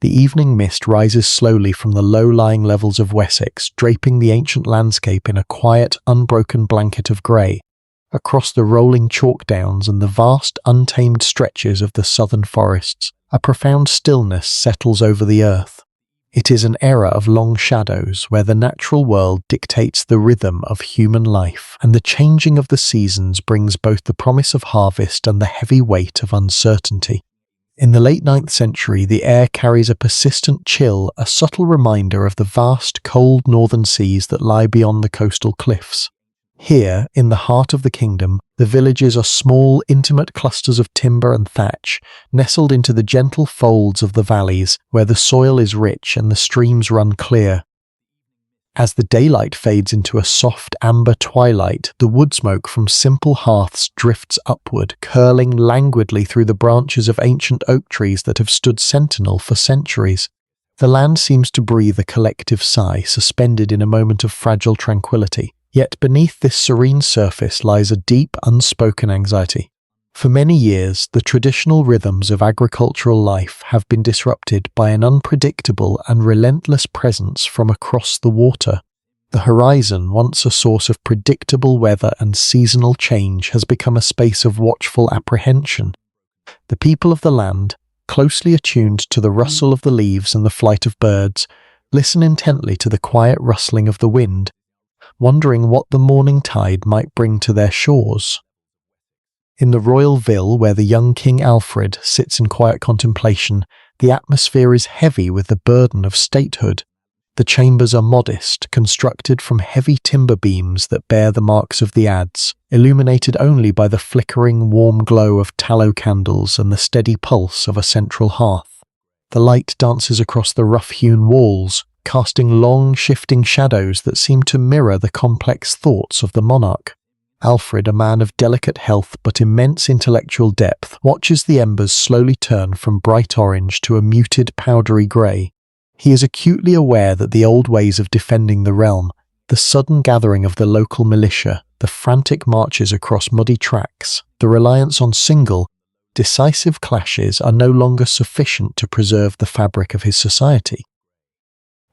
The evening mist rises slowly from the low-lying levels of Wessex, draping the ancient landscape in a quiet, unbroken blanket of grey. Across the rolling chalk downs and the vast, untamed stretches of the southern forests, a profound stillness settles over the earth. It is an era of long shadows where the natural world dictates the rhythm of human life, and the changing of the seasons brings both the promise of harvest and the heavy weight of uncertainty. In the late 9th century, the air carries a persistent chill, a subtle reminder of the vast, cold northern seas that lie beyond the coastal cliffs. Here, in the heart of the kingdom, the villages are small, intimate clusters of timber and thatch, nestled into the gentle folds of the valleys, where the soil is rich and the streams run clear. As the daylight fades into a soft amber twilight, the wood smoke from simple hearths drifts upward, curling languidly through the branches of ancient oak trees that have stood sentinel for centuries. The land seems to breathe a collective sigh, suspended in a moment of fragile tranquility. Yet beneath this serene surface lies a deep, unspoken anxiety. For many years, the traditional rhythms of agricultural life have been disrupted by an unpredictable and relentless presence from across the water. The horizon, once a source of predictable weather and seasonal change, has become a space of watchful apprehension. The people of the land, closely attuned to the rustle of the leaves and the flight of birds, listen intently to the quiet rustling of the wind, wondering what the morning tide might bring to their shores. In the royal ville where the young King Alfred sits in quiet contemplation, the atmosphere is heavy with the burden of statehood. The chambers are modest, constructed from heavy timber beams that bear the marks of the adze, illuminated only by the flickering, warm glow of tallow candles and the steady pulse of a central hearth. The light dances across the rough-hewn walls, casting long, shifting shadows that seem to mirror the complex thoughts of the monarch. Alfred, a man of delicate health but immense intellectual depth, watches the embers slowly turn from bright orange to a muted, powdery grey. He is acutely aware that the old ways of defending the realm, the sudden gathering of the local militia, the frantic marches across muddy tracks, the reliance on single, decisive clashes are no longer sufficient to preserve the fabric of his society.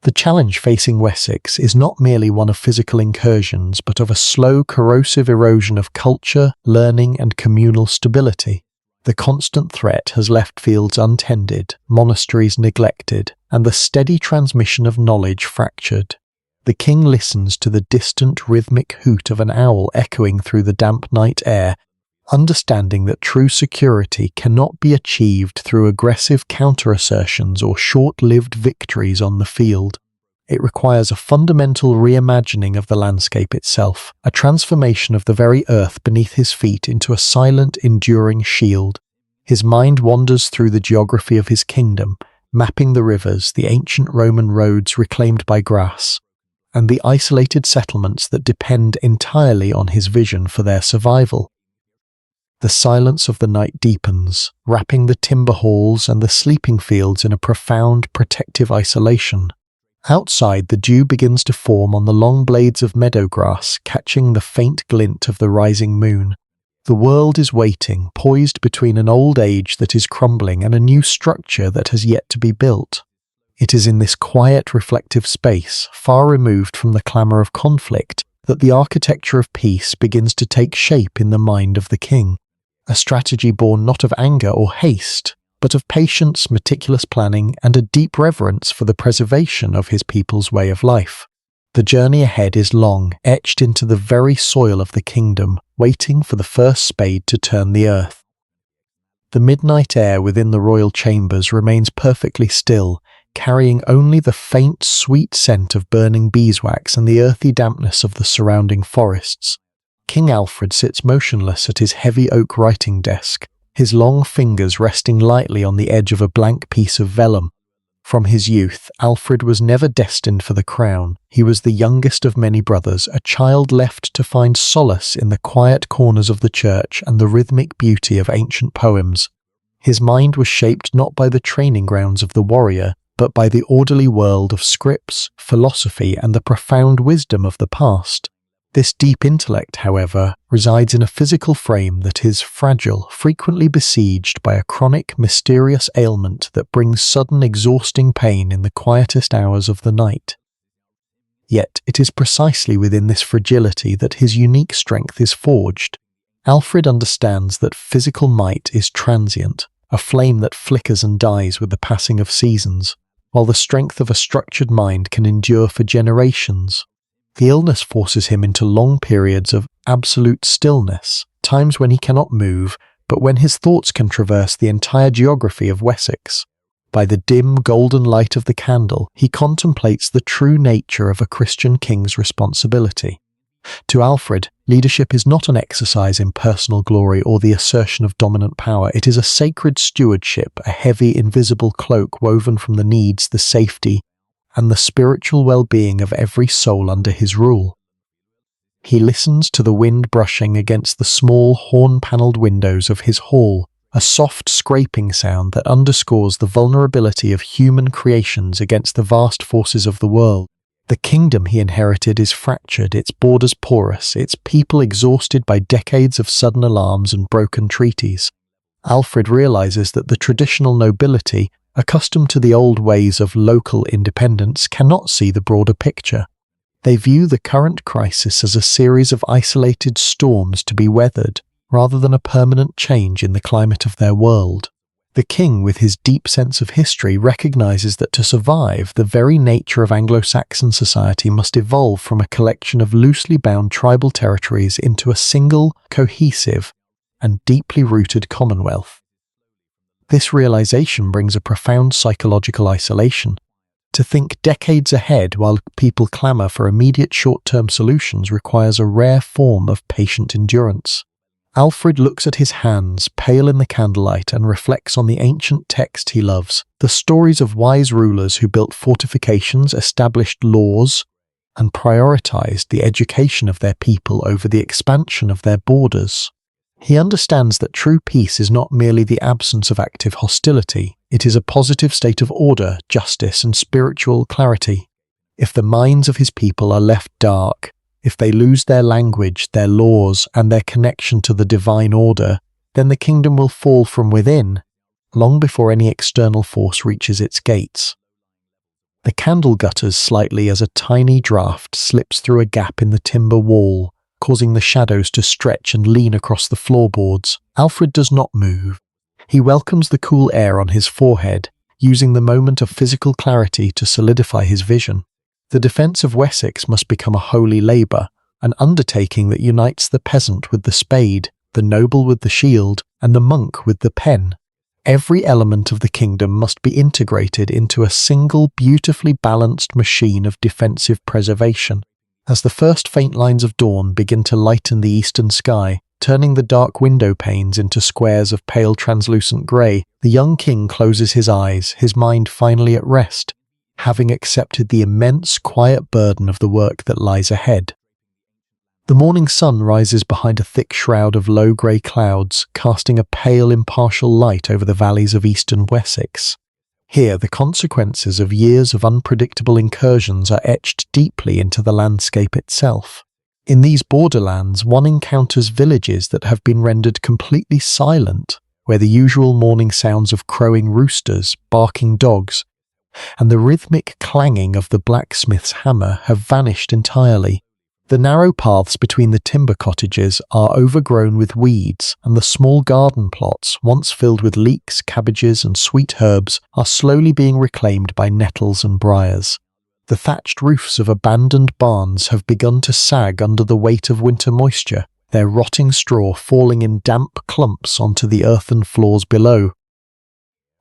The challenge facing Wessex is not merely one of physical incursions, but of a slow, corrosive erosion of culture, learning, and communal stability. The constant threat has left fields untended, monasteries neglected, and the steady transmission of knowledge fractured. The king listens to the distant, rhythmic hoot of an owl echoing through the damp night air, understanding that true security cannot be achieved through aggressive counter-assertions or short-lived victories on the field. It requires a fundamental reimagining of the landscape itself, a transformation of the very earth beneath his feet into a silent, enduring shield. His mind wanders through the geography of his kingdom, mapping the rivers, the ancient Roman roads reclaimed by grass, and the isolated settlements that depend entirely on his vision for their survival. The silence of the night deepens, wrapping the timber halls and the sleeping fields in a profound, protective isolation. Outside, the dew begins to form on the long blades of meadow grass, catching the faint glint of the rising moon. The world is waiting, poised between an old age that is crumbling and a new structure that has yet to be built. It is in this quiet, reflective space, far removed from the clamour of conflict, that the architecture of peace begins to take shape in the mind of the king. A strategy born not of anger or haste, but of patience, meticulous planning, and a deep reverence for the preservation of his people's way of life. The journey ahead is long, etched into the very soil of the kingdom, waiting for the first spade to turn the earth. The midnight air within the royal chambers remains perfectly still, carrying only the faint, sweet scent of burning beeswax and the earthy dampness of the surrounding forests. King Alfred sits motionless at his heavy oak writing desk, his long fingers resting lightly on the edge of a blank piece of vellum. From his youth, Alfred was never destined for the crown. He was the youngest of many brothers, a child left to find solace in the quiet corners of the church and the rhythmic beauty of ancient poems. His mind was shaped not by the training grounds of the warrior, but by the orderly world of scripts, philosophy, and the profound wisdom of the past. This deep intellect, however, resides in a physical frame that is fragile, frequently besieged by a chronic, mysterious ailment that brings sudden, exhausting pain in the quietest hours of the night. Yet it is precisely within this fragility that his unique strength is forged. Alfred understands that physical might is transient, a flame that flickers and dies with the passing of seasons, while the strength of a structured mind can endure for generations. The illness forces him into long periods of absolute stillness, times when he cannot move, but when his thoughts can traverse the entire geography of Wessex. By the dim, golden light of the candle, he contemplates the true nature of a Christian king's responsibility. To Alfred, leadership is not an exercise in personal glory or the assertion of dominant power. It is a sacred stewardship, a heavy, invisible cloak woven from the needs, the safety, and the spiritual well-being of every soul under his rule. He listens to the wind brushing against the small, horn-panelled windows of his hall, a soft scraping sound that underscores the vulnerability of human creations against the vast forces of the world. The kingdom he inherited is fractured, its borders porous, its people exhausted by decades of sudden alarms and broken treaties. Alfred realizes that the traditional nobility, accustomed to the old ways of local independence, cannot see the broader picture. They view the current crisis as a series of isolated storms to be weathered, rather than a permanent change in the climate of their world. The king, with his deep sense of history, recognizes that to survive, the very nature of Anglo-Saxon society must evolve from a collection of loosely bound tribal territories into a single, cohesive, and deeply rooted commonwealth. This realization brings a profound psychological isolation. To think decades ahead while people clamor for immediate short-term solutions requires a rare form of patient endurance. Alfred looks at his hands, pale in the candlelight, and reflects on the ancient text he loves, the stories of wise rulers who built fortifications, established laws, and prioritized the education of their people over the expansion of their borders. He understands that true peace is not merely the absence of active hostility, it is a positive state of order, justice, and spiritual clarity. If the minds of his people are left dark, if they lose their language, their laws, and their connection to the divine order, then the kingdom will fall from within, long before any external force reaches its gates. The candle gutters slightly as a tiny draught slips through a gap in the timber wall, causing the shadows to stretch and lean across the floorboards. Alfred does not move. He welcomes the cool air on his forehead, using the moment of physical clarity to solidify his vision. The defence of Wessex must become a holy labour, an undertaking that unites the peasant with the spade, the noble with the shield, and the monk with the pen. Every element of the kingdom must be integrated into a single, beautifully balanced machine of defensive preservation. As the first faint lines of dawn begin to lighten the eastern sky, turning the dark window panes into squares of pale translucent grey, the young king closes his eyes, his mind finally at rest, having accepted the immense, quiet burden of the work that lies ahead. The morning sun rises behind a thick shroud of low grey clouds, casting a pale, impartial light over the valleys of eastern Wessex. Here, the consequences of years of unpredictable incursions are etched deeply into the landscape itself. In these borderlands, one encounters villages that have been rendered completely silent, where the usual morning sounds of crowing roosters, barking dogs, and the rhythmic clanging of the blacksmith's hammer have vanished entirely. The narrow paths between the timber cottages are overgrown with weeds, and the small garden plots, once filled with leeks, cabbages, and sweet herbs, are slowly being reclaimed by nettles and briars. The thatched roofs of abandoned barns have begun to sag under the weight of winter moisture, their rotting straw falling in damp clumps onto the earthen floors below.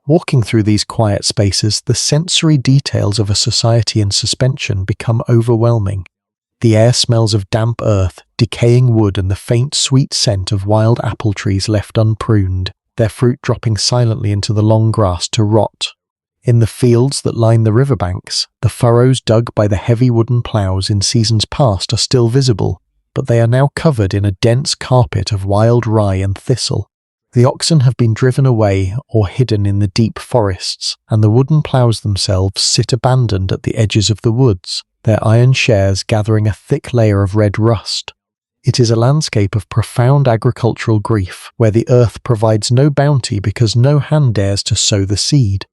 Walking through these quiet spaces, the sensory details of a society in suspension become overwhelming. The air smells of damp earth, decaying wood, and the faint sweet scent of wild apple trees left unpruned, their fruit dropping silently into the long grass to rot. In the fields that line the riverbanks, the furrows dug by the heavy wooden ploughs in seasons past are still visible, but they are now covered in a dense carpet of wild rye and thistle. The oxen have been driven away or hidden in the deep forests, and the wooden ploughs themselves sit abandoned at the edges of the woods, their iron shares gathering a thick layer of red rust. It is a landscape of profound agricultural grief, where the earth provides no bounty because no hand dares to sow the seed.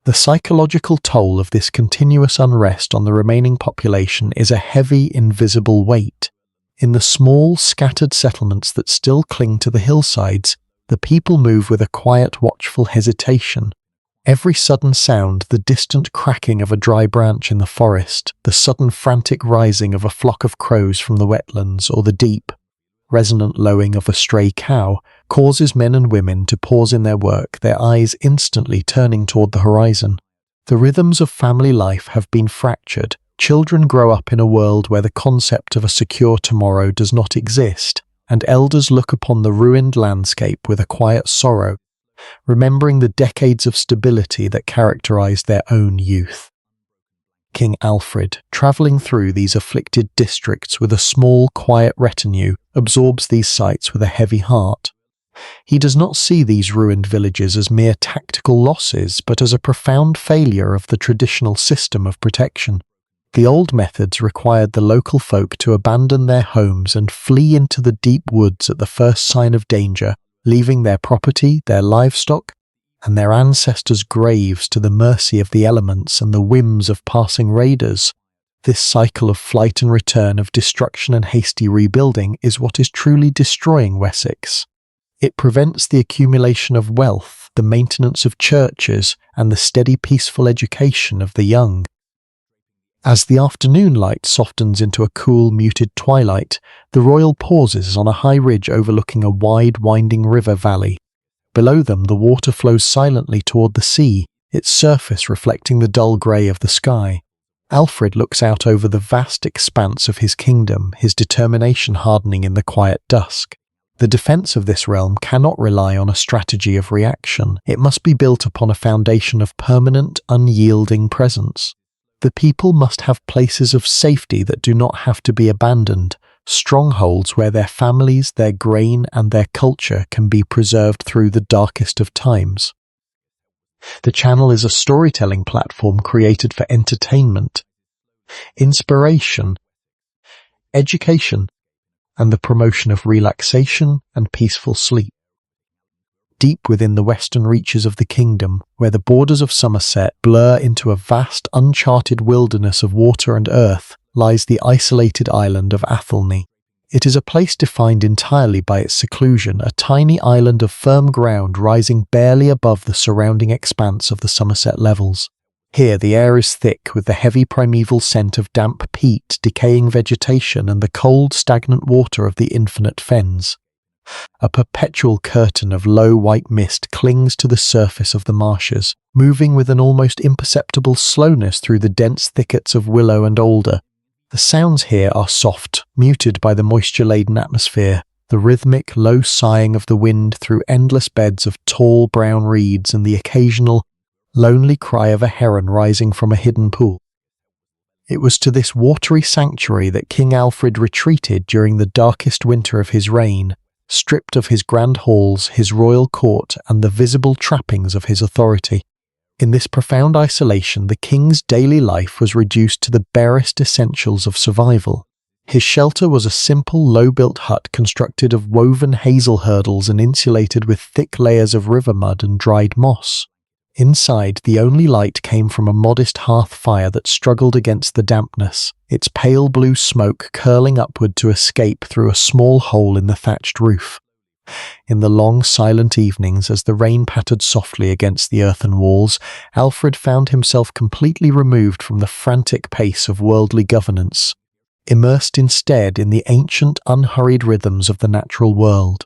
The psychological toll of this continuous unrest on the remaining population is a heavy, invisible weight. In the small, scattered settlements that still cling to the hillsides, the people move with a quiet, watchful hesitation. Every sudden sound, the distant cracking of a dry branch in the forest, the sudden frantic rising of a flock of crows from the wetlands, or the deep, resonant lowing of a stray cow, causes men and women to pause in their work, their eyes instantly turning toward the horizon. The rhythms of family life have been fractured. Children grow up in a world where the concept of a secure tomorrow does not exist, and elders look upon the ruined landscape with a quiet sorrow, remembering the decades of stability that characterized their own youth. King Alfred, travelling through these afflicted districts with a small, quiet retinue, absorbs these sights with a heavy heart. He does not see these ruined villages as mere tactical losses, but as a profound failure of the traditional system of protection. The old methods required the local folk to abandon their homes and flee into the deep woods at the first sign of danger, leaving their property, their livestock, and their ancestors' graves to the mercy of the elements and the whims of passing raiders. This cycle of flight and return, of destruction and hasty rebuilding, is what is truly destroying Wessex. It prevents the accumulation of wealth, the maintenance of churches, and the steady peaceful education of the young. As the afternoon light softens into a cool, muted twilight, the royal pauses on a high ridge overlooking a wide, winding river valley. Below them, the water flows silently toward the sea, its surface reflecting the dull grey of the sky. Alfred looks out over the vast expanse of his kingdom, his determination hardening in the quiet dusk. The defence of this realm cannot rely on a strategy of reaction. It must be built upon a foundation of permanent, unyielding presence. The people must have places of safety that do not have to be abandoned, strongholds where their families, their grain, and their culture can be preserved through the darkest of times. The channel is a storytelling platform created for entertainment, inspiration, education, and the promotion of relaxation and peaceful sleep. Deep within the western reaches of the kingdom, where the borders of Somerset blur into a vast, uncharted wilderness of water and earth, lies the isolated island of Athelney. It is a place defined entirely by its seclusion, a tiny island of firm ground rising barely above the surrounding expanse of the Somerset levels. Here the air is thick with the heavy primeval scent of damp peat, decaying vegetation, and the cold, stagnant water of the infinite fens. A perpetual curtain of low white mist clings to the surface of the marshes, moving with an almost imperceptible slowness through the dense thickets of willow and alder. The sounds here are soft, muted by the moisture-laden atmosphere, the rhythmic, low sighing of the wind through endless beds of tall brown reeds and the occasional, lonely cry of a heron rising from a hidden pool. It was to this watery sanctuary that King Alfred retreated during the darkest winter of his reign, stripped of his grand halls, his royal court, and the visible trappings of his authority. In this profound isolation, the king's daily life was reduced to the barest essentials of survival. His shelter was a simple, low-built hut constructed of woven hazel hurdles and insulated with thick layers of river mud and dried moss. Inside, the only light came from a modest hearth fire that struggled against the dampness, its pale blue smoke curling upward to escape through a small hole in the thatched roof. In the long, silent evenings, as the rain pattered softly against the earthen walls, Alfred found himself completely removed from the frantic pace of worldly governance, immersed instead in the ancient, unhurried rhythms of the natural world.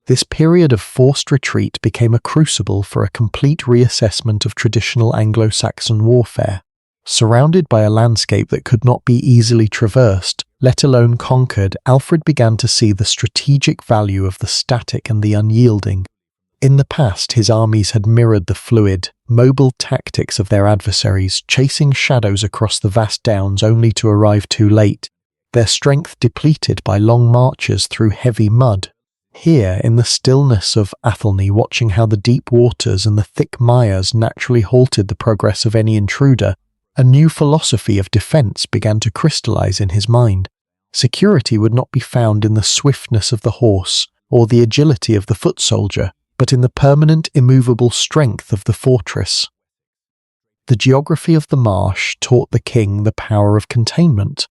This period of forced retreat became a crucible for a complete reassessment of traditional Anglo-Saxon warfare. Surrounded by a landscape that could not be easily traversed, let alone conquered, Alfred began to see the strategic value of the static and the unyielding. In the past, his armies had mirrored the fluid, mobile tactics of their adversaries, chasing shadows across the vast downs only to arrive too late, their strength depleted by long marches through heavy mud. Here, in the stillness of Athelney, watching how the deep waters and the thick mires naturally halted the progress of any intruder, A new philosophy of defense began to crystallize in his mind. Security would not be found in the swiftness of the horse or the agility of the foot soldier, but in the permanent, immovable strength of the fortress. The geography of the marsh taught the king the power of containment.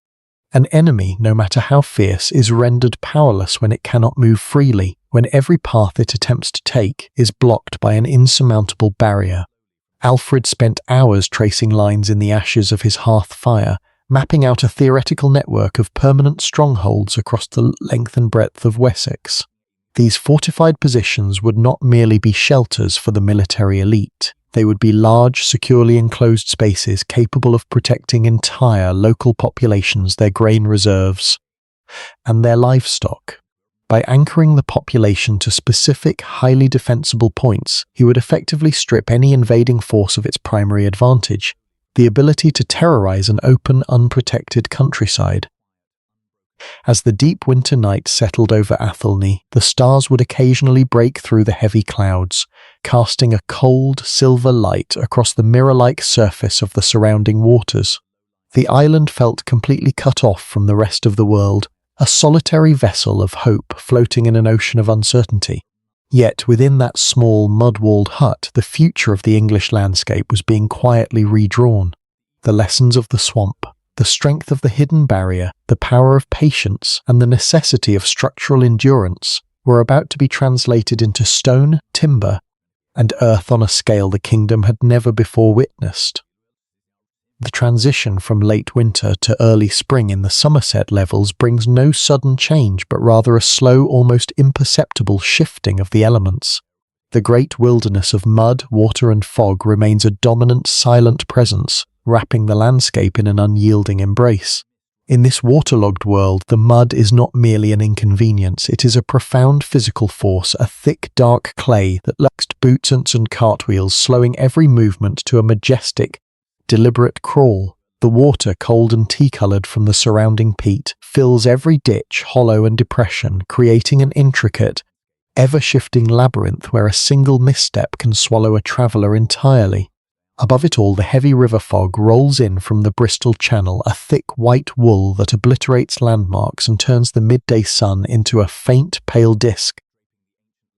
An enemy, no matter how fierce, is rendered powerless when it cannot move freely, when every path it attempts to take is blocked by an insurmountable barrier. Alfred spent hours tracing lines in the ashes of his hearth fire, mapping out a theoretical network of permanent strongholds across the length and breadth of Wessex. These fortified positions would not merely be shelters for the military elite. They would be large, securely enclosed spaces capable of protecting entire local populations, their grain reserves, and their livestock. By anchoring the population to specific, highly defensible points, he would effectively strip any invading force of its primary advantage, the ability to terrorize an open, unprotected countryside. As the deep winter night settled over Athelney, the stars would occasionally break through the heavy clouds, casting a cold, silver light across the mirror-like surface of the surrounding waters. The island felt completely cut off from the rest of the world, a solitary vessel of hope floating in an ocean of uncertainty. Yet within that small, mud-walled hut, the future of the English landscape was being quietly redrawn. The lessons of the swamp, the strength of the hidden barrier, the power of patience, and the necessity of structural endurance were about to be translated into stone, timber, and earth on a scale the kingdom had never before witnessed. The transition from late winter to early spring in the Somerset levels brings no sudden change, but rather a slow, almost imperceptible shifting of the elements. The great wilderness of mud, water, and fog remains a dominant, silent presence, wrapping the landscape in an unyielding embrace. In this waterlogged world, the mud is not merely an inconvenience, it is a profound physical force, a thick, dark clay that lacks boots and cartwheels, slowing every movement to a majestic, deliberate crawl. The water, cold and tea-coloured from the surrounding peat, fills every ditch, hollow and depression, creating an intricate, ever-shifting labyrinth where a single misstep can swallow a traveller entirely. Above it all, the heavy river fog rolls in from the Bristol Channel, a thick white wool that obliterates landmarks and turns the midday sun into a faint, pale disk.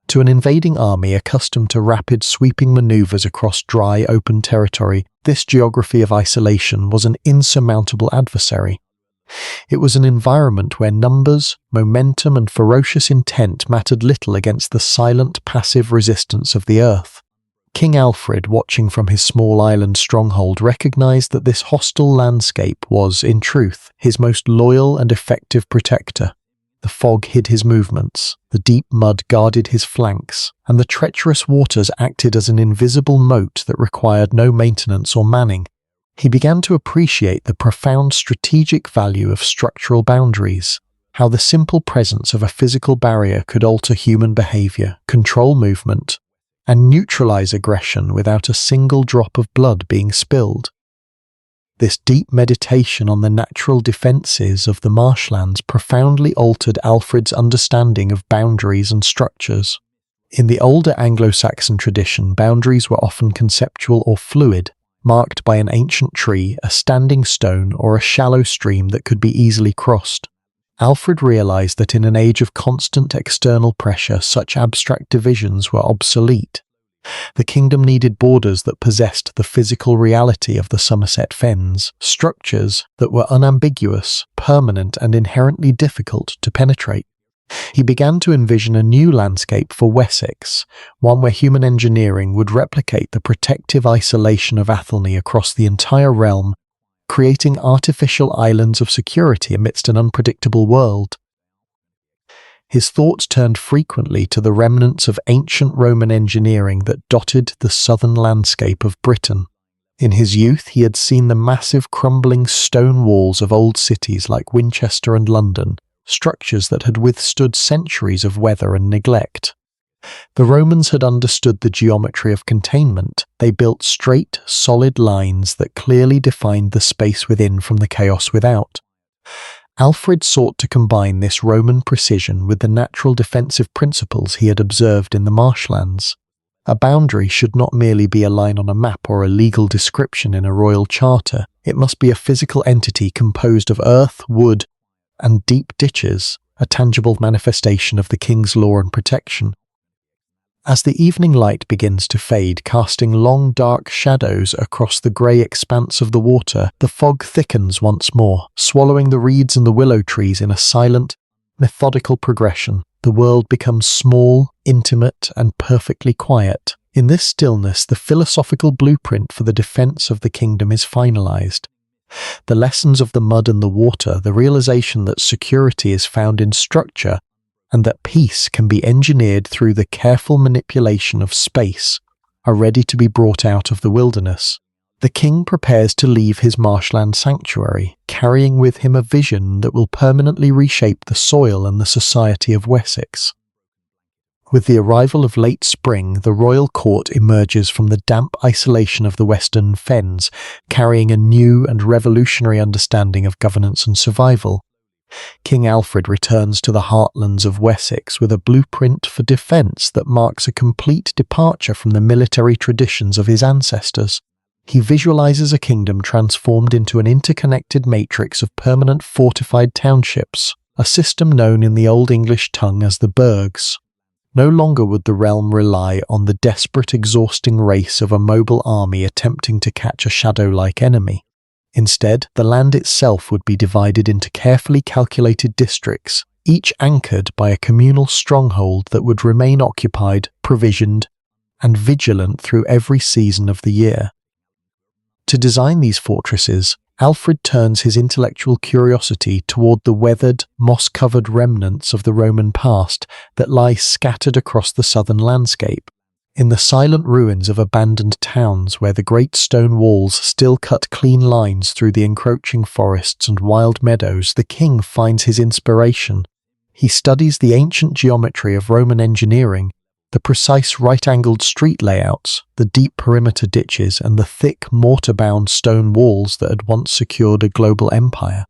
To an invading army accustomed to rapid, sweeping maneuvers across dry, open territory, this geography of isolation was an insurmountable adversary. It was an environment where numbers, momentum, and ferocious intent mattered little against the silent, passive resistance of the earth. King Alfred, watching from his small island stronghold, recognized that this hostile landscape was, in truth, his most loyal and effective protector. The fog hid his movements, the deep mud guarded his flanks, and the treacherous waters acted as an invisible moat that required no maintenance or manning. He began to appreciate the profound strategic value of structural boundaries, how the simple presence of a physical barrier could alter human behavior, control movement, and neutralize aggression without a single drop of blood being spilled. This deep meditation on the natural defences of the marshlands profoundly altered Alfred's understanding of boundaries and structures. In the older Anglo-Saxon tradition, boundaries were often conceptual or fluid, marked by an ancient tree, a standing stone, or a shallow stream that could be easily crossed. Alfred realized that in an age of constant external pressure, such abstract divisions were obsolete. The kingdom needed borders that possessed the physical reality of the Somerset fens, structures that were unambiguous, permanent, and inherently difficult to penetrate. He began to envision a new landscape for Wessex, one where human engineering would replicate the protective isolation of Athelney across the entire realm, creating artificial islands of security amidst an unpredictable world. His thoughts turned frequently to the remnants of ancient Roman engineering that dotted the southern landscape of Britain. In his youth, he had seen the massive crumbling stone walls of old cities like Winchester and London, structures that had withstood centuries of weather and neglect. The Romans had understood the geometry of containment. They built straight, solid lines that clearly defined the space within from the chaos without. Alfred sought to combine this Roman precision with the natural defensive principles he had observed in the marshlands. A boundary should not merely be a line on a map or a legal description in a royal charter. It must be a physical entity composed of earth, wood, and deep ditches, a tangible manifestation of the king's law and protection. As the evening light begins to fade, casting long dark shadows across the grey expanse of the water, the fog thickens once more, swallowing the reeds and the willow trees in a silent, methodical progression. The world becomes small, intimate, and perfectly quiet. In this stillness, the philosophical blueprint for the defence of the kingdom is finalised. The lessons of the mud and the water, the realisation that security is found in structure, and that peace can be engineered through the careful manipulation of space, are ready to be brought out of the wilderness. The king prepares to leave his marshland sanctuary, carrying with him a vision that will permanently reshape the soil and the society of Wessex. With the arrival of late spring, the royal court emerges from the damp isolation of the western fens, carrying a new and revolutionary understanding of governance and survival. King Alfred returns to the heartlands of Wessex with a blueprint for defence that marks a complete departure from the military traditions of his ancestors. He visualises a kingdom transformed into an interconnected matrix of permanent fortified townships, a system known in the Old English tongue as the burghs. No longer would the realm rely on the desperate, exhausting race of a mobile army attempting to catch a shadow-like enemy. Instead, the land itself would be divided into carefully calculated districts, each anchored by a communal stronghold that would remain occupied, provisioned, and vigilant through every season of the year. To design these fortresses, Alfred turns his intellectual curiosity toward the weathered, moss-covered remnants of the Roman past that lie scattered across the southern landscape. In the silent ruins of abandoned towns where the great stone walls still cut clean lines through the encroaching forests and wild meadows, the king finds his inspiration. He studies the ancient geometry of Roman engineering, the precise right-angled street layouts, the deep perimeter ditches, and the thick, mortar-bound stone walls that had once secured a global empire.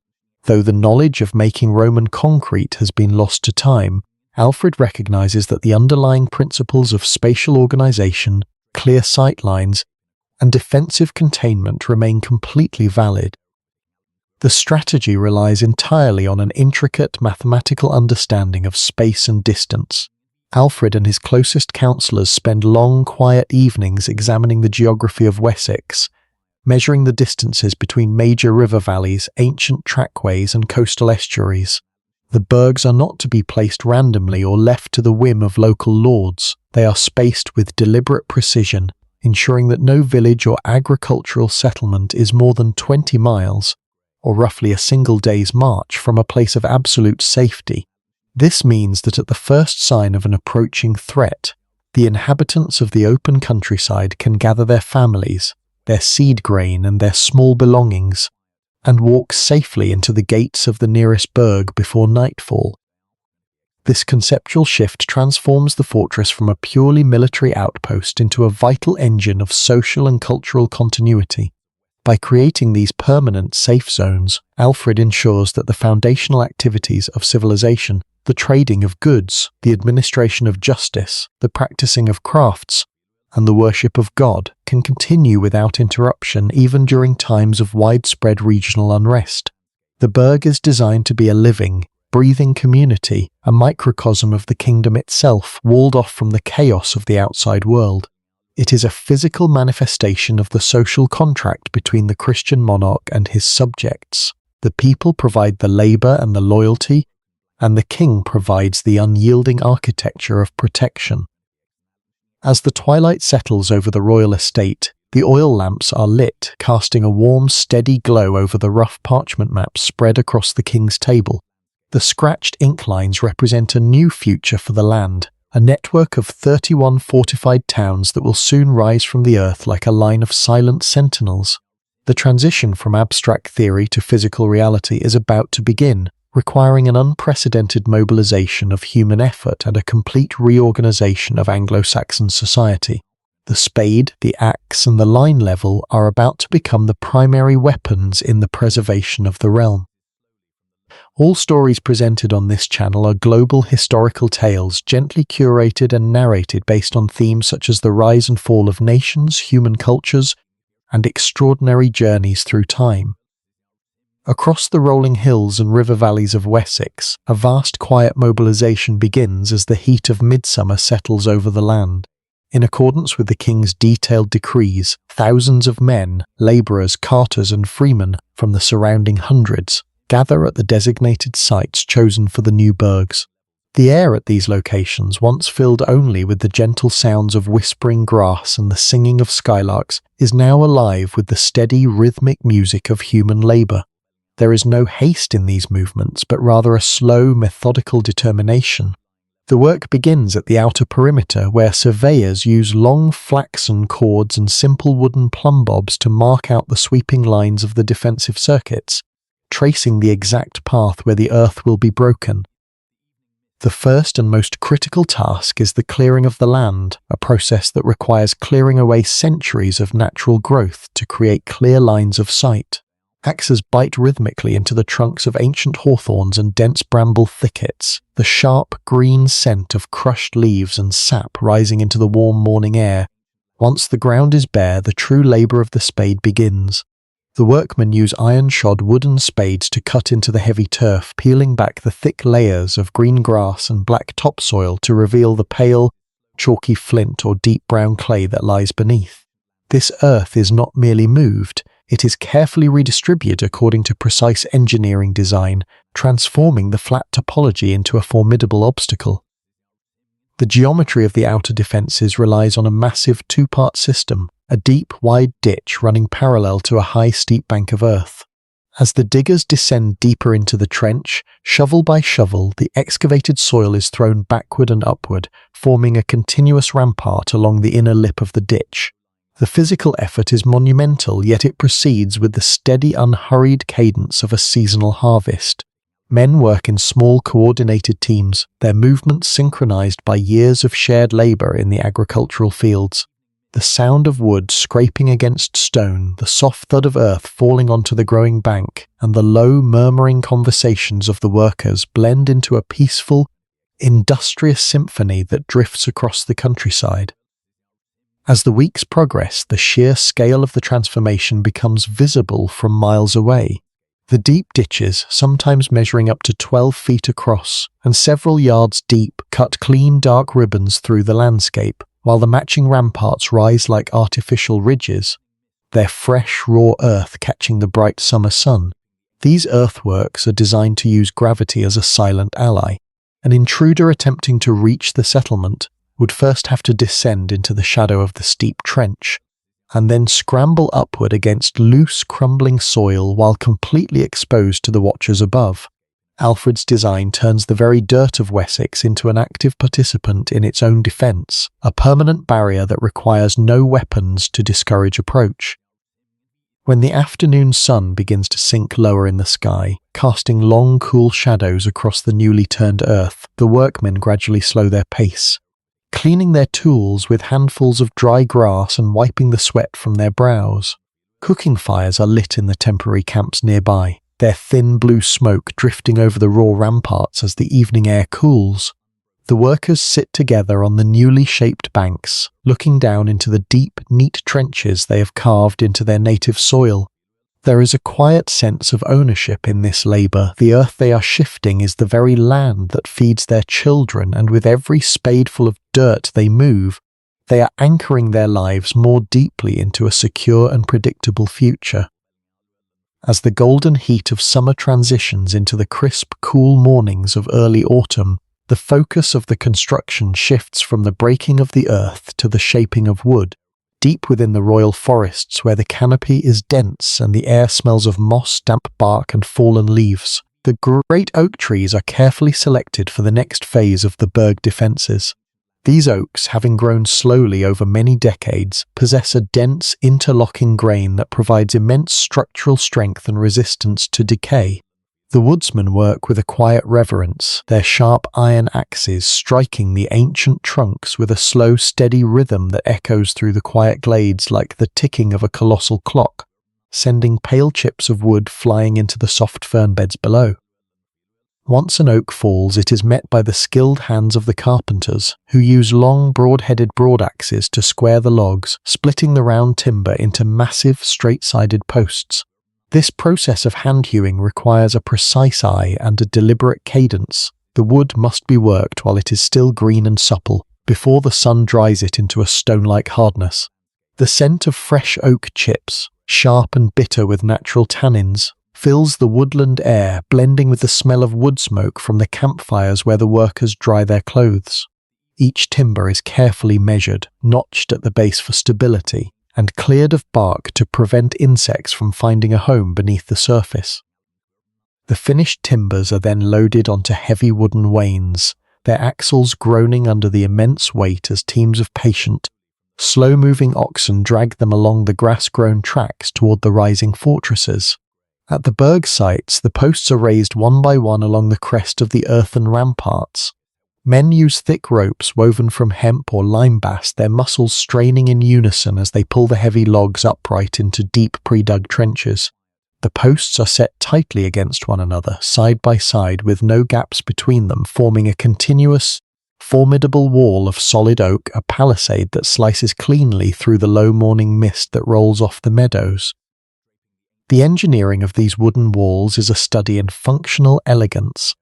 Though the knowledge of making Roman concrete has been lost to time, Alfred recognizes that the underlying principles of spatial organization, clear sightlines, and defensive containment remain completely valid. The strategy relies entirely on an intricate mathematical understanding of space and distance. Alfred and his closest counsellors spend long, quiet evenings examining the geography of Wessex, measuring the distances between major river valleys, ancient trackways, and coastal estuaries. The burghs are not to be placed randomly or left to the whim of local lords. They are spaced with deliberate precision, ensuring that no village or agricultural settlement is more than 20 miles, or roughly a single day's march, from a place of absolute safety. This means that at the first sign of an approaching threat, the inhabitants of the open countryside can gather their families, their seed grain, and their small belongings, and walk safely into the gates of the nearest burgh before nightfall. This conceptual shift transforms the fortress from a purely military outpost into a vital engine of social and cultural continuity. By creating these permanent safe zones, Alfred ensures that the foundational activities of civilization, the trading of goods, the administration of justice, the practicing of crafts, and the worship of God, can continue without interruption even during times of widespread regional unrest. The burgh is designed to be a living, breathing community, a microcosm of the kingdom itself, walled off from the chaos of the outside world. It is a physical manifestation of the social contract between the Christian monarch and his subjects. The people provide the labour and the loyalty, and the king provides the unyielding architecture of protection. As the twilight settles over the royal estate, the oil lamps are lit, casting a warm, steady glow over the rough parchment maps spread across the king's table. The scratched ink lines represent a new future for the land, a network of 31 fortified towns that will soon rise from the earth like a line of silent sentinels. The transition from abstract theory to physical reality is about to begin, requiring an unprecedented mobilization of human effort and a complete reorganization of Anglo-Saxon society. The spade, the axe, and the line level are about to become the primary weapons in the preservation of the realm. All stories presented on this channel are global historical tales, gently curated and narrated based on themes such as the rise and fall of nations, human cultures, and extraordinary journeys through time. Across the rolling hills and river valleys of Wessex, a vast quiet mobilization begins as the heat of midsummer settles over the land. In accordance with the king's detailed decrees, thousands of men, labourers, carters and freemen from the surrounding hundreds gather at the designated sites chosen for the new burghs. The air at these locations, once filled only with the gentle sounds of whispering grass and the singing of skylarks, is now alive with the steady rhythmic music of human labour. There is no haste in these movements, but rather a slow, methodical determination. The work begins at the outer perimeter, where surveyors use long flaxen cords and simple wooden plumb bobs to mark out the sweeping lines of the defensive circuits, tracing the exact path where the earth will be broken. The first and most critical task is the clearing of the land, a process that requires clearing away centuries of natural growth to create clear lines of sight. Axes bite rhythmically into the trunks of ancient hawthorns and dense bramble thickets, the sharp green scent of crushed leaves and sap rising into the warm morning air. Once the ground is bare, the true labour of the spade begins. The workmen use iron-shod wooden spades to cut into the heavy turf, peeling back the thick layers of green grass and black topsoil to reveal the pale, chalky flint or deep brown clay that lies beneath. This earth is not merely moved, it is carefully redistributed according to precise engineering design, transforming the flat topology into a formidable obstacle. The geometry of the outer defences relies on a massive two-part system, a deep, wide ditch running parallel to a high, steep bank of earth. As the diggers descend deeper into the trench, shovel by shovel, the excavated soil is thrown backward and upward, forming a continuous rampart along the inner lip of the ditch. The physical effort is monumental, yet it proceeds with the steady, unhurried cadence of a seasonal harvest. Men work in small, coordinated teams, their movements synchronized by years of shared labor in the agricultural fields. The sound of wood scraping against stone, the soft thud of earth falling onto the growing bank, and the low, murmuring conversations of the workers blend into a peaceful, industrious symphony that drifts across the countryside. As the weeks progress, the sheer scale of the transformation becomes visible from miles away. The deep ditches, sometimes measuring up to 12 feet across and several yards deep, cut clean dark ribbons through the landscape, while the matching ramparts rise like artificial ridges, their fresh, raw earth catching the bright summer sun. These earthworks are designed to use gravity as a silent ally. An intruder attempting to reach the settlement would first have to descend into the shadow of the steep trench, and then scramble upward against loose, crumbling soil while completely exposed to the watchers above. Alfred's design turns the very dirt of Wessex into an active participant in its own defence, a permanent barrier that requires no weapons to discourage approach. When the afternoon sun begins to sink lower in the sky, casting long, cool shadows across the newly turned earth, the workmen gradually slow their pace, cleaning their tools with handfuls of dry grass and wiping the sweat from their brows. Cooking fires are lit in the temporary camps nearby, their thin blue smoke drifting over the raw ramparts as the evening air cools. The workers sit together on the newly shaped banks, looking down into the deep, neat trenches they have carved into their native soil. There is a quiet sense of ownership in this labour. The earth they are shifting is the very land that feeds their children, and with every spadeful of dirt they move, they are anchoring their lives more deeply into a secure and predictable future. As the golden heat of summer transitions into the crisp, cool mornings of early autumn, the focus of the construction shifts from the breaking of the earth to the shaping of wood. Deep within the royal forests, where the canopy is dense and the air smells of moss, damp bark and fallen leaves, the great oak trees are carefully selected for the next phase of the burg defences. These oaks, having grown slowly over many decades, possess a dense, interlocking grain that provides immense structural strength and resistance to decay. The woodsmen work with a quiet reverence, their sharp iron axes striking the ancient trunks with a slow, steady rhythm that echoes through the quiet glades like the ticking of a colossal clock, sending pale chips of wood flying into the soft fern beds below. Once an oak falls, it is met by the skilled hands of the carpenters, who use long, broad-headed broadaxes to square the logs, splitting the round timber into massive, straight-sided posts. This process of hand-hewing requires a precise eye and a deliberate cadence. The wood must be worked while it is still green and supple, before the sun dries it into a stone-like hardness. The scent of fresh oak chips, sharp and bitter with natural tannins, fills the woodland air, blending with the smell of wood smoke from the campfires where the workers dry their clothes. Each timber is carefully measured, notched at the base for stability, and cleared of bark to prevent insects from finding a home beneath the surface. The finished timbers are then loaded onto heavy wooden wains, their axles groaning under the immense weight as teams of patient, slow-moving oxen drag them along the grass-grown tracks toward the rising fortresses. At the burg sites, the posts are raised one by one along the crest of the earthen ramparts. Men use thick ropes woven from hemp or lime bast, their muscles straining in unison as they pull the heavy logs upright into deep pre-dug trenches. The posts are set tightly against one another, side by side, with no gaps between them, forming a continuous, formidable wall of solid oak, a palisade that slices cleanly through the low morning mist that rolls off the meadows. The engineering of these wooden walls is a study in functional elegance.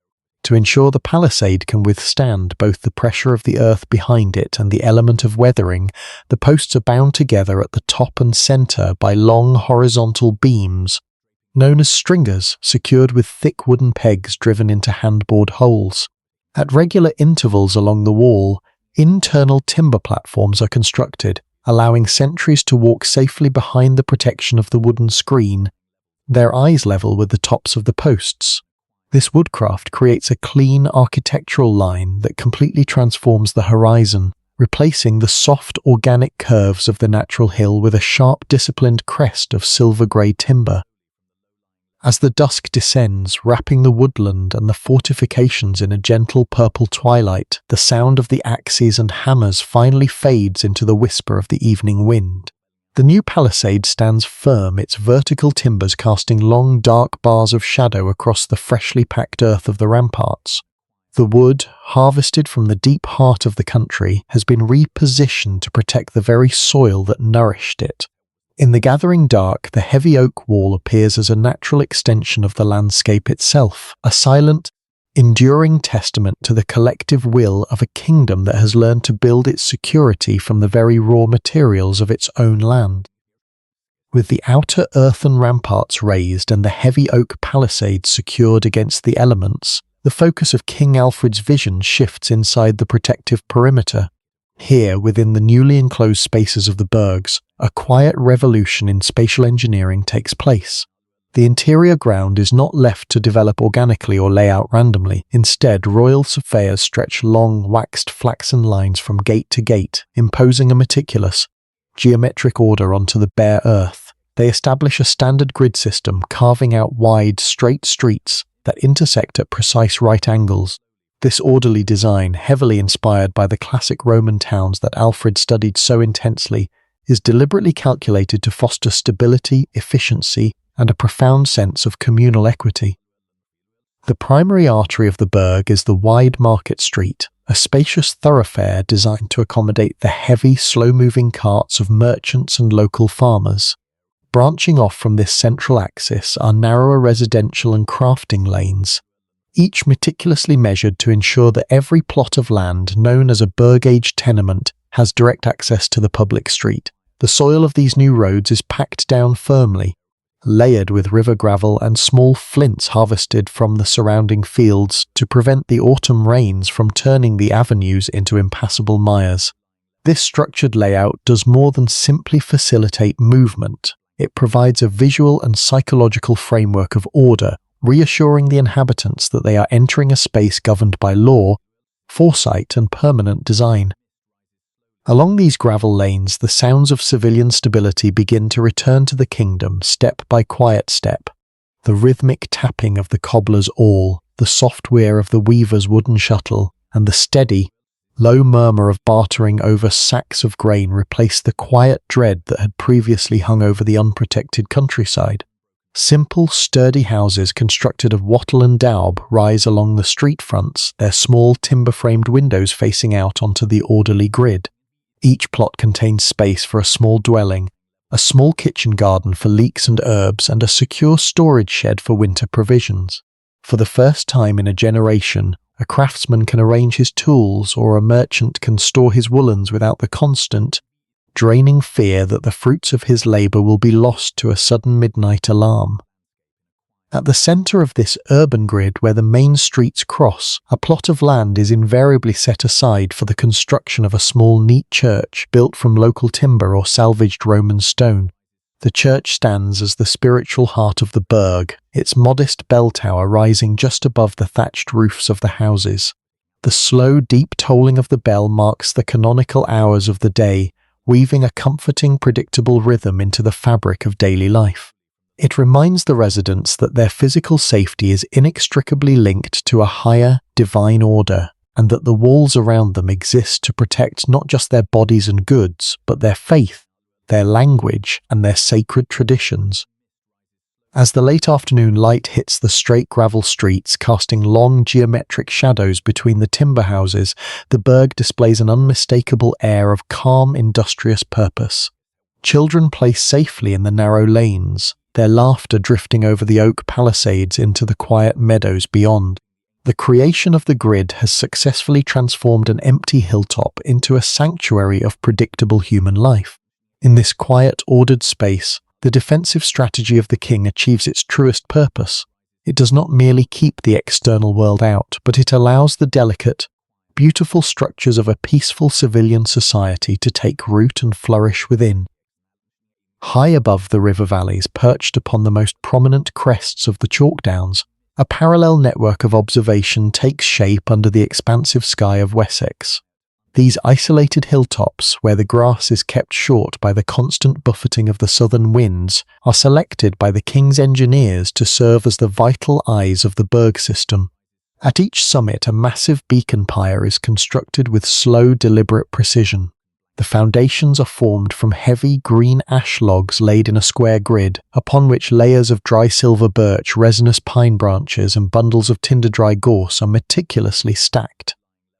To ensure the palisade can withstand both the pressure of the earth behind it and the element of weathering, the posts are bound together at the top and centre by long horizontal beams, known as stringers, secured with thick wooden pegs driven into hand-bored holes. At regular intervals along the wall, internal timber platforms are constructed, allowing sentries to walk safely behind the protection of the wooden screen, their eyes level with the tops of the posts. This woodcraft creates a clean architectural line that completely transforms the horizon, replacing the soft organic curves of the natural hill with a sharp disciplined crest of silver-grey timber. As the dusk descends, wrapping the woodland and the fortifications in a gentle purple twilight, the sound of the axes and hammers finally fades into the whisper of the evening wind. The new palisade stands firm, its vertical timbers casting long dark bars of shadow across the freshly packed earth of the ramparts. The wood, harvested from the deep heart of the country, has been repositioned to protect the very soil that nourished it. In the gathering dark, the heavy oak wall appears as a natural extension of the landscape itself, a silent, enduring testament to the collective will of a kingdom that has learned to build its security from the very raw materials of its own land. With the outer earthen ramparts raised and the heavy oak palisades secured against the elements, the focus of King Alfred's vision shifts inside the protective perimeter. Here, within the newly enclosed spaces of the burgs, a quiet revolution in spatial engineering takes place. The interior ground is not left to develop organically or lay out randomly. Instead, royal surveyors stretch long, waxed flaxen lines from gate to gate, imposing a meticulous, geometric order onto the bare earth. They establish a standard grid system, carving out wide, straight streets that intersect at precise right angles. This orderly design, heavily inspired by the classic Roman towns that Alfred studied so intensely, is deliberately calculated to foster stability, efficiency, and a profound sense of communal equity. The primary artery of the burg is the wide market street, a spacious thoroughfare designed to accommodate the heavy, slow-moving carts of merchants and local farmers. Branching off from this central axis are narrower residential and crafting lanes, each meticulously measured to ensure that every plot of land known as a burg-age tenement has direct access to the public street. The soil of these new roads is packed down firmly, layered with river gravel and small flints harvested from the surrounding fields to prevent the autumn rains from turning the avenues into impassable mires. This structured layout does more than simply facilitate movement. It provides a visual and psychological framework of order, reassuring the inhabitants that they are entering a space governed by law, foresight, and permanent design. Along these gravel lanes, the sounds of civilian stability begin to return to the kingdom step by quiet step. The rhythmic tapping of the cobbler's awl, the soft whir of the weaver's wooden shuttle, and the steady, low murmur of bartering over sacks of grain replace the quiet dread that had previously hung over the unprotected countryside. Simple, sturdy houses constructed of wattle and daub rise along the street fronts, their small timber-framed windows facing out onto the orderly grid. Each plot contains space for a small dwelling, a small kitchen garden for leeks and herbs, and a secure storage shed for winter provisions. For the first time in a generation, a craftsman can arrange his tools, or a merchant can store his woolens without the constant, draining fear that the fruits of his labour will be lost to a sudden midnight alarm. At the centre of this urban grid where the main streets cross, a plot of land is invariably set aside for the construction of a small neat church built from local timber or salvaged Roman stone. The church stands as the spiritual heart of the burg, its modest bell tower rising just above the thatched roofs of the houses. The slow, deep tolling of the bell marks the canonical hours of the day, weaving a comforting, predictable rhythm into the fabric of daily life. It reminds the residents that their physical safety is inextricably linked to a higher, divine order, and that the walls around them exist to protect not just their bodies and goods, but their faith, their language, and their sacred traditions. As the late afternoon light hits the straight gravel streets, casting long geometric shadows between the timber houses, the burg displays an unmistakable air of calm, industrious purpose. Children play safely in the narrow lanes, their laughter drifting over the oak palisades into the quiet meadows beyond. The creation of the grid has successfully transformed an empty hilltop into a sanctuary of predictable human life. In this quiet, ordered space, the defensive strategy of the king achieves its truest purpose. It does not merely keep the external world out, but it allows the delicate, beautiful structures of a peaceful civilian society to take root and flourish within. High above the river valleys, perched upon the most prominent crests of the chalk downs, a parallel network of observation takes shape under the expansive sky of Wessex. These isolated hilltops, where the grass is kept short by the constant buffeting of the southern winds, are selected by the king's engineers to serve as the vital eyes of the burg system. At each summit, a massive beacon pyre is constructed with slow, deliberate precision. The foundations are formed from heavy green ash logs laid in a square grid, upon which layers of dry silver birch, resinous pine branches, and bundles of tinder-dry gorse are meticulously stacked.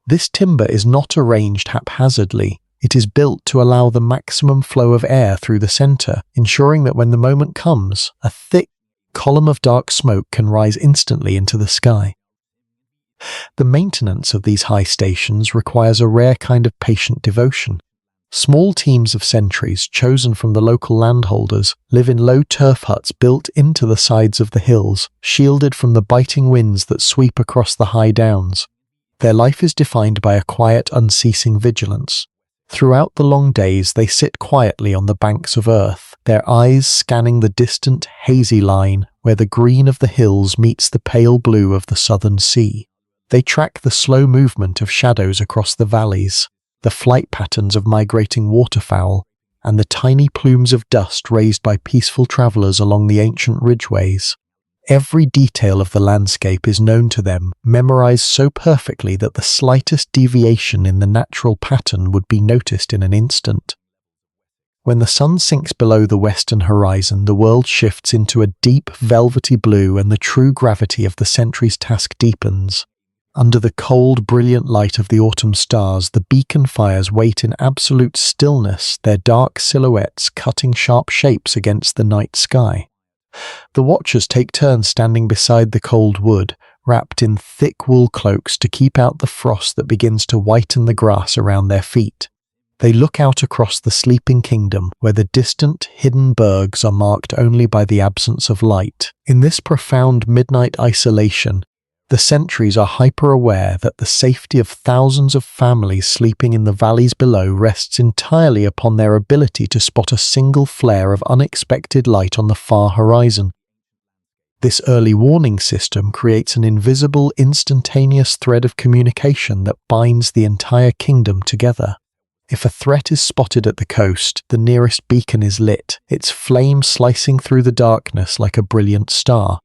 This timber is not arranged haphazardly. It is built to allow the maximum flow of air through the centre, ensuring that when the moment comes, a thick column of dark smoke can rise instantly into the sky. The maintenance of these high stations requires a rare kind of patient devotion. Small teams of sentries, chosen from the local landholders, live in low turf huts built into the sides of the hills, shielded from the biting winds that sweep across the high downs. Their life is defined by a quiet, unceasing vigilance. Throughout the long days, they sit quietly on the banks of earth, their eyes scanning the distant, hazy line where the green of the hills meets the pale blue of the southern sea. They track the slow movement of shadows across the valleys, the flight patterns of migrating waterfowl, and the tiny plumes of dust raised by peaceful travellers along the ancient ridgeways. Every detail of the landscape is known to them, memorized so perfectly that the slightest deviation in the natural pattern would be noticed in an instant. When the sun sinks below the western horizon, the world shifts into a deep, velvety blue, and the true gravity of the century's task deepens. Under the cold, brilliant light of the autumn stars, the beacon fires wait in absolute stillness, their dark silhouettes cutting sharp shapes against the night sky. The watchers take turns standing beside the cold wood, wrapped in thick wool cloaks to keep out the frost that begins to whiten the grass around their feet. They look out across the sleeping kingdom, where the distant, hidden burgs are marked only by the absence of light. In this profound midnight isolation, the sentries are hyper-aware that the safety of thousands of families sleeping in the valleys below rests entirely upon their ability to spot a single flare of unexpected light on the far horizon. This early warning system creates an invisible, instantaneous thread of communication that binds the entire kingdom together. If a threat is spotted at the coast, the nearest beacon is lit, its flame slicing through the darkness like a brilliant star.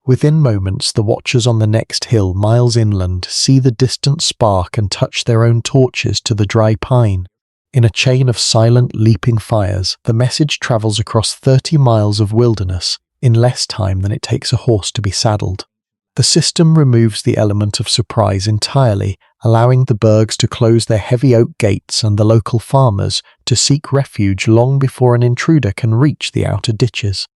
Within moments, the watchers on the next hill, miles inland, see the distant spark and touch their own torches to the dry pine. In a chain of silent, leaping fires, the message travels across 30 miles of wilderness, in less time than it takes a horse to be saddled. The system removes the element of surprise entirely, allowing the burghs to close their heavy oak gates and the local farmers to seek refuge long before an intruder can reach the outer ditches.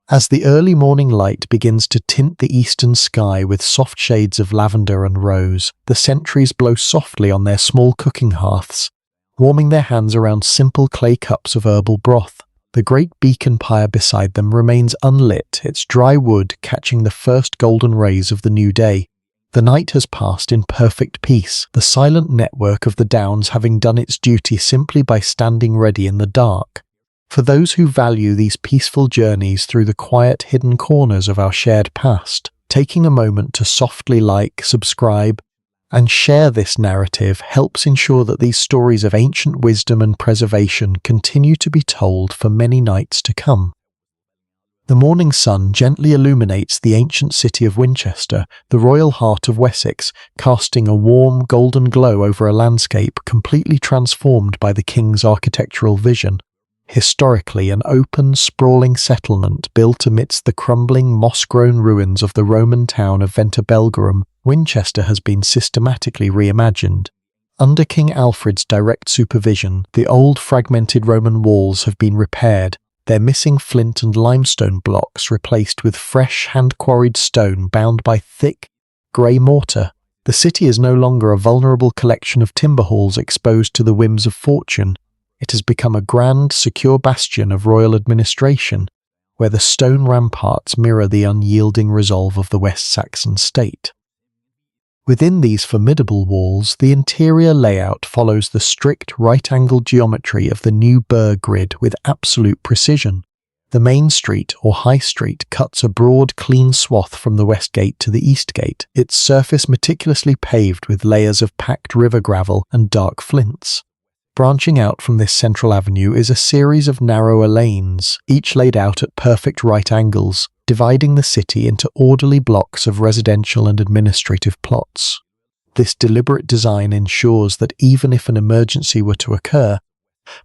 As the early morning light begins to tint the eastern sky with soft shades of lavender and rose, the sentries blow softly on their small cooking hearths, warming their hands around simple clay cups of herbal broth. The great beacon pyre beside them remains unlit, its dry wood catching the first golden rays of the new day. The night has passed in perfect peace, the silent network of the downs having done its duty simply by standing ready in the dark. For those who value these peaceful journeys through the quiet hidden corners of our shared past, taking a moment to softly like, subscribe, and share this narrative helps ensure that these stories of ancient wisdom and preservation continue to be told for many nights to come. The morning sun gently illuminates the ancient city of Winchester, the royal heart of Wessex, casting a warm golden glow over a landscape completely transformed by the king's architectural vision. Historically an open, sprawling settlement built amidst the crumbling, moss-grown ruins of the Roman town of Ventibelgarum, Winchester has been systematically reimagined. Under King Alfred's direct supervision, the old fragmented Roman walls have been repaired, their missing flint and limestone blocks replaced with fresh hand-quarried stone bound by thick, grey mortar. The city is no longer a vulnerable collection of timber halls exposed to the whims of fortune. It has become a grand, secure bastion of royal administration, where the stone ramparts mirror the unyielding resolve of the West Saxon state. Within these formidable walls, the interior layout follows the strict right-angled geometry of the new burgh grid with absolute precision. The main street, or high street, cuts a broad, clean swath from the west gate to the east gate, its surface meticulously paved with layers of packed river gravel and dark flints. Branching out from this central avenue is a series of narrower lanes, each laid out at perfect right angles, dividing the city into orderly blocks of residential and administrative plots. This deliberate design ensures that even if an emergency were to occur,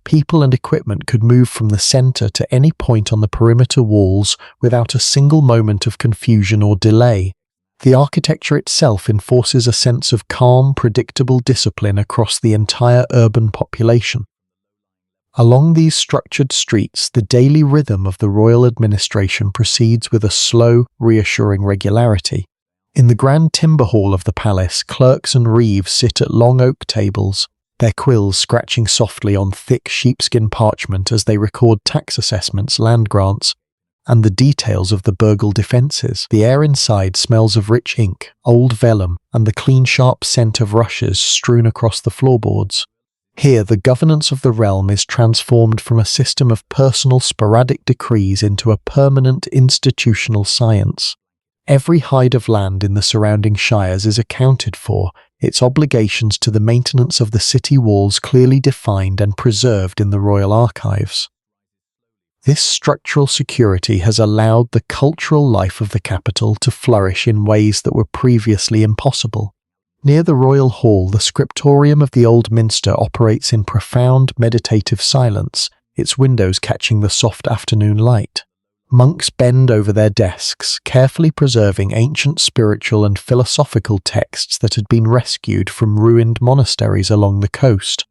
people and equipment could move from the centre to any point on the perimeter walls without a single moment of confusion or delay. The architecture itself enforces a sense of calm, predictable discipline across the entire urban population. Along these structured streets, the daily rhythm of the royal administration proceeds with a slow, reassuring regularity. In the grand timber hall of the palace, clerks and reeves sit at long oak tables, their quills scratching softly on thick sheepskin parchment as they record tax assessments, land grants, and the details of the burgle defences. The air inside smells of rich ink, old vellum, and the clean sharp scent of rushes strewn across the floorboards. Here, the governance of the realm is transformed from a system of personal sporadic decrees into a permanent institutional science. Every hide of land in the surrounding shires is accounted for, its obligations to the maintenance of the city walls clearly defined and preserved in the royal archives. This structural security has allowed the cultural life of the capital to flourish in ways that were previously impossible. Near the royal hall, the scriptorium of the old minster operates in profound meditative silence, its windows catching the soft afternoon light. Monks bend over their desks, carefully preserving ancient spiritual and philosophical texts that had been rescued from ruined monasteries along the coast.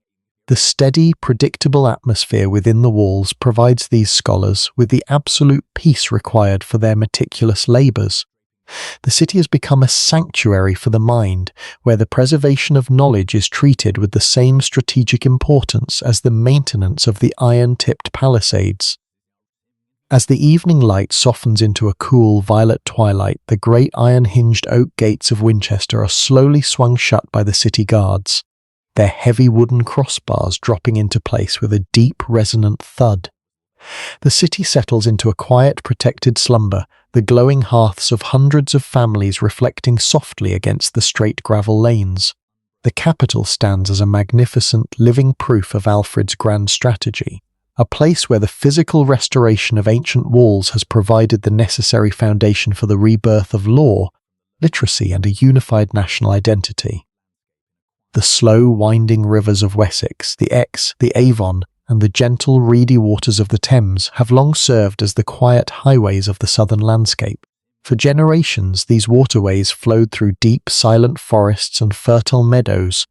The steady, predictable atmosphere within the walls provides these scholars with the absolute peace required for their meticulous labours. The city has become a sanctuary for the mind, where the preservation of knowledge is treated with the same strategic importance as the maintenance of the iron-tipped palisades. As the evening light softens into a cool violet twilight, the great iron-hinged oak gates of Winchester are slowly swung shut by the city guards, their heavy wooden crossbars dropping into place with a deep, resonant thud. The city settles into a quiet, protected slumber, the glowing hearths of hundreds of families reflecting softly against the straight gravel lanes. The capital stands as a magnificent, living proof of Alfred's grand strategy, a place where the physical restoration of ancient walls has provided the necessary foundation for the rebirth of law, literacy, and a unified national identity. The slow, winding rivers of Wessex, the Exe, the Avon, and the gentle, reedy waters of the Thames have long served as the quiet highways of the southern landscape. For generations, these waterways flowed through deep, silent forests and fertile meadows,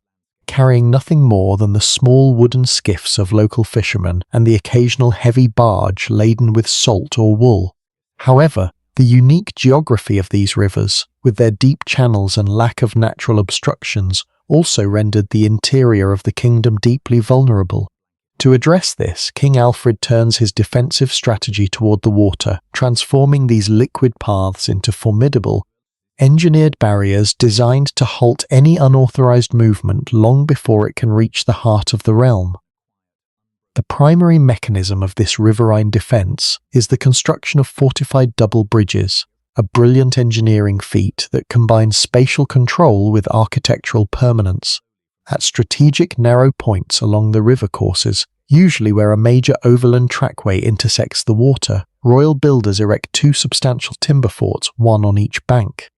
carrying nothing more than the small wooden skiffs of local fishermen and the occasional heavy barge laden with salt or wool. However, the unique geography of these rivers, with their deep channels and lack of natural obstructions, also rendered the interior of the kingdom deeply vulnerable. To address this, King Alfred turns his defensive strategy toward the water, transforming these liquid paths into formidable, engineered barriers designed to halt any unauthorized movement long before it can reach the heart of the realm. The primary mechanism of this riverine defense is the construction of fortified double bridges, a brilliant engineering feat that combines spatial control with architectural permanence. At strategic narrow points along the river courses, usually where a major overland trackway intersects the water, royal builders erect two substantial timber forts, one on each bank.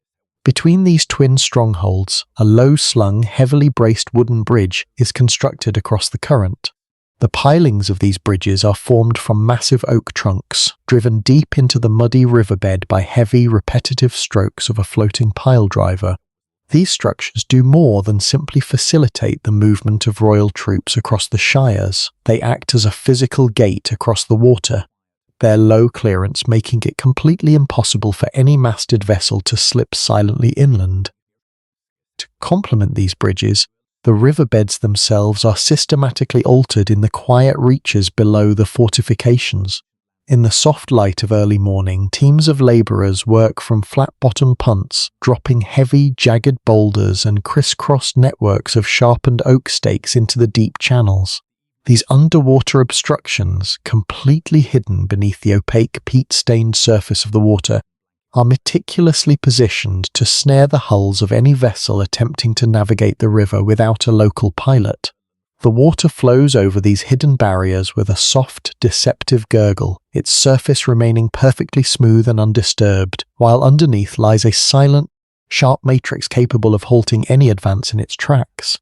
Between these twin strongholds, a low-slung, heavily braced wooden bridge is constructed across the current. The pilings of these bridges are formed from massive oak trunks, driven deep into the muddy riverbed by heavy, repetitive strokes of a floating pile driver. These structures do more than simply facilitate the movement of royal troops across the shires. They act as a physical gate across the water, their low clearance making it completely impossible for any masted vessel to slip silently inland. To complement these bridges, the riverbeds themselves are systematically altered in the quiet reaches below the fortifications. In the soft light of early morning, teams of labourers work from flat-bottom punts, dropping heavy, jagged boulders and criss-crossed networks of sharpened oak stakes into the deep channels. These underwater obstructions, completely hidden beneath the opaque, peat-stained surface of the water, are meticulously positioned to snare the hulls of any vessel attempting to navigate the river without a local pilot. The water flows over these hidden barriers with a soft, deceptive gurgle, its surface remaining perfectly smooth and undisturbed, while underneath lies a silent, sharp matrix capable of halting any advance in its tracks.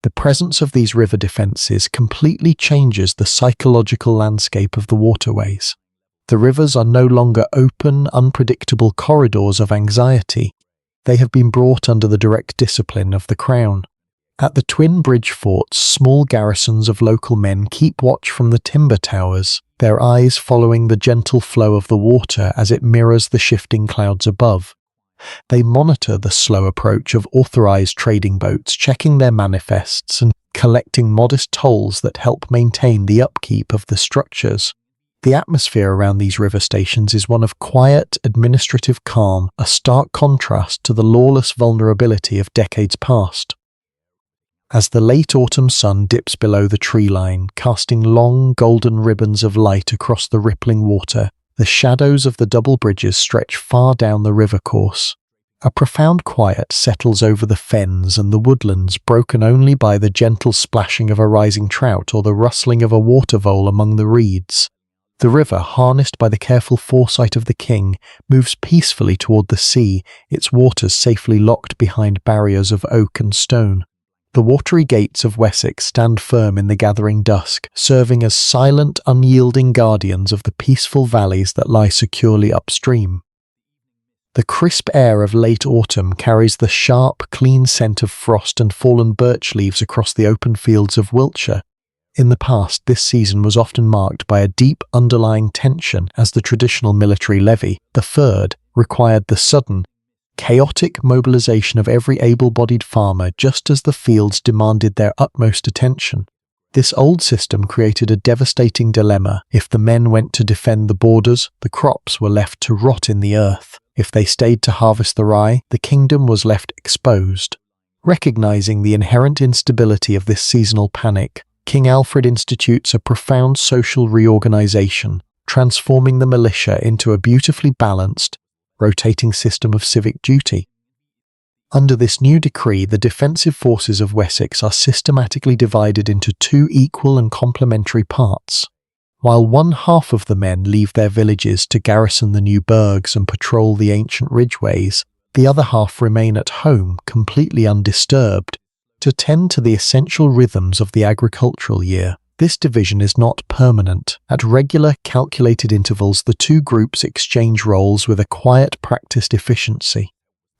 The presence of these river defences completely changes the psychological landscape of the waterways. The rivers are no longer open, unpredictable corridors of anxiety. They have been brought under the direct discipline of the Crown. At the twin bridge forts, small garrisons of local men keep watch from the timber towers, their eyes following the gentle flow of the water as it mirrors the shifting clouds above. They monitor the slow approach of authorized trading boats, checking their manifests and collecting modest tolls that help maintain the upkeep of the structures. The atmosphere around these river stations is one of quiet, administrative calm, a stark contrast to the lawless vulnerability of decades past. As the late autumn sun dips below the tree line, casting long, golden ribbons of light across the rippling water, the shadows of the double bridges stretch far down the river course. A profound quiet settles over the fens and the woodlands, broken only by the gentle splashing of a rising trout or the rustling of a water vole among the reeds. The river, harnessed by the careful foresight of the king, moves peacefully toward the sea, its waters safely locked behind barriers of oak and stone. The watery gates of Wessex stand firm in the gathering dusk, serving as silent, unyielding guardians of the peaceful valleys that lie securely upstream. The crisp air of late autumn carries the sharp, clean scent of frost and fallen birch leaves across the open fields of Wiltshire. In the past, this season was often marked by a deep underlying tension as the traditional military levy, the Fyrd, required the sudden, chaotic mobilization of every able-bodied farmer just as the fields demanded their utmost attention. This old system created a devastating dilemma. If the men went to defend the borders, the crops were left to rot in the earth. If they stayed to harvest the rye, the kingdom was left exposed. Recognizing the inherent instability of this seasonal panic, King Alfred institutes a profound social reorganization, transforming the militia into a beautifully balanced, rotating system of civic duty. Under this new decree, the defensive forces of Wessex are systematically divided into two equal and complementary parts. While one half of the men leave their villages to garrison the new burghs and patrol the ancient ridgeways, the other half remain at home, completely undisturbed, to tend to the essential rhythms of the agricultural year. This division is not permanent. At regular, calculated intervals, the two groups exchange roles with a quiet, practiced efficiency.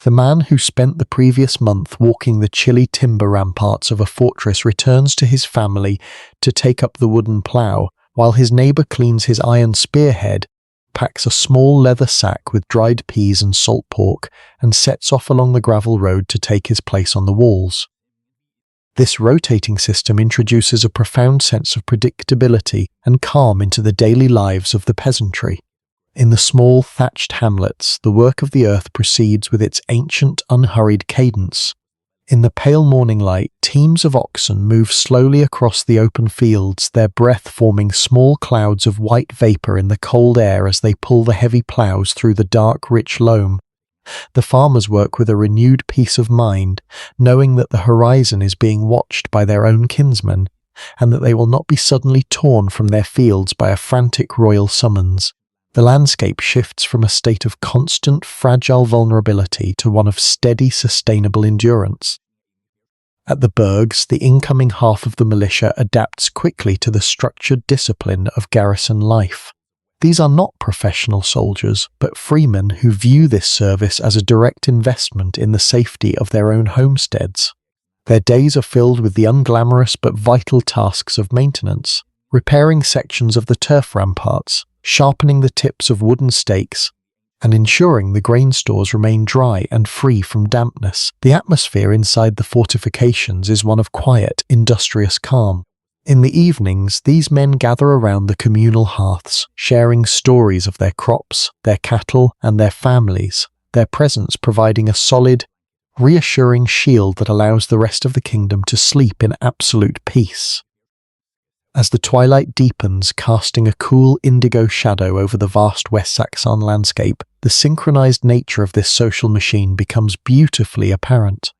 The man who spent the previous month walking the chilly timber ramparts of a fortress returns to his family to take up the wooden plough, while his neighbour cleans his iron spearhead, packs a small leather sack with dried peas and salt pork, and sets off along the gravel road to take his place on the walls. This rotating system introduces a profound sense of predictability and calm into the daily lives of the peasantry. In the small, thatched hamlets, the work of the earth proceeds with its ancient, unhurried cadence. In the pale morning light, teams of oxen move slowly across the open fields, their breath forming small clouds of white vapour in the cold air as they pull the heavy ploughs through the dark, rich loam. The farmers work with a renewed peace of mind, knowing that the horizon is being watched by their own kinsmen, and that they will not be suddenly torn from their fields by a frantic royal summons. The landscape shifts from a state of constant, fragile vulnerability to one of steady, sustainable endurance. At the burghs, the incoming half of the militia adapts quickly to the structured discipline of garrison life. These are not professional soldiers, but freemen who view this service as a direct investment in the safety of their own homesteads. Their days are filled with the unglamorous but vital tasks of maintenance, repairing sections of the turf ramparts, sharpening the tips of wooden stakes, and ensuring the grain stores remain dry and free from dampness. The atmosphere inside the fortifications is one of quiet, industrious calm. In the evenings, these men gather around the communal hearths, sharing stories of their crops, their cattle, and their families, their presence providing a solid, reassuring shield that allows the rest of the kingdom to sleep in absolute peace. As the twilight deepens, casting a cool indigo shadow over the vast West Saxon landscape, the synchronized nature of this social machine becomes beautifully apparent.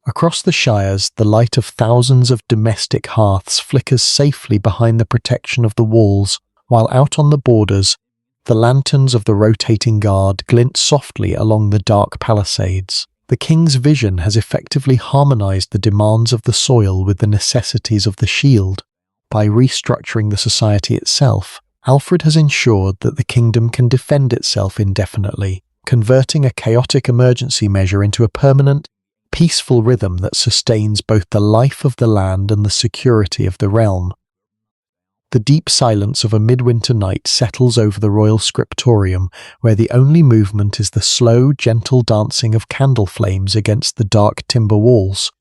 Across the shires, the light of thousands of domestic hearths flickers safely behind the protection of the walls, while out on the borders, the lanterns of the rotating guard glint softly along the dark palisades. The king's vision has effectively harmonized the demands of the soil with the necessities of the shield. By restructuring the society itself, Alfred has ensured that the kingdom can defend itself indefinitely, converting a chaotic emergency measure into a permanent, peaceful rhythm that sustains both the life of the land and the security of the realm. The deep silence of a midwinter night settles over the royal scriptorium, where the only movement is the slow, gentle dancing of candle flames against the dark timber walls.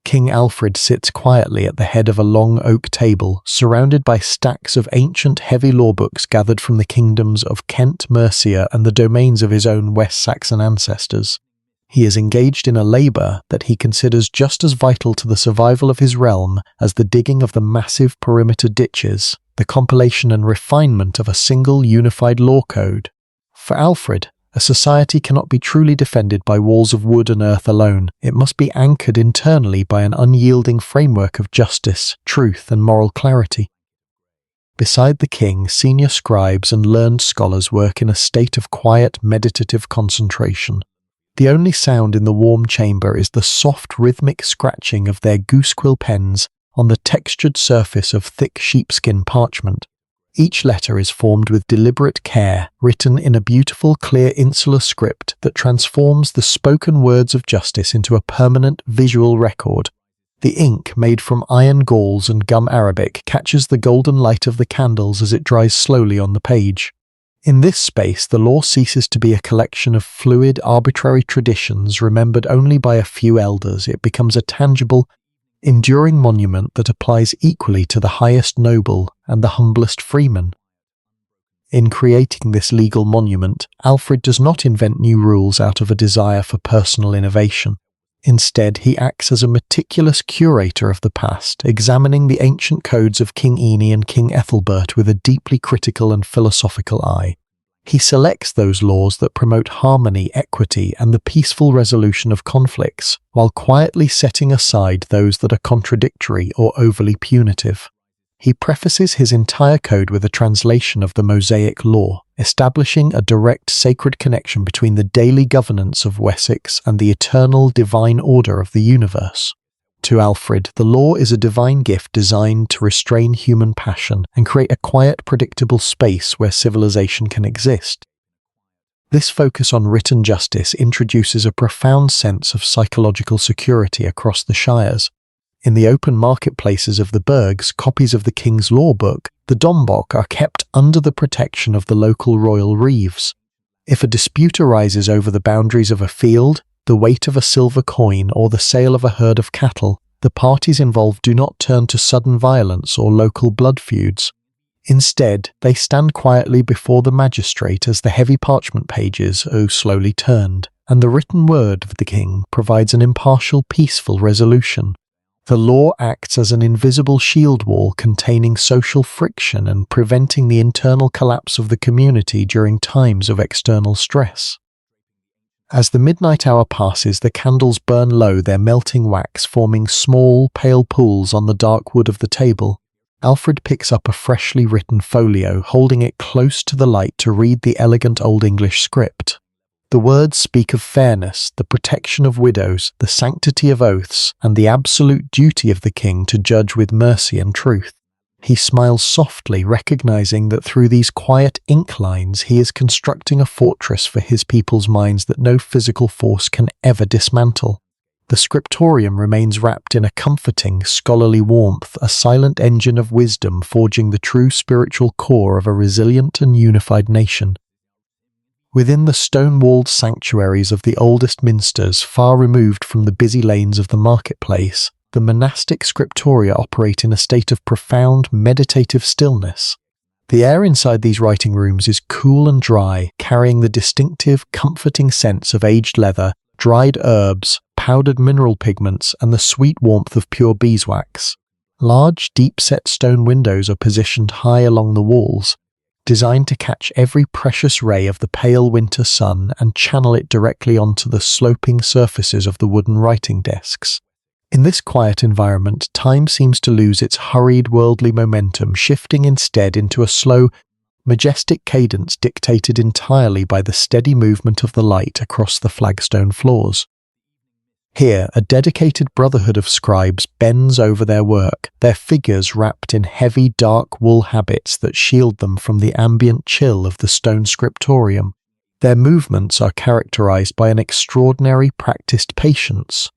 King Alfred sits quietly at the head of a long oak table, surrounded by stacks of ancient heavy law books gathered from the kingdoms of Kent, Mercia, and the domains of his own West Saxon ancestors. He is engaged in a labour that he considers just as vital to the survival of his realm as the digging of the massive perimeter ditches, the compilation and refinement of a single unified law code. For Alfred, a society cannot be truly defended by walls of wood and earth alone. It must be anchored internally by an unyielding framework of justice, truth, and moral clarity. Beside the king, senior scribes and learned scholars work in a state of quiet, meditative concentration. The only sound in the warm chamber is the soft, rhythmic scratching of their goosequill pens on the textured surface of thick sheepskin parchment. Each letter is formed with deliberate care, written in a beautiful, clear insular script that transforms the spoken words of justice into a permanent visual record. The ink, made from iron galls and gum arabic, catches the golden light of the candles as it dries slowly on the page. In this space, the law ceases to be a collection of fluid, arbitrary traditions remembered only by a few elders. It becomes a tangible, enduring monument that applies equally to the highest noble and the humblest freeman. In creating this legal monument, Alfred does not invent new rules out of a desire for personal innovation. Instead, he acts as a meticulous curator of the past, examining the ancient codes of King Ine and King Ethelbert with a deeply critical and philosophical eye. He selects those laws that promote harmony, equity, and the peaceful resolution of conflicts, while quietly setting aside those that are contradictory or overly punitive. He prefaces his entire code with a translation of the Mosaic Law, establishing a direct sacred connection between the daily governance of Wessex and the eternal divine order of the universe. To Alfred, the law is a divine gift designed to restrain human passion and create a quiet, predictable space where civilization can exist. This focus on written justice introduces a profound sense of psychological security across the shires. In the open marketplaces of the burghs, copies of the King's Law Book, the Dombock, are kept under the protection of the local royal reeves. If a dispute arises over the boundaries of a field, the weight of a silver coin, or the sale of a herd of cattle, the parties involved do not turn to sudden violence or local blood feuds. Instead, they stand quietly before the magistrate as the heavy parchment pages are slowly turned, and the written word of the king provides an impartial, peaceful resolution. The law acts as an invisible shield wall containing social friction and preventing the internal collapse of the community during times of external stress. As the midnight hour passes, the candles burn low, their melting wax forming small, pale pools on the dark wood of the table. Alfred picks up a freshly written folio, holding it close to the light to read the elegant Old English script. The words speak of fairness, the protection of widows, the sanctity of oaths, and the absolute duty of the king to judge with mercy and truth. He smiles softly, recognizing that through these quiet ink lines he is constructing a fortress for his people's minds that no physical force can ever dismantle. The scriptorium remains wrapped in a comforting, scholarly warmth, a silent engine of wisdom forging the true spiritual core of a resilient and unified nation. Within the stone-walled sanctuaries of the oldest minsters, far removed from the busy lanes of the marketplace, the monastic scriptoria operate in a state of profound, meditative stillness. The air inside these writing rooms is cool and dry, carrying the distinctive, comforting sense of aged leather, dried herbs, powdered mineral pigments, and the sweet warmth of pure beeswax. Large, deep-set stone windows are positioned high along the walls, designed to catch every precious ray of the pale winter sun and channel it directly onto the sloping surfaces of the wooden writing desks. In this quiet environment, time seems to lose its hurried worldly momentum, shifting instead into a slow, majestic cadence dictated entirely by the steady movement of the light across the flagstone floors. Here, a dedicated brotherhood of scribes bends over their work, their figures wrapped in heavy, dark wool habits that shield them from the ambient chill of the stone scriptorium. Their movements are characterized by an extraordinary practiced patience.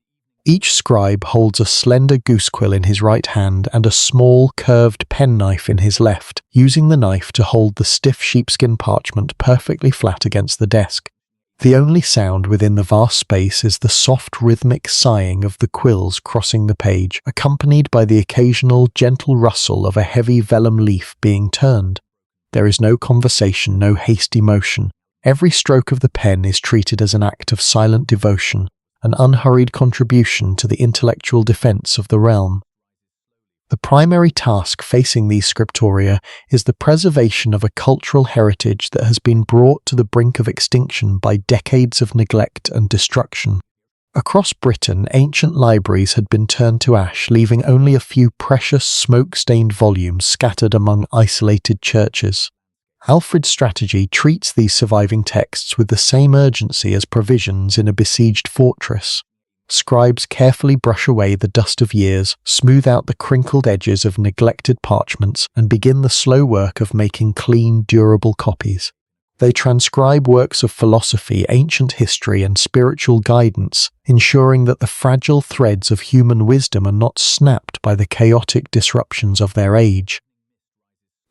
Each scribe holds a slender goosequill in his right hand and a small, curved penknife in his left, using the knife to hold the stiff sheepskin parchment perfectly flat against the desk. The only sound within the vast space is the soft, rhythmic sighing of the quills crossing the page, accompanied by the occasional, gentle rustle of a heavy vellum leaf being turned. There is no conversation, no hasty motion. Every stroke of the pen is treated as an act of silent devotion, an unhurried contribution to the intellectual defense of the realm. The primary task facing these scriptoria is the preservation of a cultural heritage that has been brought to the brink of extinction by decades of neglect and destruction. Across Britain, ancient libraries had been turned to ash, leaving only a few precious, smoke-stained volumes scattered among isolated churches. Alfred's strategy treats these surviving texts with the same urgency as provisions in a besieged fortress. Scribes carefully brush away the dust of years, smooth out the crinkled edges of neglected parchments, and begin the slow work of making clean, durable copies. They transcribe works of philosophy, ancient history, and spiritual guidance, ensuring that the fragile threads of human wisdom are not snapped by the chaotic disruptions of their age.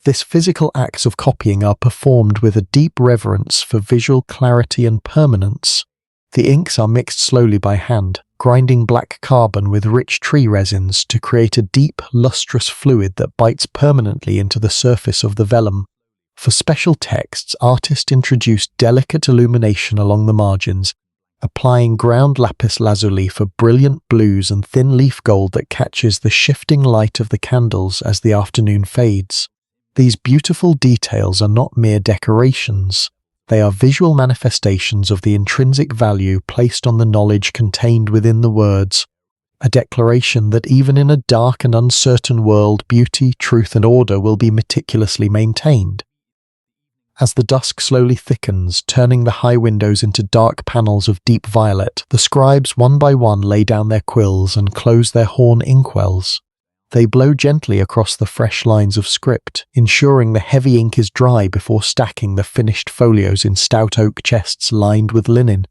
These physical acts of copying are performed with a deep reverence for visual clarity and permanence. The inks are mixed slowly by hand, grinding black carbon with rich tree resins to create a deep, lustrous fluid that bites permanently into the surface of the vellum. For special texts, artists introduce delicate illumination along the margins, applying ground lapis lazuli for brilliant blues and thin leaf gold that catches the shifting light of the candles as the afternoon fades. These beautiful details are not mere decorations. They are visual manifestations of the intrinsic value placed on the knowledge contained within the words, a declaration that even in a dark and uncertain world, beauty, truth, and order will be meticulously maintained. As the dusk slowly thickens, turning the high windows into dark panels of deep violet, the scribes one by one lay down their quills and close their horn inkwells. They blow gently across the fresh lines of script, ensuring the heavy ink is dry before stacking the finished folios in stout oak chests lined with linen.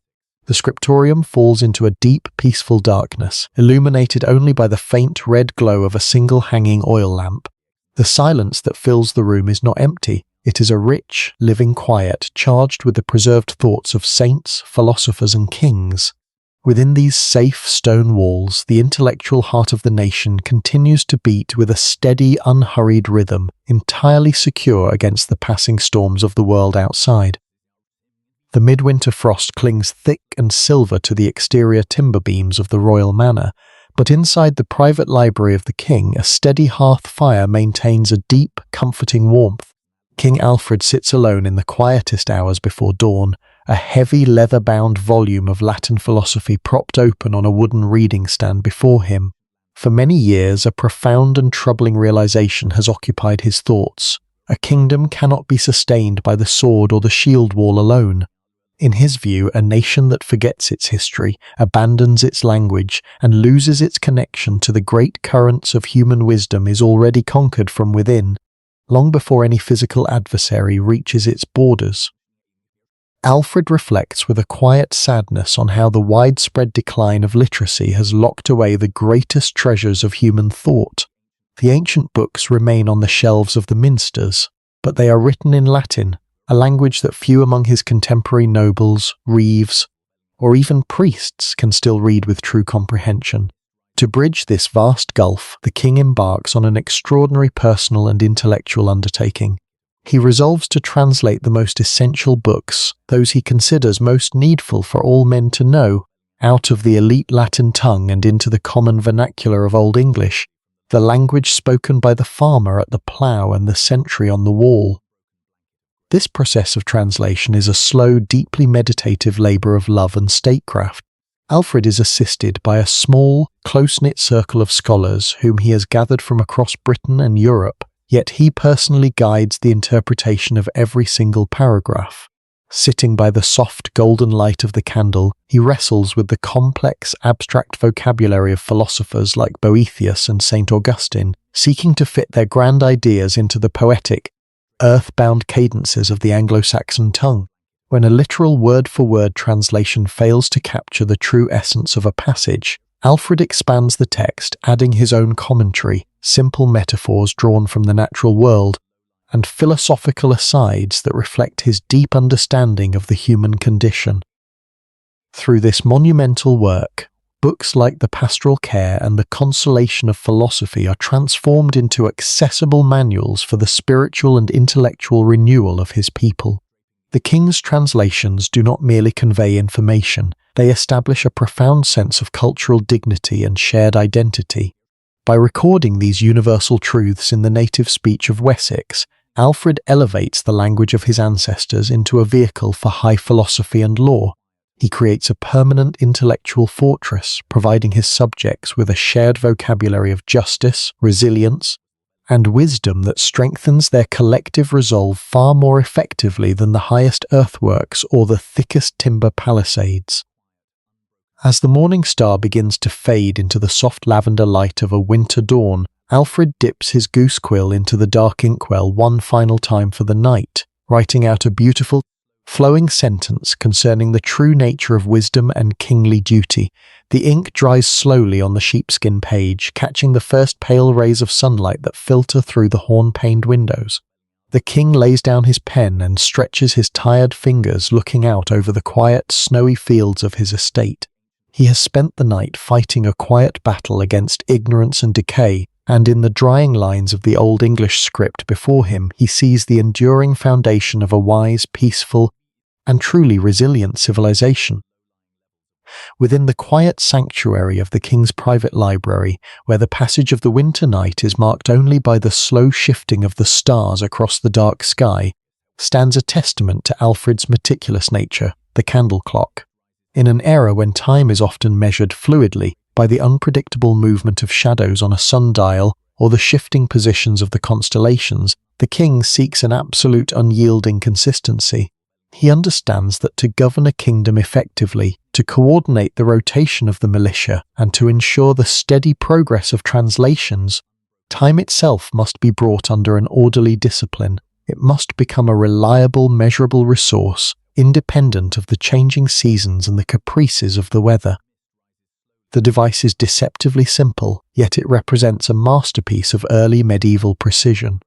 The scriptorium falls into a deep, peaceful darkness, illuminated only by the faint red glow of a single hanging oil lamp. The silence that fills the room is not empty. It is a rich, living quiet, charged with the preserved thoughts of saints, philosophers, and kings. Within these safe stone walls, the intellectual heart of the nation continues to beat with a steady, unhurried rhythm, entirely secure against the passing storms of the world outside. The midwinter frost clings thick and silver to the exterior timber beams of the royal manor, but inside the private library of the king, a steady hearth fire maintains a deep, comforting warmth. King Alfred sits alone in the quietest hours before dawn, a heavy leather-bound volume of Latin philosophy propped open on a wooden reading stand before him. For many years, a profound and troubling realization has occupied his thoughts. A kingdom cannot be sustained by the sword or the shield wall alone. In his view, a nation that forgets its history, abandons its language, and loses its connection to the great currents of human wisdom is already conquered from within, long before any physical adversary reaches its borders. Alfred reflects with a quiet sadness on how the widespread decline of literacy has locked away the greatest treasures of human thought. The ancient books remain on the shelves of the minsters, but they are written in Latin, a language that few among his contemporary nobles, reeves, or even priests can still read with true comprehension. To bridge this vast gulf, the king embarks on an extraordinary personal and intellectual undertaking. He resolves to translate the most essential books, those he considers most needful for all men to know, out of the elite Latin tongue and into the common vernacular of Old English, the language spoken by the farmer at the plough and the sentry on the wall. This process of translation is a slow, deeply meditative labour of love and statecraft. Alfred is assisted by a small, close-knit circle of scholars whom he has gathered from across Britain and Europe, yet he personally guides the interpretation of every single paragraph. Sitting by the soft golden light of the candle, he wrestles with the complex, abstract vocabulary of philosophers like Boethius and St. Augustine, seeking to fit their grand ideas into the poetic, earth-bound cadences of the Anglo-Saxon tongue. When a literal word-for-word translation fails to capture the true essence of a passage, Alfred expands the text, adding his own commentary, simple metaphors drawn from the natural world, and philosophical asides that reflect his deep understanding of the human condition. Through this monumental work, books like The Pastoral Care and The Consolation of Philosophy are transformed into accessible manuals for the spiritual and intellectual renewal of his people. The king's translations do not merely convey information, they establish a profound sense of cultural dignity and shared identity. By recording these universal truths in the native speech of Wessex, Alfred elevates the language of his ancestors into a vehicle for high philosophy and law. He creates a permanent intellectual fortress, providing his subjects with a shared vocabulary of justice, resilience, and wisdom that strengthens their collective resolve far more effectively than the highest earthworks or the thickest timber palisades. As the morning star begins to fade into the soft lavender light of a winter dawn, Alfred dips his goose quill into the dark inkwell one final time for the night, writing out a beautiful, flowing sentence concerning the true nature of wisdom and kingly duty. The ink dries slowly on the sheepskin page, catching the first pale rays of sunlight that filter through the horn-paned windows. The king lays down his pen and stretches his tired fingers, looking out over the quiet, snowy fields of his estate. He has spent the night fighting a quiet battle against ignorance and decay, and in the drying lines of the Old English script before him, he sees the enduring foundation of a wise, peaceful, and truly resilient civilization. Within the quiet sanctuary of the king's private library, where the passage of the winter night is marked only by the slow shifting of the stars across the dark sky, stands a testament to Alfred's meticulous nature, the candle clock. In an era when time is often measured fluidly by the unpredictable movement of shadows on a sundial or the shifting positions of the constellations, the king seeks an absolute unyielding consistency. He understands that to govern a kingdom effectively, to coordinate the rotation of the militia, and to ensure the steady progress of translations, time itself must be brought under an orderly discipline. It must become a reliable, measurable resource, independent of the changing seasons and the caprices of the weather. The device is deceptively simple, yet it represents a masterpiece of early medieval precision.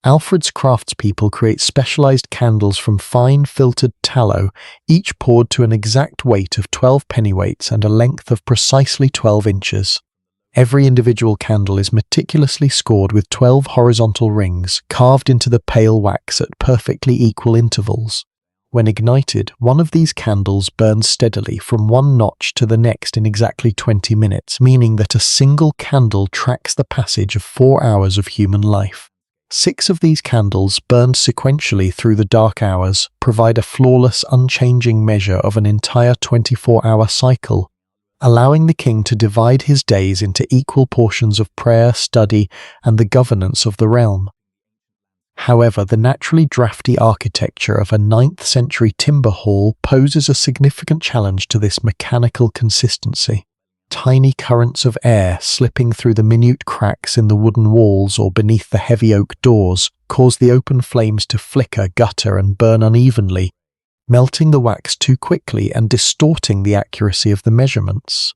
Alfred's craftspeople create specialized candles from fine filtered tallow, each poured to an exact weight of 12 pennyweights and a length of precisely 12 inches. Every individual candle is meticulously scored with 12 horizontal rings, carved into the pale wax at perfectly equal intervals. When ignited, one of these candles burns steadily from one notch to the next in exactly 20 minutes, meaning that a single candle tracks the passage of 4 hours of human life. 6 of these candles, burned sequentially through the dark hours, provide a flawless, unchanging measure of an entire 24-hour cycle, allowing the king to divide his days into equal portions of prayer, study, and the governance of the realm. However, the naturally drafty architecture of a 9th century timber hall poses a significant challenge to this mechanical consistency. Tiny currents of air slipping through the minute cracks in the wooden walls or beneath the heavy oak doors cause the open flames to flicker, gutter, and burn unevenly, melting the wax too quickly and distorting the accuracy of the measurements.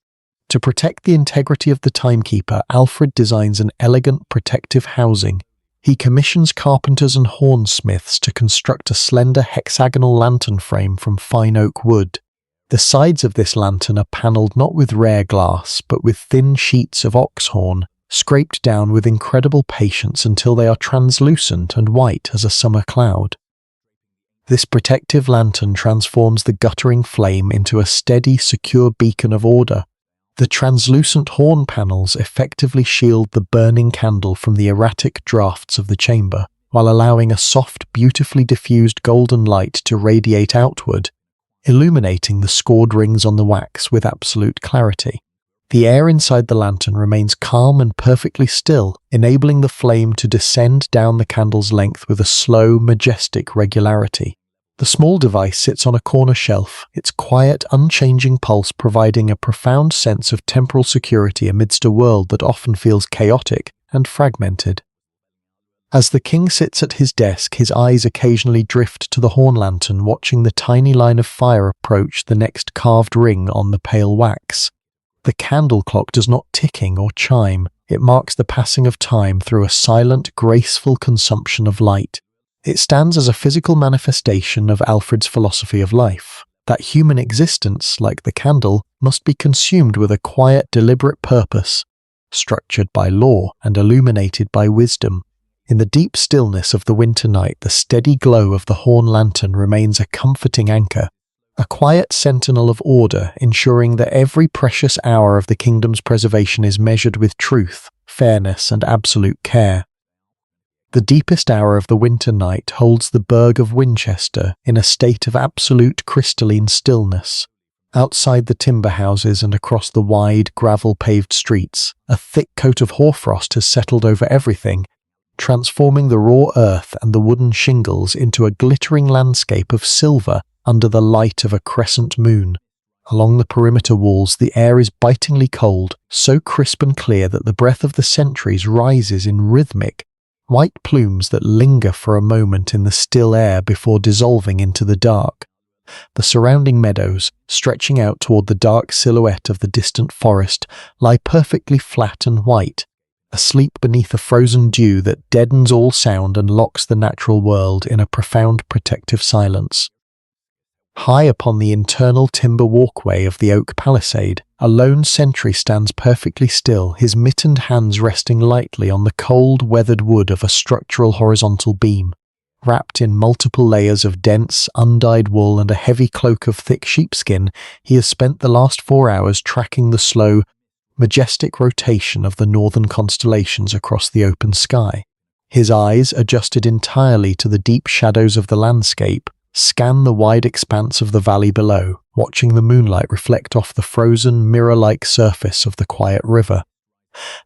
To protect the integrity of the timekeeper, Alfred designs an elegant protective housing. He commissions carpenters and hornsmiths to construct a slender hexagonal lantern frame from fine oak wood. The sides of this lantern are panelled not with rare glass, but with thin sheets of ox horn, scraped down with incredible patience until they are translucent and white as a summer cloud. This protective lantern transforms the guttering flame into a steady, secure beacon of order. The translucent horn panels effectively shield the burning candle from the erratic drafts of the chamber, while allowing a soft, beautifully diffused golden light to radiate outward, illuminating the scored rings on the wax with absolute clarity. The air inside the lantern remains calm and perfectly still, enabling the flame to descend down the candle's length with a slow, majestic regularity. The small device sits on a corner shelf, its quiet, unchanging pulse providing a profound sense of temporal security amidst a world that often feels chaotic and fragmented. As the king sits at his desk, his eyes occasionally drift to the horn lantern, watching the tiny line of fire approach the next carved ring on the pale wax. The candle clock does not ticking or chime. It marks the passing of time through a silent, graceful consumption of light. It stands as a physical manifestation of Alfred's philosophy of life, that human existence, like the candle, must be consumed with a quiet, deliberate purpose, structured by law and illuminated by wisdom. In the deep stillness of the winter night, the steady glow of the horn lantern remains a comforting anchor, a quiet sentinel of order, ensuring that every precious hour of the kingdom's preservation is measured with truth, fairness, and absolute care. The deepest hour of the winter night holds the burgh of Winchester in a state of absolute crystalline stillness. Outside the timber houses and across the wide, gravel-paved streets, a thick coat of hoarfrost has settled over everything, transforming the raw earth and the wooden shingles into a glittering landscape of silver under the light of a crescent moon. Along the perimeter walls, the air is bitingly cold, so crisp and clear that the breath of the centuries rises in rhythmic, white plumes that linger for a moment in the still air before dissolving into the dark. The surrounding meadows, stretching out toward the dark silhouette of the distant forest, lie perfectly flat and white, asleep beneath a frozen dew that deadens all sound and locks the natural world in a profound protective silence. High upon the internal timber walkway of the oak palisade, a lone sentry stands perfectly still, his mittened hands resting lightly on the cold, weathered wood of a structural horizontal beam. Wrapped in multiple layers of dense, undyed wool and a heavy cloak of thick sheepskin, he has spent the last 4 hours tracking the slow, majestic rotation of the northern constellations across the open sky. His eyes, adjusted entirely to the deep shadows of the landscape, scan the wide expanse of the valley below, watching the moonlight reflect off the frozen, mirror-like surface of the quiet river.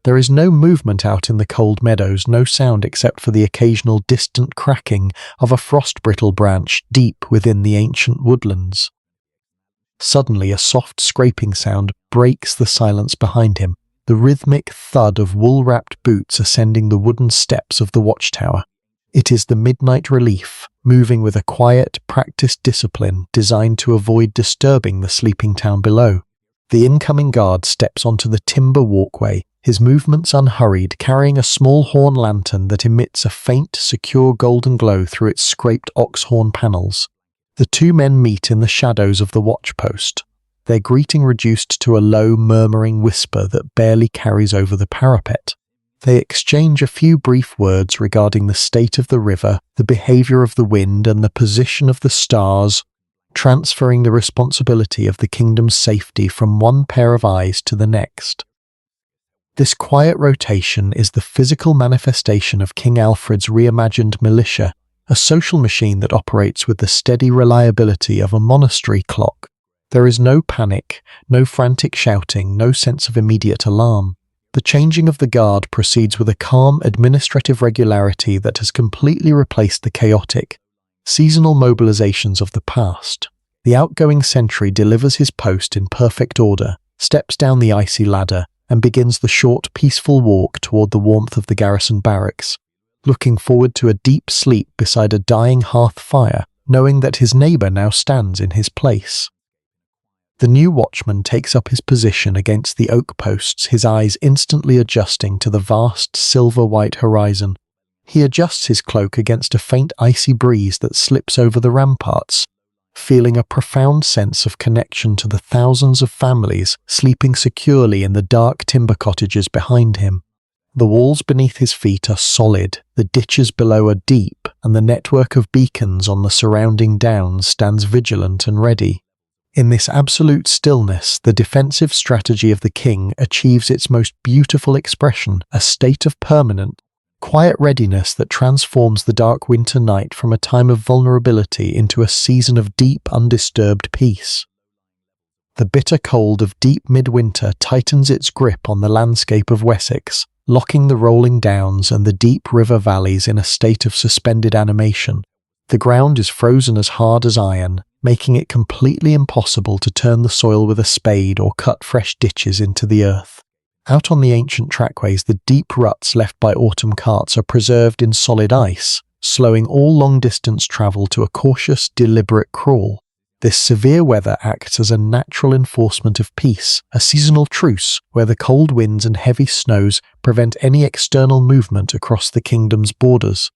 There is no movement out in the cold meadows, no sound except for the occasional distant cracking of a frost-brittle branch deep within the ancient woodlands. Suddenly a soft scraping sound breaks the silence behind him, the rhythmic thud of wool-wrapped boots ascending the wooden steps of the watchtower. It is the midnight relief, moving with a quiet, practiced discipline designed to avoid disturbing the sleeping town below. The incoming guard steps onto the timber walkway, his movements unhurried, carrying a small horn lantern that emits a faint, secure golden glow through its scraped ox-horn panels. The two men meet in the shadows of the watchpost, their greeting reduced to a low, murmuring whisper that barely carries over the parapet. They exchange a few brief words regarding the state of the river, the behavior of the wind, and the position of the stars, transferring the responsibility of the kingdom's safety from one pair of eyes to the next. This quiet rotation is the physical manifestation of King Alfred's reimagined militia, a social machine that operates with the steady reliability of a monastery clock. There is no panic, no frantic shouting, no sense of immediate alarm. The changing of the guard proceeds with a calm, administrative regularity that has completely replaced the chaotic, seasonal mobilizations of the past. The outgoing sentry delivers his post in perfect order, steps down the icy ladder, and begins the short, peaceful walk toward the warmth of the garrison barracks, looking forward to a deep sleep beside a dying hearth fire, knowing that his neighbor now stands in his place. The new watchman takes up his position against the oak posts, his eyes instantly adjusting to the vast silver-white horizon. He adjusts his cloak against a faint icy breeze that slips over the ramparts, feeling a profound sense of connection to the thousands of families sleeping securely in the dark timber cottages behind him. The walls beneath his feet are solid, the ditches below are deep, and the network of beacons on the surrounding downs stands vigilant and ready. In this absolute stillness, the defensive strategy of the king achieves its most beautiful expression, a state of permanent, quiet readiness that transforms the dark winter night from a time of vulnerability into a season of deep, undisturbed peace. The bitter cold of deep midwinter tightens its grip on the landscape of Wessex, locking the rolling downs and the deep river valleys in a state of suspended animation. The ground is frozen as hard as iron, making it completely impossible to turn the soil with a spade or cut fresh ditches into the earth. Out on the ancient trackways, the deep ruts left by autumn carts are preserved in solid ice, slowing all long-distance travel to a cautious, deliberate crawl. This severe weather acts as a natural enforcement of peace, a seasonal truce where the cold winds and heavy snows prevent any external movement across the kingdom's borders.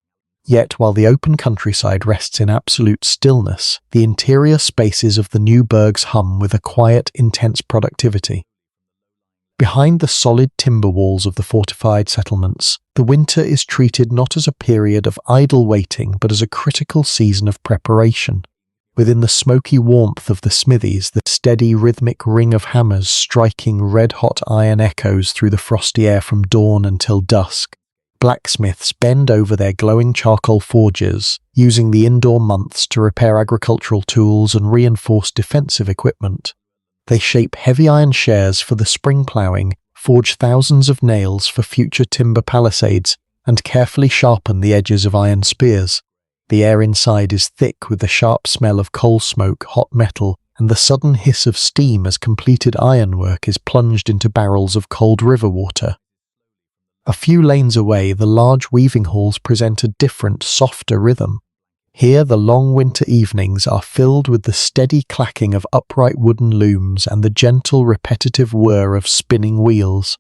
Yet while the open countryside rests in absolute stillness, the interior spaces of the new burghs hum with a quiet, intense productivity. Behind the solid timber walls of the fortified settlements, the winter is treated not as a period of idle waiting but as a critical season of preparation. Within the smoky warmth of the smithies, the steady rhythmic ring of hammers striking red-hot iron echoes through the frosty air from dawn until dusk. Blacksmiths bend over their glowing charcoal forges, using the indoor months to repair agricultural tools and reinforce defensive equipment. They shape heavy iron shares for the spring ploughing, forge thousands of nails for future timber palisades, and carefully sharpen the edges of iron spears. The air inside is thick with the sharp smell of coal smoke, hot metal, and the sudden hiss of steam as completed ironwork is plunged into barrels of cold river water. A few lanes away, the large weaving halls present a different, softer rhythm. Here the long winter evenings are filled with the steady clacking of upright wooden looms and the gentle, repetitive whir of spinning wheels.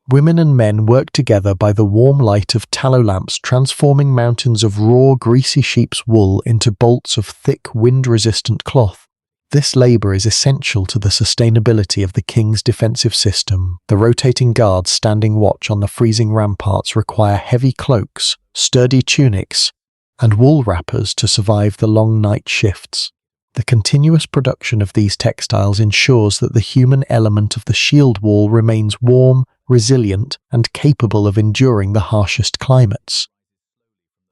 Women and men work together by the warm light of tallow lamps, transforming mountains of raw, greasy sheep's wool into bolts of thick, wind-resistant cloth. This labour is essential to the sustainability of the king's defensive system. The rotating guards standing watch on the freezing ramparts require heavy cloaks, sturdy tunics, and wool wrappers to survive the long night shifts. The continuous production of these textiles ensures that the human element of the shield wall remains warm, resilient, and capable of enduring the harshest climates.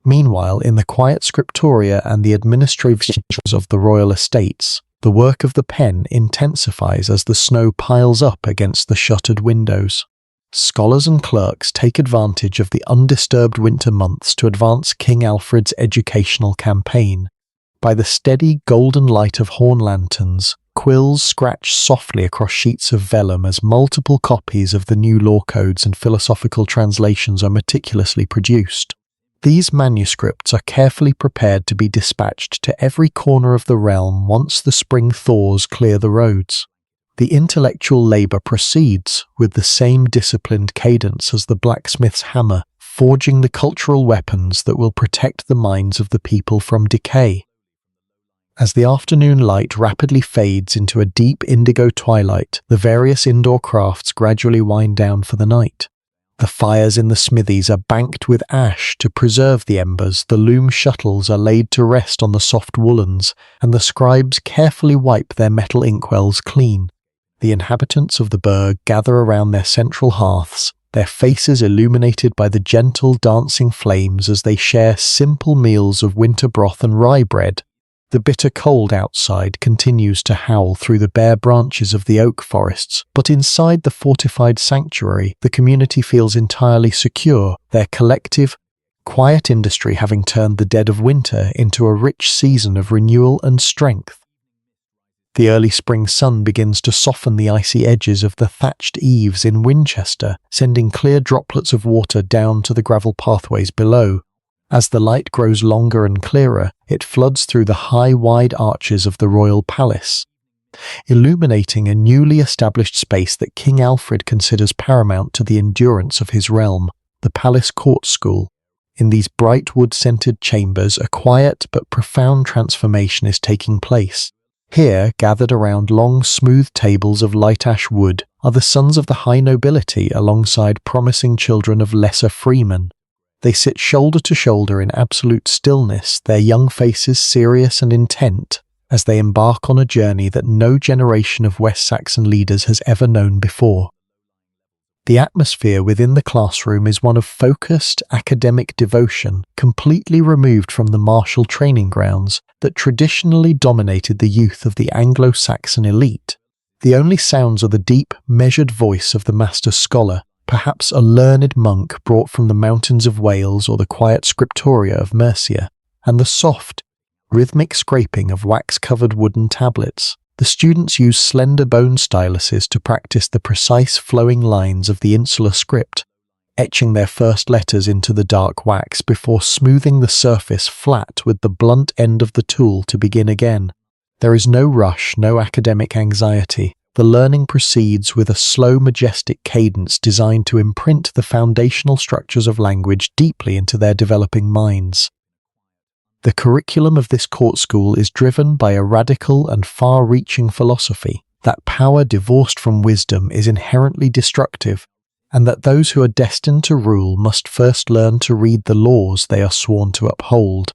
Meanwhile, in the quiet scriptoria and the administrative centres of the royal estates, the work of the pen intensifies as the snow piles up against the shuttered windows. Scholars and clerks take advantage of the undisturbed winter months to advance King Alfred's educational campaign. By the steady golden light of horn lanterns, quills scratch softly across sheets of vellum as multiple copies of the new law codes and philosophical translations are meticulously produced. These manuscripts are carefully prepared to be dispatched to every corner of the realm once the spring thaws clear the roads. The intellectual labour proceeds with the same disciplined cadence as the blacksmith's hammer, forging the cultural weapons that will protect the minds of the people from decay. As the afternoon light rapidly fades into a deep indigo twilight, the various indoor crafts gradually wind down for the night. The fires in the smithies are banked with ash to preserve the embers, the loom shuttles are laid to rest on the soft woolens, and the scribes carefully wipe their metal inkwells clean. The inhabitants of the burg gather around their central hearths, their faces illuminated by the gentle dancing flames as they share simple meals of winter broth and rye bread. The bitter cold outside continues to howl through the bare branches of the oak forests, but inside the fortified sanctuary, the community feels entirely secure, their collective, quiet industry having turned the dead of winter into a rich season of renewal and strength. The early spring sun begins to soften the icy edges of the thatched eaves in Winchester, sending clear droplets of water down to the gravel pathways below. As the light grows longer and clearer, it floods through the high, wide arches of the royal palace, illuminating a newly established space that King Alfred considers paramount to the endurance of his realm, the palace court school. In these bright wood-scented chambers, a quiet but profound transformation is taking place. Here, gathered around long, smooth tables of light ash wood, are the sons of the high nobility alongside promising children of lesser freemen. They sit shoulder to shoulder in absolute stillness, their young faces serious and intent, as they embark on a journey that no generation of West Saxon leaders has ever known before. The atmosphere within the classroom is one of focused academic devotion, completely removed from the martial training grounds that traditionally dominated the youth of the Anglo-Saxon elite. The only sounds are the deep, measured voice of the master scholar, perhaps a learned monk brought from the mountains of Wales or the quiet scriptoria of Mercia, and the soft, rhythmic scraping of wax-covered wooden tablets. The students use slender bone styluses to practice the precise flowing lines of the insular script, etching their first letters into the dark wax before smoothing the surface flat with the blunt end of the tool to begin again. There is no rush, no academic anxiety. The learning proceeds with a slow, majestic cadence designed to imprint the foundational structures of language deeply into their developing minds. The curriculum of this court school is driven by a radical and far-reaching philosophy that power divorced from wisdom is inherently destructive, and that those who are destined to rule must first learn to read the laws they are sworn to uphold.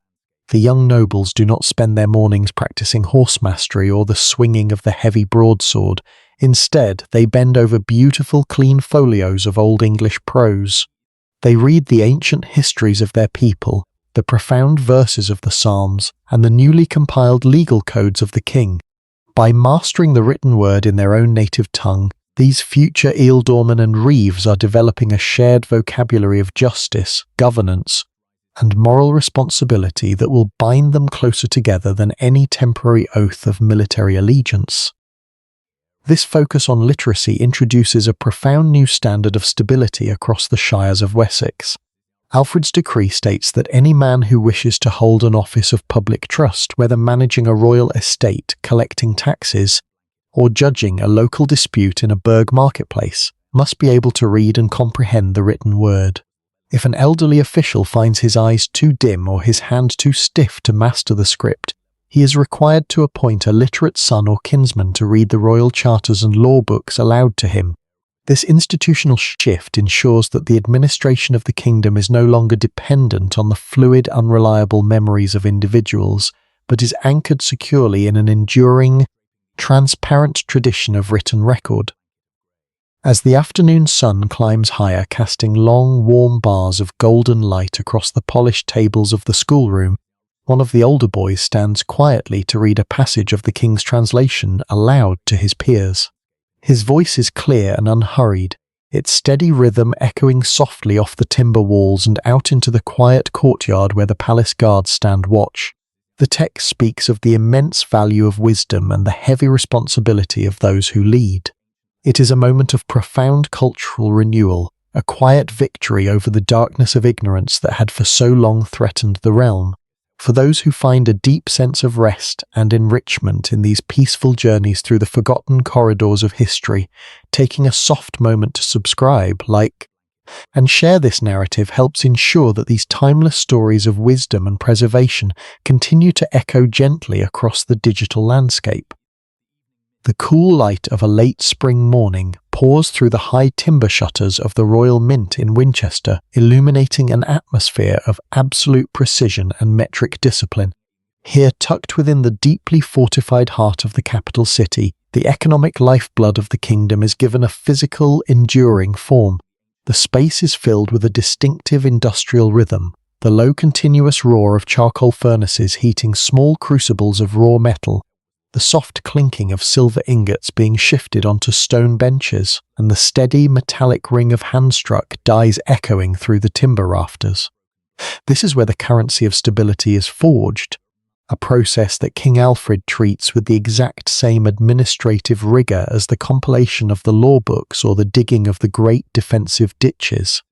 The young nobles do not spend their mornings practicing horse mastery or the swinging of the heavy broadsword. Instead, they bend over beautiful, clean folios of Old English prose. They read the ancient histories of their people, the profound verses of the Psalms, and the newly compiled legal codes of the king. By mastering the written word in their own native tongue, these future ealdormen and reeves are developing a shared vocabulary of justice, governance, and moral responsibility that will bind them closer together than any temporary oath of military allegiance. This focus on literacy introduces a profound new standard of stability across the shires of Wessex. Alfred's decree states that any man who wishes to hold an office of public trust, whether managing a royal estate, collecting taxes, or judging a local dispute in a burg marketplace, must be able to read and comprehend the written word. If an elderly official finds his eyes too dim or his hand too stiff to master the script, he is required to appoint a literate son or kinsman to read the royal charters and law books aloud to him. This institutional shift ensures that the administration of the kingdom is no longer dependent on the fluid, unreliable memories of individuals, but is anchored securely in an enduring, transparent tradition of written record. As the afternoon sun climbs higher, casting long, warm bars of golden light across the polished tables of the schoolroom, one of the older boys stands quietly to read a passage of the king's translation aloud to his peers. His voice is clear and unhurried, its steady rhythm echoing softly off the timber walls and out into the quiet courtyard where the palace guards stand watch. The text speaks of the immense value of wisdom and the heavy responsibility of those who lead. It is a moment of profound cultural renewal, a quiet victory over the darkness of ignorance that had for so long threatened the realm. For those who find a deep sense of rest and enrichment in these peaceful journeys through the forgotten corridors of history, taking a soft moment to subscribe, like, and share this narrative helps ensure that these timeless stories of wisdom and preservation continue to echo gently across the digital landscape. The cool light of a late spring morning pours through the high timber shutters of the Royal Mint in Winchester, illuminating an atmosphere of absolute precision and metric discipline. Here, tucked within the deeply fortified heart of the capital city, the economic lifeblood of the kingdom is given a physical, enduring form. The space is filled with a distinctive industrial rhythm, the low continuous roar of charcoal furnaces heating small crucibles of raw metal, the soft clinking of silver ingots being shifted onto stone benches, and the steady metallic ring of hand-struck dies echoing through the timber rafters. This is where the currency of stability is forged, a process that King Alfred treats with the exact same administrative rigour as the compilation of the law books or the digging of the great defensive ditches.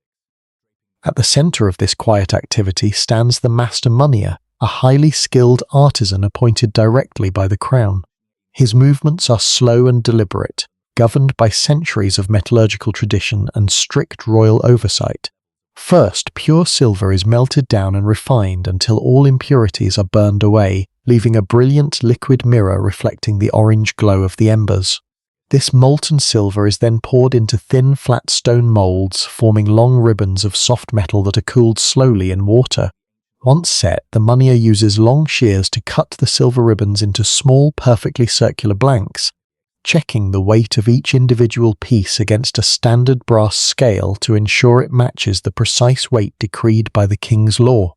At the centre of this quiet activity stands the master moneyer, a highly skilled artisan appointed directly by the crown. His movements are slow and deliberate, governed by centuries of metallurgical tradition and strict royal oversight. First, pure silver is melted down and refined until all impurities are burned away, leaving a brilliant liquid mirror reflecting the orange glow of the embers. This molten silver is then poured into thin, flat stone moulds, forming long ribbons of soft metal that are cooled slowly in water. Once set, the moneyer uses long shears to cut the silver ribbons into small, perfectly circular blanks, checking the weight of each individual piece against a standard brass scale to ensure it matches the precise weight decreed by the king's law.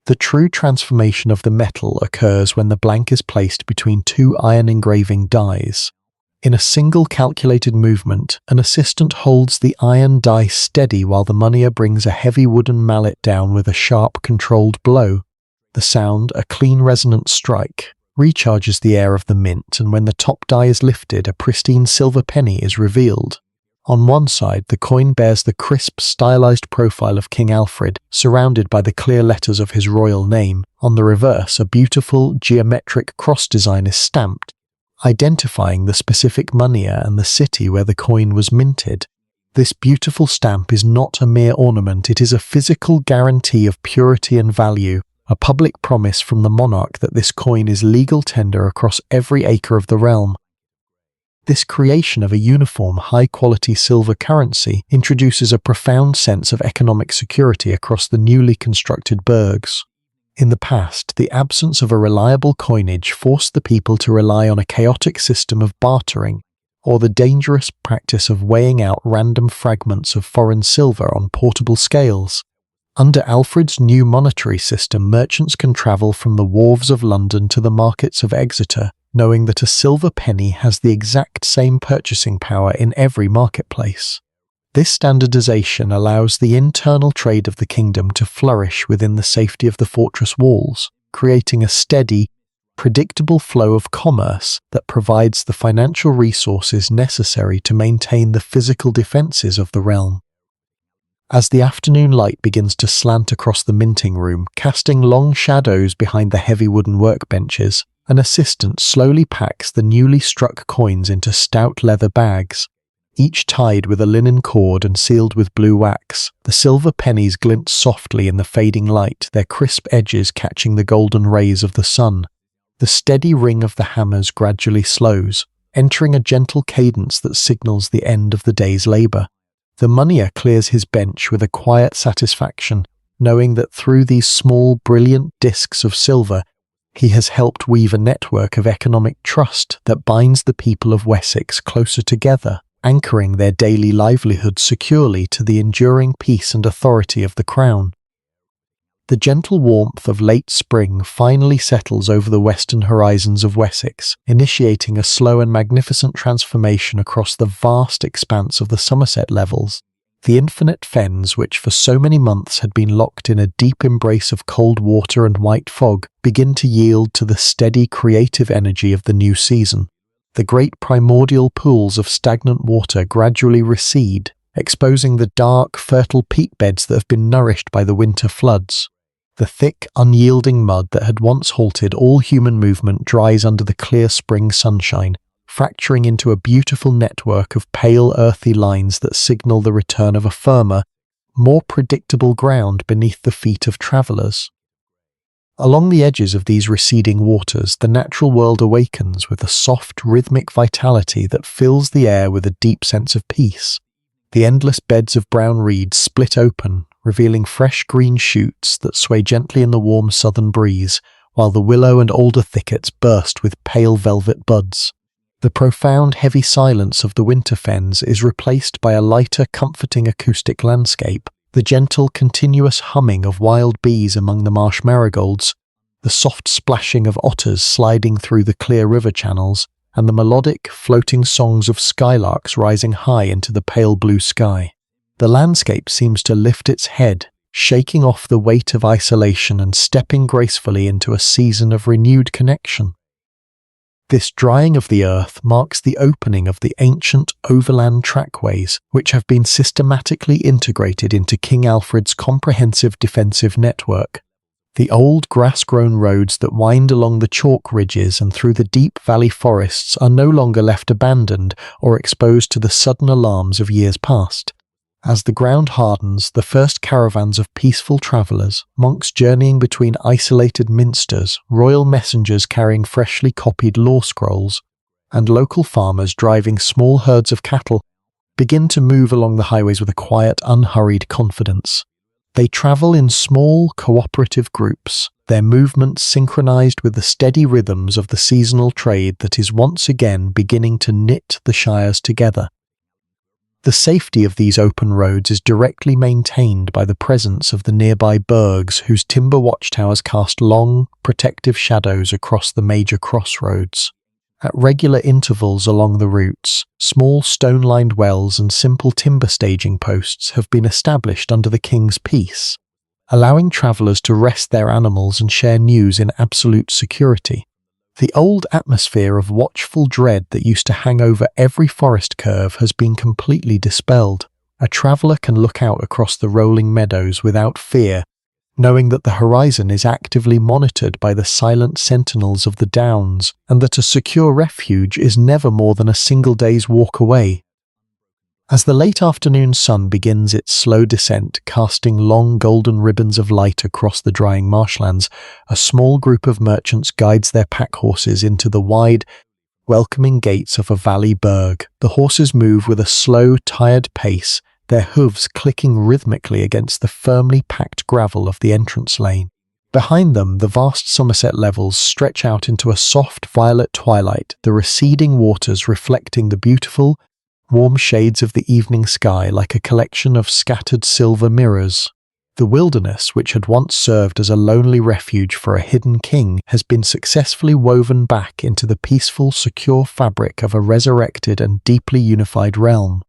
The true transformation of the metal occurs when the blank is placed between two iron engraving dies. In a single calculated movement, an assistant holds the iron die steady while the moneyer brings a heavy wooden mallet down with a sharp, controlled blow. The sound, a clean resonant strike, recharges the air of the mint, and when the top die is lifted, a pristine silver penny is revealed. On one side, the coin bears the crisp, stylized profile of King Alfred, surrounded by the clear letters of his royal name. On the reverse, a beautiful, geometric cross design is stamped, identifying the specific moneyer and the city where the coin was minted. This beautiful stamp is not a mere ornament, it is a physical guarantee of purity and value, a public promise from the monarch that this coin is legal tender across every acre of the realm. This creation of a uniform, high-quality silver currency introduces a profound sense of economic security across the newly constructed burghs. In the past, the absence of a reliable coinage forced the people to rely on a chaotic system of bartering, or the dangerous practice of weighing out random fragments of foreign silver on portable scales. Under Alfred's new monetary system, merchants can travel from the wharves of London to the markets of Exeter, knowing that a silver penny has the exact same purchasing power in every marketplace. This standardization allows the internal trade of the kingdom to flourish within the safety of the fortress walls, creating a steady, predictable flow of commerce that provides the financial resources necessary to maintain the physical defenses of the realm. As the afternoon light begins to slant across the minting room, casting long shadows behind the heavy wooden workbenches, an assistant slowly packs the newly struck coins into stout leather bags. Each tied with a linen cord and sealed with blue wax, the silver pennies glint softly in the fading light, their crisp edges catching the golden rays of the sun. The steady ring of the hammers gradually slows, entering a gentle cadence that signals the end of the day's labour. The moneyer clears his bench with a quiet satisfaction, knowing that through these small, brilliant discs of silver, he has helped weave a network of economic trust that binds the people of Wessex closer together, anchoring their daily livelihood securely to the enduring peace and authority of the crown. The gentle warmth of late spring finally settles over the western horizons of Wessex, initiating a slow and magnificent transformation across the vast expanse of the Somerset levels. The infinite fens, which for so many months had been locked in a deep embrace of cold water and white fog, begin to yield to the steady creative energy of the new season. The great primordial pools of stagnant water gradually recede, exposing the dark, fertile peat beds that have been nourished by the winter floods. The thick, unyielding mud that had once halted all human movement dries under the clear spring sunshine, fracturing into a beautiful network of pale earthy lines that signal the return of a firmer, more predictable ground beneath the feet of travellers. Along the edges of these receding waters, the natural world awakens with a soft, rhythmic vitality that fills the air with a deep sense of peace. The endless beds of brown reeds split open, revealing fresh green shoots that sway gently in the warm southern breeze, while the willow and alder thickets burst with pale velvet buds. The profound, heavy silence of the winter fens is replaced by a lighter, comforting acoustic landscape. The gentle, continuous humming of wild bees among the marsh marigolds, the soft splashing of otters sliding through the clear river channels, and the melodic, floating songs of skylarks rising high into the pale blue sky. The landscape seems to lift its head, shaking off the weight of isolation and stepping gracefully into a season of renewed connection. This drying of the earth marks the opening of the ancient overland trackways, which have been systematically integrated into King Alfred's comprehensive defensive network. The old grass-grown roads that wind along the chalk ridges and through the deep valley forests are no longer left abandoned or exposed to the sudden alarms of years past. As the ground hardens, the first caravans of peaceful travellers, monks journeying between isolated minsters, royal messengers carrying freshly copied law scrolls, and local farmers driving small herds of cattle, begin to move along the highways with a quiet, unhurried confidence. They travel in small, cooperative groups, their movements synchronized with the steady rhythms of the seasonal trade that is once again beginning to knit the shires together. The safety of these open roads is directly maintained by the presence of the nearby burghs whose timber watchtowers cast long, protective shadows across the major crossroads. At regular intervals along the routes, small stone-lined wells and simple timber staging posts have been established under the king's peace, allowing travellers to rest their animals and share news in absolute security. The old atmosphere of watchful dread that used to hang over every forest curve has been completely dispelled. A traveller can look out across the rolling meadows without fear, knowing that the horizon is actively monitored by the silent sentinels of the downs, and that a secure refuge is never more than a single day's walk away. As the late afternoon sun begins its slow descent, casting long golden ribbons of light across the drying marshlands, a small group of merchants guides their pack horses into the wide, welcoming gates of a valley burg. The horses move with a slow, tired pace, their hooves clicking rhythmically against the firmly packed gravel of the entrance lane. Behind them, the vast Somerset levels stretch out into a soft violet twilight, the receding waters reflecting the beautiful, warm shades of the evening sky like a collection of scattered silver mirrors. The wilderness, which had once served as a lonely refuge for a hidden king, has been successfully woven back into the peaceful, secure fabric of a resurrected and deeply unified realm.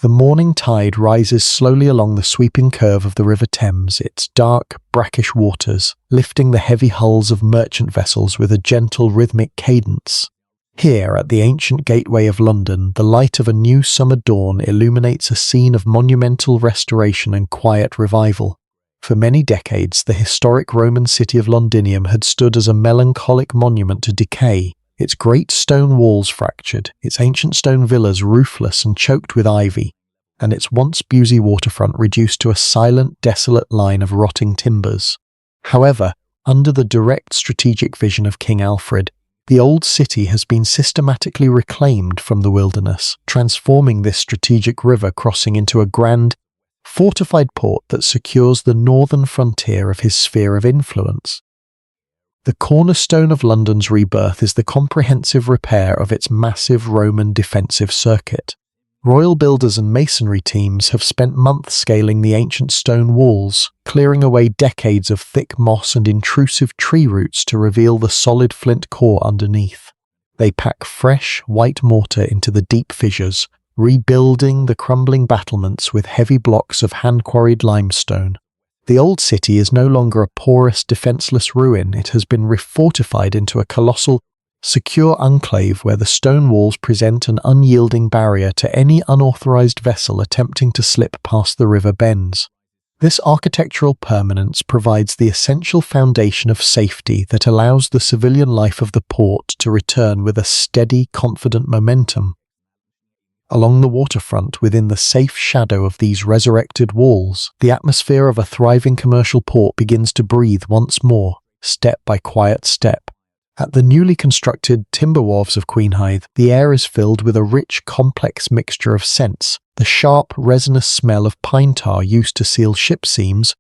The morning tide rises slowly along the sweeping curve of the River Thames, its dark, brackish waters, lifting the heavy hulls of merchant vessels with a gentle, rhythmic cadence. Here, at the ancient gateway of London, the light of a new summer dawn illuminates a scene of monumental restoration and quiet revival. For many decades, the historic Roman city of Londinium had stood as a melancholic monument to decay, its great stone walls fractured, its ancient stone villas roofless and choked with ivy, and its once busy waterfront reduced to a silent, desolate line of rotting timbers. However, under the direct strategic vision of King Alfred, the old city has been systematically reclaimed from the wilderness, transforming this strategic river crossing into a grand, fortified port that secures the northern frontier of his sphere of influence. The cornerstone of London's rebirth is the comprehensive repair of its massive Roman defensive circuit. Royal builders and masonry teams have spent months scaling the ancient stone walls, clearing away decades of thick moss and intrusive tree roots to reveal the solid flint core underneath. They pack fresh, white mortar into the deep fissures, rebuilding the crumbling battlements with heavy blocks of hand-quarried limestone. The old city is no longer a porous, defenseless ruin. It has been refortified into a colossal, secure enclave where the stone walls present an unyielding barrier to any unauthorized vessel attempting to slip past the river bends. This architectural permanence provides the essential foundation of safety that allows the civilian life of the port to return with a steady, confident momentum. Along the waterfront, within the safe shadow of these resurrected walls, the atmosphere of a thriving commercial port begins to breathe once more, step by quiet step. At the newly constructed timber wharves of Queenhithe, the air is filled with a rich, complex mixture of scents: the sharp, resinous smell of pine tar used to seal ship seams,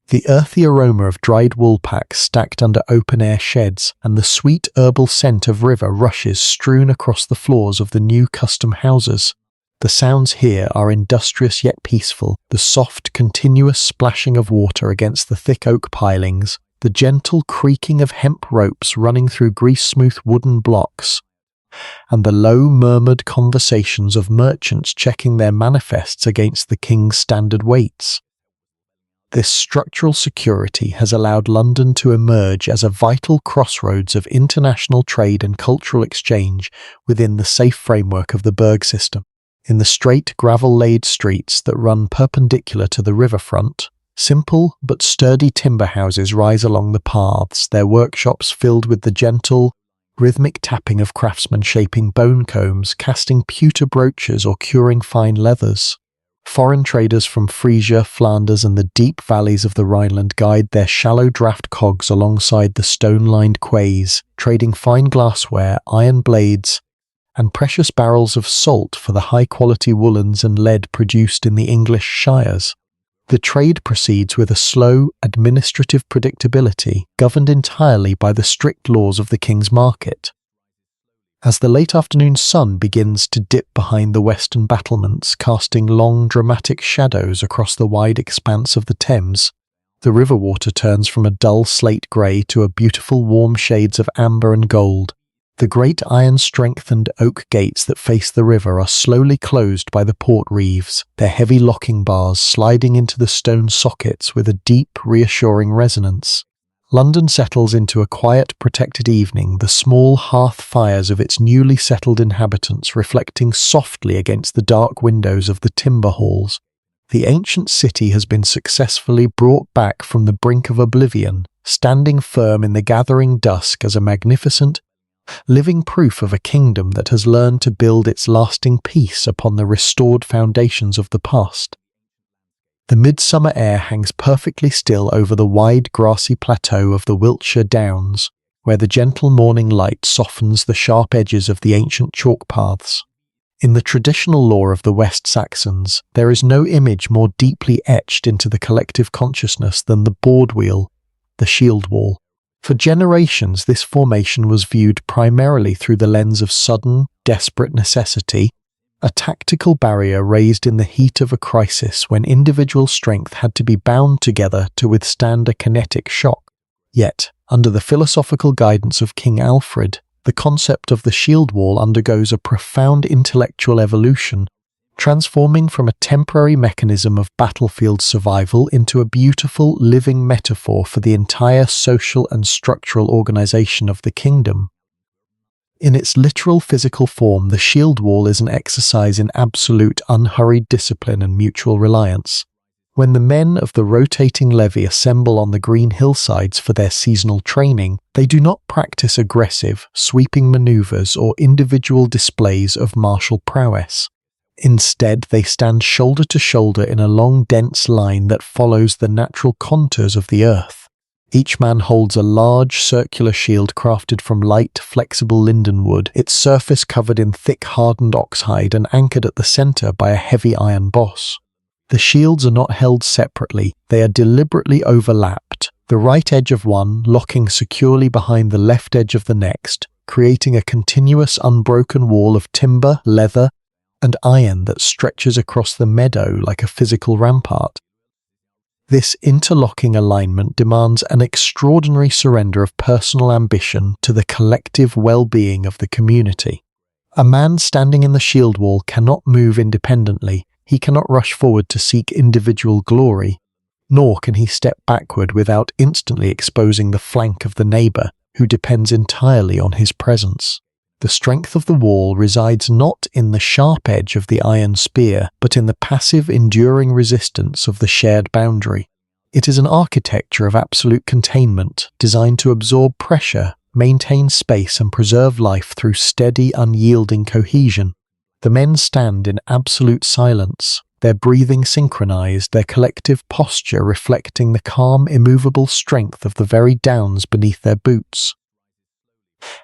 the earthy aroma of dried wool packs stacked under open-air sheds, and the sweet herbal scent of river rushes strewn across the floors of the new custom houses. The sounds here are industrious yet peaceful: the soft, continuous splashing of water against the thick oak pilings, the gentle creaking of hemp ropes running through grease-smooth wooden blocks, and the low, murmured conversations of merchants checking their manifests against the king's standard weights. This structural security has allowed London to emerge as a vital crossroads of international trade and cultural exchange within the safe framework of the Burg system. In the straight, gravel-laid streets that run perpendicular to the riverfront, simple but sturdy timber houses rise along the paths, their workshops filled with the gentle, rhythmic tapping of craftsmen shaping bone combs, casting pewter brooches, or curing fine leathers. Foreign traders from Frisia, Flanders, and the deep valleys of the Rhineland guide their shallow draft cogs alongside the stone-lined quays, trading fine glassware, iron blades, and precious barrels of salt for the high-quality woolens and lead produced in the English shires. The trade proceeds with a slow, administrative predictability, governed entirely by the strict laws of the King's Market. As the late afternoon sun begins to dip behind the western battlements, casting long, dramatic shadows across the wide expanse of the Thames, the river water turns from a dull slate grey to a beautiful warm shades of amber and gold. The great iron-strengthened oak gates that face the river are slowly closed by the port reeves, their heavy locking bars sliding into the stone sockets with a deep, reassuring resonance. London settles into a quiet, protected evening, the small hearth fires of its newly settled inhabitants reflecting softly against the dark windows of the timber halls. The ancient city has been successfully brought back from the brink of oblivion, standing firm in the gathering dusk as a magnificent, living proof of a kingdom that has learned to build its lasting peace upon the restored foundations of the past. The midsummer air hangs perfectly still over the wide grassy plateau of the Wiltshire Downs, where the gentle morning light softens the sharp edges of the ancient chalk paths. In the traditional lore of the West Saxons, there is no image more deeply etched into the collective consciousness than the board wheel, the shield wall. For generations, this formation was viewed primarily through the lens of sudden, desperate necessity, a tactical barrier raised in the heat of a crisis when individual strength had to be bound together to withstand a kinetic shock. Yet, under the philosophical guidance of King Alfred, the concept of the shield wall undergoes a profound intellectual evolution, transforming from a temporary mechanism of battlefield survival into a beautiful, living metaphor for the entire social and structural organization of the kingdom. In its literal physical form, the shield wall is an exercise in absolute, unhurried discipline and mutual reliance. When the men of the rotating levy assemble on the green hillsides for their seasonal training, they do not practice aggressive, sweeping maneuvers or individual displays of martial prowess. Instead, they stand shoulder to shoulder in a long, dense line that follows the natural contours of the earth. Each man holds a large, circular shield crafted from light, flexible linden wood, its surface covered in thick, hardened oxhide and anchored at the center by a heavy iron boss. The shields are not held separately, they are deliberately overlapped, the right edge of one locking securely behind the left edge of the next, creating a continuous, unbroken wall of timber, leather, and iron that stretches across the meadow like a physical rampart. This interlocking alignment demands an extraordinary surrender of personal ambition to the collective well-being of the community. A man standing in the shield wall cannot move independently. He cannot rush forward to seek individual glory, nor can he step backward without instantly exposing the flank of the neighbour who depends entirely on his presence. The strength of the wall resides not in the sharp edge of the iron spear, but in the passive, enduring resistance of the shared boundary. It is an architecture of absolute containment, designed to absorb pressure, maintain space, and preserve life through steady, unyielding cohesion. The men stand in absolute silence, their breathing synchronized, their collective posture reflecting the calm, immovable strength of the very downs beneath their boots.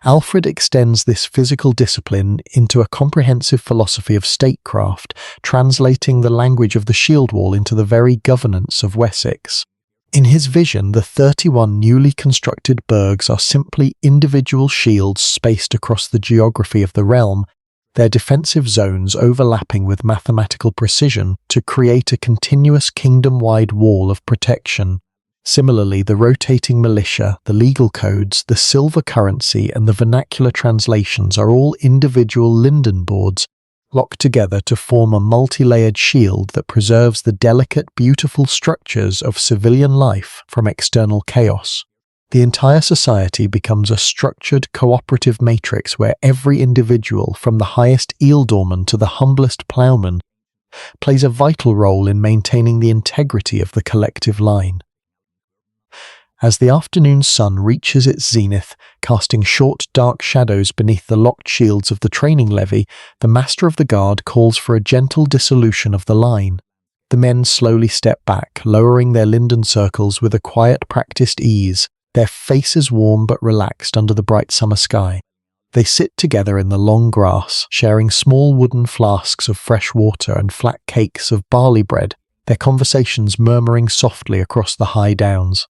Alfred extends this physical discipline into a comprehensive philosophy of statecraft, translating the language of the shield wall into the very governance of Wessex. In his vision, the 31 newly constructed burghs are simply individual shields spaced across the geography of the realm, their defensive zones overlapping with mathematical precision to create a continuous kingdom-wide wall of protection. Similarly, the rotating militia, the legal codes, the silver currency, and the vernacular translations are all individual linden boards, locked together to form a multi-layered shield that preserves the delicate, beautiful structures of civilian life from external chaos. The entire society becomes a structured, cooperative matrix where every individual, from the highest ealdorman to the humblest ploughman, plays a vital role in maintaining the integrity of the collective line. As the afternoon sun reaches its zenith, casting short, dark shadows beneath the locked shields of the training levy, the master of the guard calls for a gentle dissolution of the line. The men slowly step back, lowering their linden circles with a quiet, practiced ease, their faces warm but relaxed under the bright summer sky. They sit together in the long grass, sharing small wooden flasks of fresh water and flat cakes of barley bread, their conversations murmuring softly across the high downs.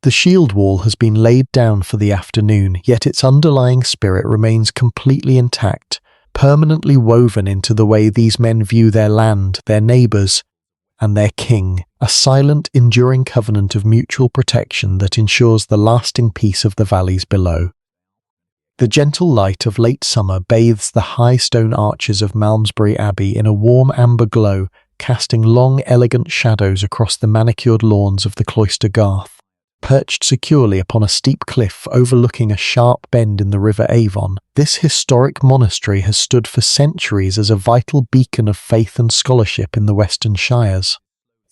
The shield wall has been laid down for the afternoon, yet its underlying spirit remains completely intact, permanently woven into the way these men view their land, their neighbours, and their king, a silent, enduring covenant of mutual protection that ensures the lasting peace of the valleys below. The gentle light of late summer bathes the high stone arches of Malmesbury Abbey in a warm amber glow, casting long, elegant shadows across the manicured lawns of the cloister garth. Perched securely upon a steep cliff overlooking a sharp bend in the River Avon, this historic monastery has stood for centuries as a vital beacon of faith and scholarship in the Western Shires.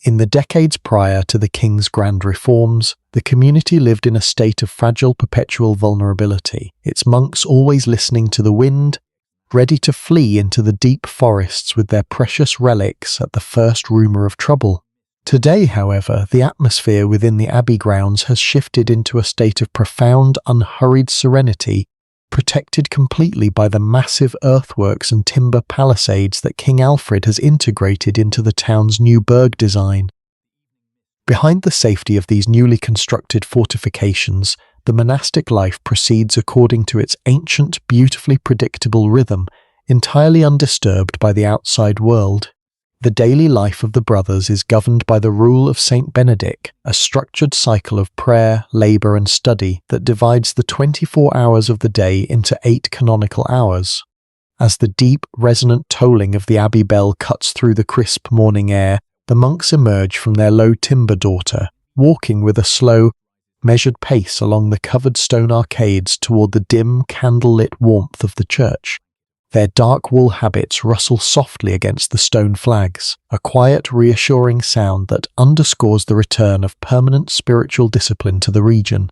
In the decades prior to the King's grand reforms, the community lived in a state of fragile perpetual vulnerability, its monks always listening to the wind, ready to flee into the deep forests with their precious relics at the first rumour of trouble. Today, however, the atmosphere within the abbey grounds has shifted into a state of profound, unhurried serenity, protected completely by the massive earthworks and timber palisades that King Alfred has integrated into the town's new burgh design. Behind the safety of these newly constructed fortifications, the monastic life proceeds according to its ancient, beautifully predictable rhythm, entirely undisturbed by the outside world. The daily life of the brothers is governed by the rule of Saint Benedict, a structured cycle of prayer, labour and study that divides the 24 hours of the day into 8 canonical hours. As the deep, resonant tolling of the abbey bell cuts through the crisp morning air, the monks emerge from their low timber dorter, walking with a slow, measured pace along the covered stone arcades toward the dim, candle-lit warmth of the church. Their dark wool habits rustle softly against the stone flags, a quiet, reassuring sound that underscores the return of permanent spiritual discipline to the region.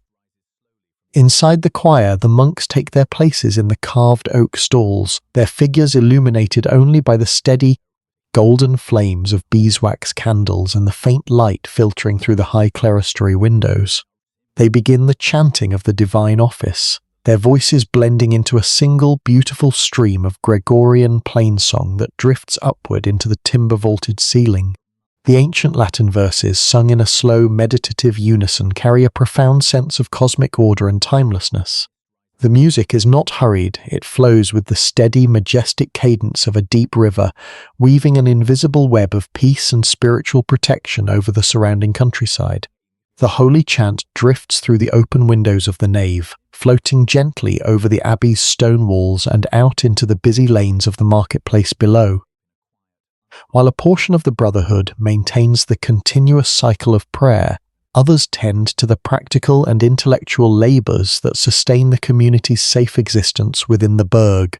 Inside the choir, the monks take their places in the carved oak stalls, their figures illuminated only by the steady, golden flames of beeswax candles and the faint light filtering through the high clerestory windows. They begin the chanting of the divine office, their voices blending into a single beautiful stream of Gregorian plainsong that drifts upward into the timber-vaulted ceiling. The ancient Latin verses, sung in a slow, meditative unison, carry a profound sense of cosmic order and timelessness. The music is not hurried, it flows with the steady, majestic cadence of a deep river, weaving an invisible web of peace and spiritual protection over the surrounding countryside. The holy chant drifts through the open windows of the nave, floating gently over the abbey's stone walls and out into the busy lanes of the marketplace below. While a portion of the brotherhood maintains the continuous cycle of prayer, others tend to the practical and intellectual labours that sustain the community's safe existence within the burg.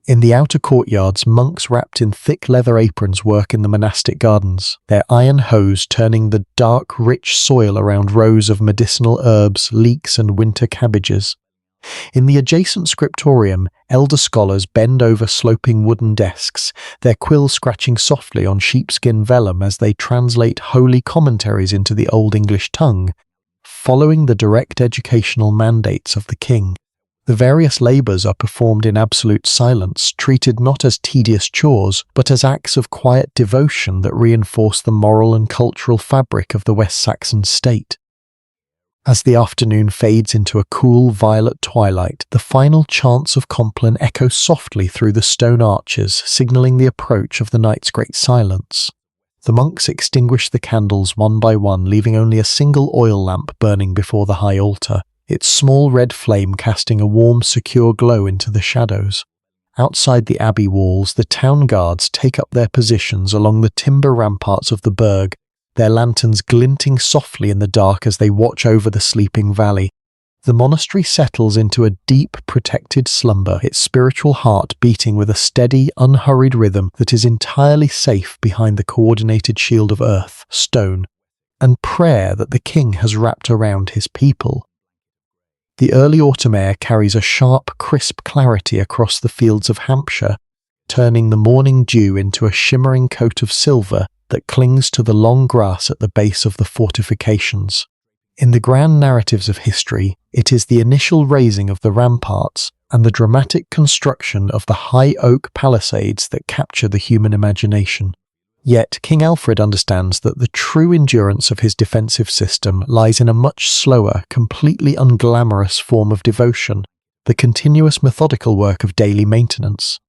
In the outer courtyards, monks wrapped in thick leather aprons work in the monastic gardens, their iron hoes turning the dark, rich soil around rows of medicinal herbs, leeks and winter cabbages. In the adjacent scriptorium, elder scholars bend over sloping wooden desks, their quills scratching softly on sheepskin vellum as they translate holy commentaries into the Old English tongue, following the direct educational mandates of the king. The various labours are performed in absolute silence, treated not as tedious chores, but as acts of quiet devotion that reinforce the moral and cultural fabric of the West Saxon state. As the afternoon fades into a cool violet twilight, the final chants of Compline echo softly through the stone arches, signalling the approach of the night's great silence. The monks extinguish the candles one by one, leaving only a single oil lamp burning before the high altar, its small red flame casting a warm, secure glow into the shadows. Outside the abbey walls, the town guards take up their positions along the timber ramparts of the burg, their lanterns glinting softly in the dark as they watch over the sleeping valley. The monastery settles into a deep, protected slumber, its spiritual heart beating with a steady, unhurried rhythm that is entirely safe behind the coordinated shield of earth, stone, and prayer that the king has wrapped around his people. The early autumn air carries a sharp, crisp clarity across the fields of Hampshire, turning the morning dew into a shimmering coat of silver that clings to the long grass at the base of the fortifications. In the grand narratives of history, it is the initial raising of the ramparts and the dramatic construction of the high oak palisades that capture the human imagination. Yet King Alfred understands that the true endurance of his defensive system lies in a much slower, completely unglamorous form of devotion, the continuous methodical work of daily maintenance.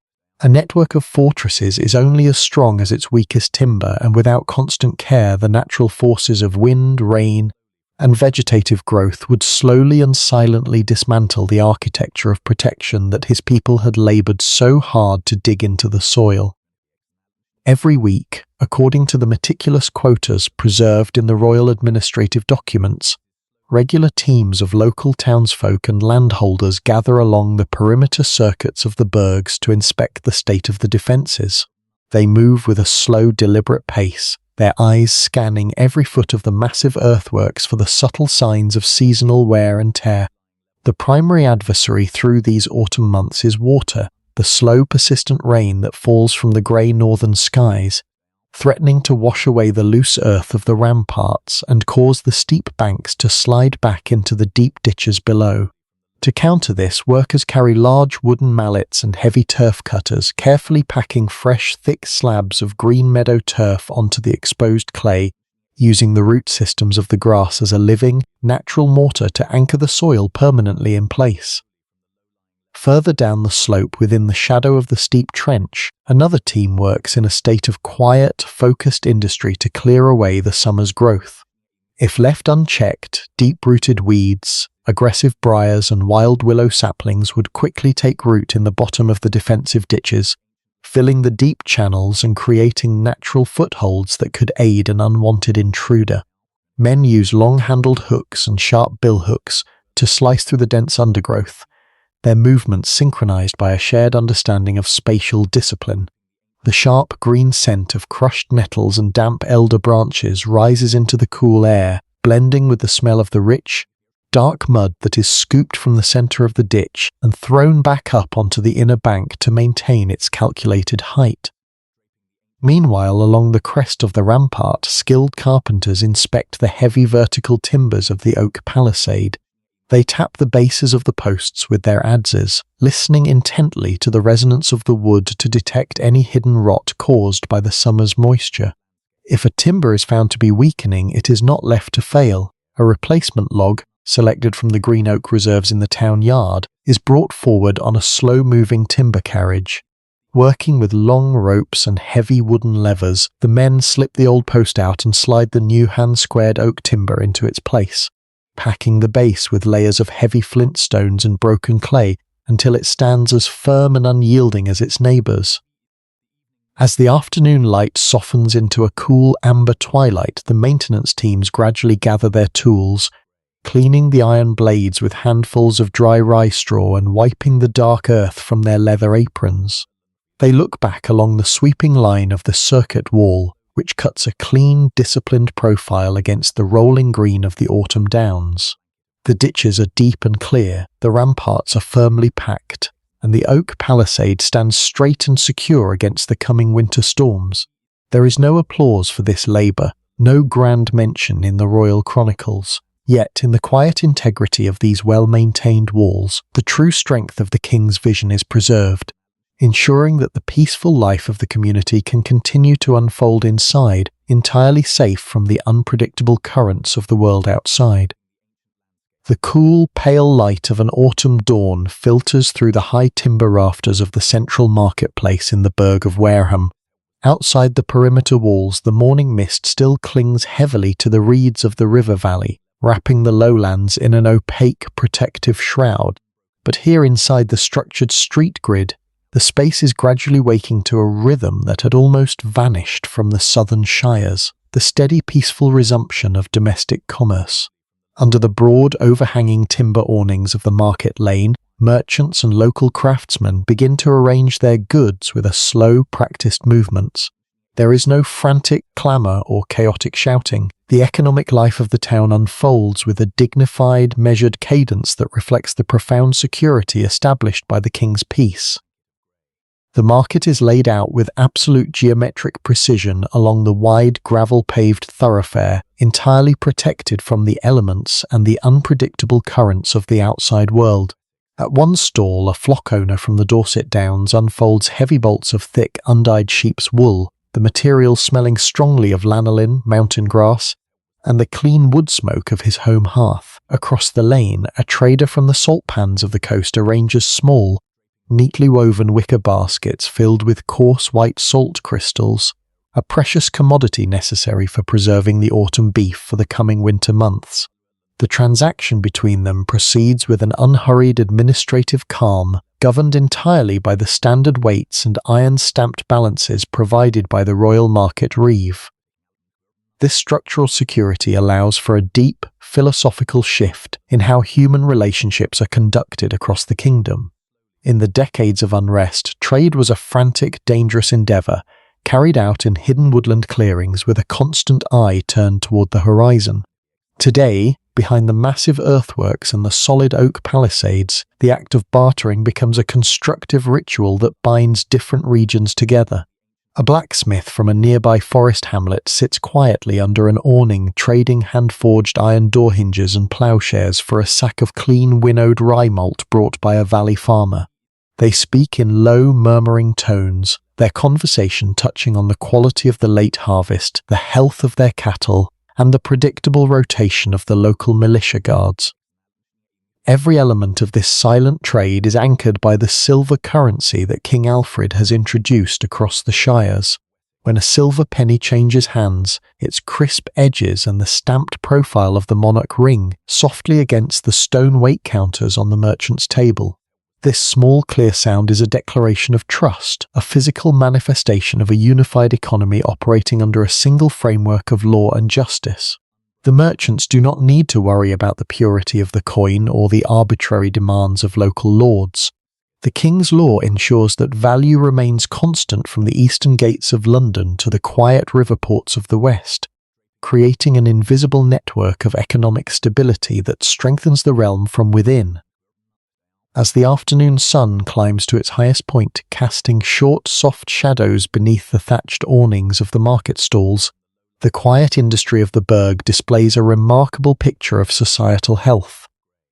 A network of fortresses is only as strong as its weakest timber, and without constant care, the natural forces of wind, rain, and vegetative growth would slowly and silently dismantle the architecture of protection that his people had laboured so hard to dig into the soil. Every week, according to the meticulous quotas preserved in the royal administrative documents, regular teams of local townsfolk and landholders gather along the perimeter circuits of the burgs to inspect the state of the defences. They move with a slow, deliberate pace, their eyes scanning every foot of the massive earthworks for the subtle signs of seasonal wear and tear. The primary adversary through these autumn months is water, the slow, persistent rain that falls from the grey northern skies, threatening to wash away the loose earth of the ramparts and cause the steep banks to slide back into the deep ditches below. To counter this, workers carry large wooden mallets and heavy turf cutters, carefully packing fresh, thick slabs of green meadow turf onto the exposed clay, using the root systems of the grass as a living, natural mortar to anchor the soil permanently in place. Further down the slope within the shadow of the steep trench, another team works in a state of quiet, focused industry to clear away the summer's growth. If left unchecked, deep-rooted weeds, aggressive briars and wild willow saplings would quickly take root in the bottom of the defensive ditches, filling the deep channels and creating natural footholds that could aid an unwanted intruder. Men use long-handled hooks and sharp billhooks to slice through the dense undergrowth, their movements synchronized by a shared understanding of spatial discipline. The sharp green scent of crushed nettles and damp elder branches rises into the cool air, blending with the smell of the rich, dark mud that is scooped from the center of the ditch and thrown back up onto the inner bank to maintain its calculated height. Meanwhile, along the crest of the rampart, skilled carpenters inspect the heavy vertical timbers of the oak palisade. They tap the bases of the posts with their adzes, listening intently to the resonance of the wood to detect any hidden rot caused by the summer's moisture. If a timber is found to be weakening, it is not left to fail. A replacement log, selected from the green oak reserves in the town yard, is brought forward on a slow-moving timber carriage. Working with long ropes and heavy wooden levers, the men slip the old post out and slide the new hand-squared oak timber into its place, packing the base with layers of heavy flint stones and broken clay until it stands as firm and unyielding as its neighbours. As the afternoon light softens into a cool amber twilight, the maintenance teams gradually gather their tools, cleaning the iron blades with handfuls of dry rye straw and wiping the dark earth from their leather aprons. They look back along the sweeping line of the circuit wall, which cuts a clean, disciplined profile against the rolling green of the autumn downs. The ditches are deep and clear, the ramparts are firmly packed, and the oak palisade stands straight and secure against the coming winter storms. There is no applause for this labour, no grand mention in the royal chronicles. Yet, in the quiet integrity of these well-maintained walls, the true strength of the king's vision is preserved, ensuring that the peaceful life of the community can continue to unfold inside, entirely safe from the unpredictable currents of the world outside. The cool, pale light of an autumn dawn filters through the high timber rafters of the central marketplace in the burgh of Wareham. Outside the perimeter walls, the morning mist still clings heavily to the reeds of the river valley, wrapping the lowlands in an opaque, protective shroud. But here inside the structured street grid, the space is gradually waking to a rhythm that had almost vanished from the southern shires, the steady, peaceful resumption of domestic commerce. Under the broad, overhanging timber awnings of the market lane, merchants and local craftsmen begin to arrange their goods with a slow, practiced movements. There is no frantic clamour or chaotic shouting. The economic life of the town unfolds with a dignified, measured cadence that reflects the profound security established by the king's peace. The market is laid out with absolute geometric precision along the wide gravel-paved thoroughfare, entirely protected from the elements and the unpredictable currents of the outside world. At one stall, a flock owner from the Dorset Downs unfolds heavy bolts of thick, undyed sheep's wool, the material smelling strongly of lanolin, mountain grass, and the clean wood smoke of his home hearth. Across the lane, a trader from the salt pans of the coast arranges small, neatly woven wicker baskets filled with coarse white salt crystals, a precious commodity necessary for preserving the autumn beef for the coming winter months. The transaction between them proceeds with an unhurried administrative calm, governed entirely by the standard weights and iron-stamped balances provided by the Royal Market Reeve. This structural security allows for a deep, philosophical shift in how human relationships are conducted across the kingdom. In the decades of unrest, trade was a frantic, dangerous endeavour, carried out in hidden woodland clearings with a constant eye turned toward the horizon. Today, behind the massive earthworks and the solid oak palisades, the act of bartering becomes a constructive ritual that binds different regions together. A blacksmith from a nearby forest hamlet sits quietly under an awning trading hand-forged iron door hinges and ploughshares for a sack of clean winnowed rye malt brought by a valley farmer. They speak in low, murmuring tones, their conversation touching on the quality of the late harvest, the health of their cattle, and the predictable rotation of the local militia guards. Every element of this silent trade is anchored by the silver currency that King Alfred has introduced across the shires. When a silver penny changes hands, its crisp edges and the stamped profile of the monarch ring softly against the stone weight counters on the merchant's table. This small, clear sound is a declaration of trust, a physical manifestation of a unified economy operating under a single framework of law and justice. The merchants do not need to worry about the purity of the coin or the arbitrary demands of local lords. The King's law ensures that value remains constant from the eastern gates of London to the quiet river ports of the west, creating an invisible network of economic stability that strengthens the realm from within. As the afternoon sun climbs to its highest point, casting short, soft shadows beneath the thatched awnings of the market stalls, the quiet industry of the burgh displays a remarkable picture of societal health.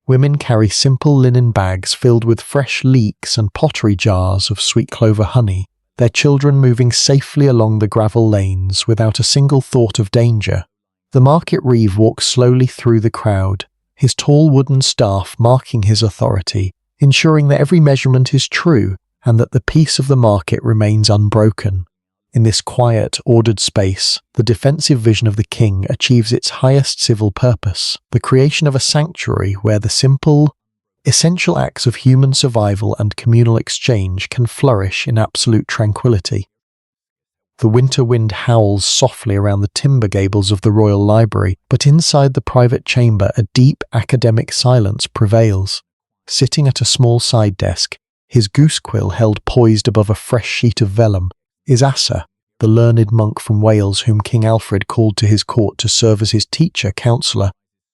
Women carry simple linen bags filled with fresh leeks and pottery jars of sweet clover honey, their children moving safely along the gravel lanes without a single thought of danger. The market reeve walks slowly through the crowd, his tall wooden staff marking his authority, ensuring that every measurement is true and that the peace of the market remains unbroken. In this quiet, ordered space, the defensive vision of the king achieves its highest civil purpose, the creation of a sanctuary where the simple, essential acts of human survival and communal exchange can flourish in absolute tranquility. The winter wind howls softly around the timber gables of the royal library, but inside the private chamber a deep academic silence prevails. Sitting at a small side desk, his goose quill held poised above a fresh sheet of vellum, is Asa, the learned monk from Wales whom King Alfred called to his court to serve as his teacher, counsellor,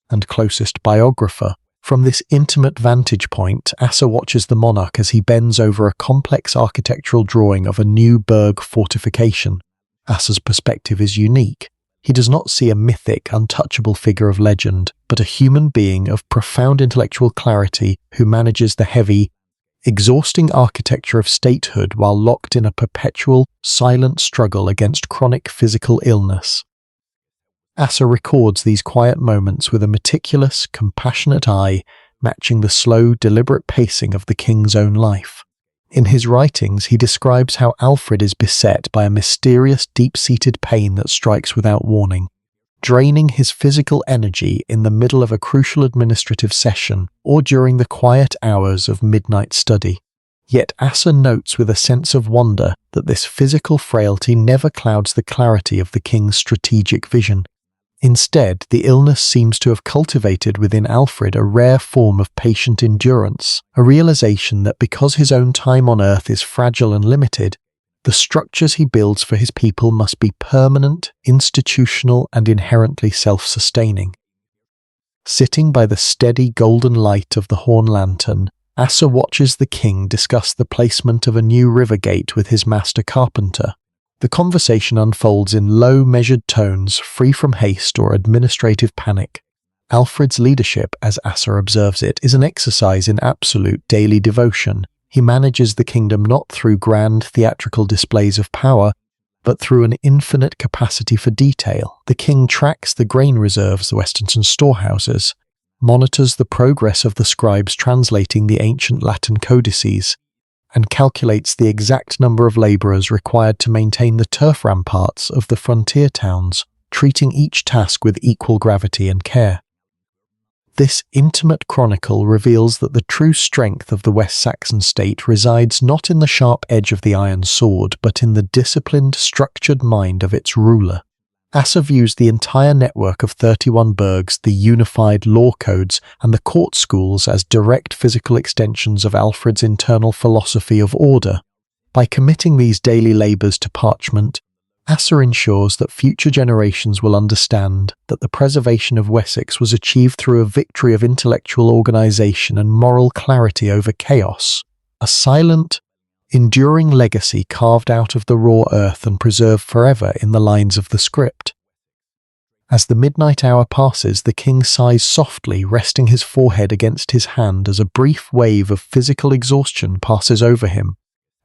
and closest biographer. From this intimate vantage point, Asa watches the monarch as he bends over a complex architectural drawing of a new burg fortification. Asa's perspective is unique. He does not see a mythic, untouchable figure of legend, but a human being of profound intellectual clarity who manages the heavy, exhausting architecture of statehood while locked in a perpetual, silent struggle against chronic physical illness. Asa records these quiet moments with a meticulous, compassionate eye, matching the slow, deliberate pacing of the king's own life. In his writings, he describes how Alfred is beset by a mysterious, deep-seated pain that strikes without warning, draining his physical energy in the middle of a crucial administrative session or during the quiet hours of midnight study. Yet Asa notes with a sense of wonder that this physical frailty never clouds the clarity of the king's strategic vision. Instead, the illness seems to have cultivated within Alfred a rare form of patient endurance, a realization that because his own time on earth is fragile and limited, the structures he builds for his people must be permanent, institutional, and inherently self-sustaining. Sitting by the steady golden light of the horn lantern, Asa watches the king discuss the placement of a new river gate with his master carpenter. The conversation unfolds in low, measured tones, free from haste or administrative panic. Alfred's leadership, as Asa observes it, is an exercise in absolute daily devotion. He manages the kingdom not through grand theatrical displays of power, but through an infinite capacity for detail. The king tracks the grain reserves, the Westminster storehouses, monitors the progress of the scribes translating the ancient Latin codices, and calculates the exact number of labourers required to maintain the turf ramparts of the frontier towns, treating each task with equal gravity and care. This intimate chronicle reveals that the true strength of the West Saxon state resides not in the sharp edge of the iron sword, but in the disciplined, structured mind of its ruler. Asa views the entire network of 31 burghs, the unified law codes, and the court schools as direct physical extensions of Alfred's internal philosophy of order. By committing these daily labours to parchment, Asa ensures that future generations will understand that the preservation of Wessex was achieved through a victory of intellectual organisation and moral clarity over chaos, a silent, enduring legacy carved out of the raw earth and preserved forever in the lines of the script. As the midnight hour passes, the king sighs softly, resting his forehead against his hand as a brief wave of physical exhaustion passes over him.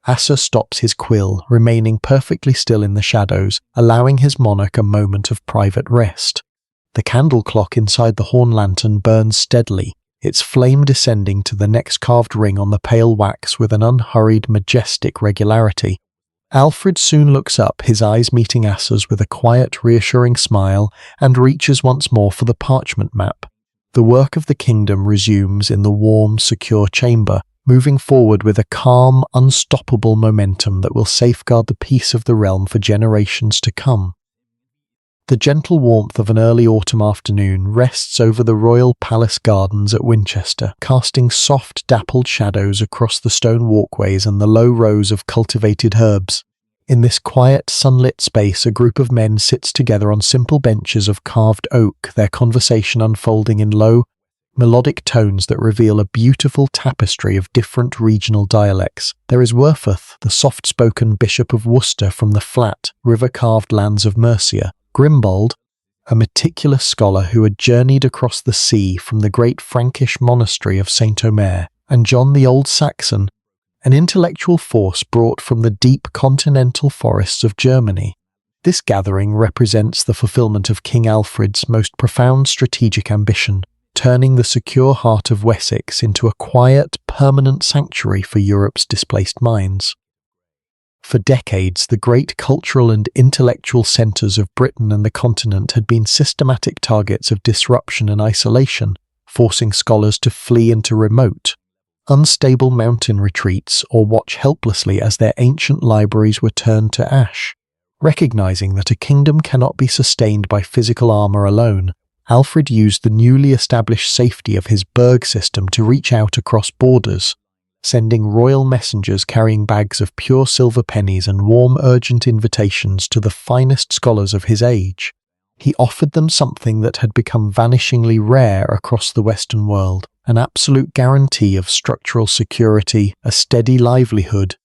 Asa stops his quill, remaining perfectly still in the shadows, allowing his monarch a moment of private rest. The candle clock inside the horn lantern burns steadily, its flame descending to the next carved ring on the pale wax with an unhurried, majestic regularity. Alfred soon looks up, his eyes meeting Asa's with a quiet, reassuring smile, and reaches once more for the parchment map. The work of the kingdom resumes in the warm, secure chamber, moving forward with a calm, unstoppable momentum that will safeguard the peace of the realm for generations to come. The gentle warmth of an early autumn afternoon rests over the royal palace gardens at Winchester, casting soft, dappled shadows across the stone walkways and the low rows of cultivated herbs. In this quiet, sunlit space, a group of men sits together on simple benches of carved oak, their conversation unfolding in low, melodic tones that reveal a beautiful tapestry of different regional dialects. There is Werfurth, the soft-spoken Bishop of Worcester from the flat, river-carved lands of Mercia, Grimbold, a meticulous scholar who had journeyed across the sea from the great Frankish monastery of St. Omer, and John the Old Saxon, an intellectual force brought from the deep continental forests of Germany. This gathering represents the fulfillment of King Alfred's most profound strategic ambition, turning the secure heart of Wessex into a quiet, permanent sanctuary for Europe's displaced minds. For decades, the great cultural and intellectual centres of Britain and the continent had been systematic targets of disruption and isolation, forcing scholars to flee into remote, unstable mountain retreats or watch helplessly as their ancient libraries were turned to ash. Recognizing that a kingdom cannot be sustained by physical armour alone, Alfred used the newly established safety of his burgh system to reach out across borders, sending royal messengers carrying bags of pure silver pennies and warm, urgent invitations to the finest scholars of his age. He offered them something that had become vanishingly rare across the Western world, an absolute guarantee of structural security, a steady livelihood,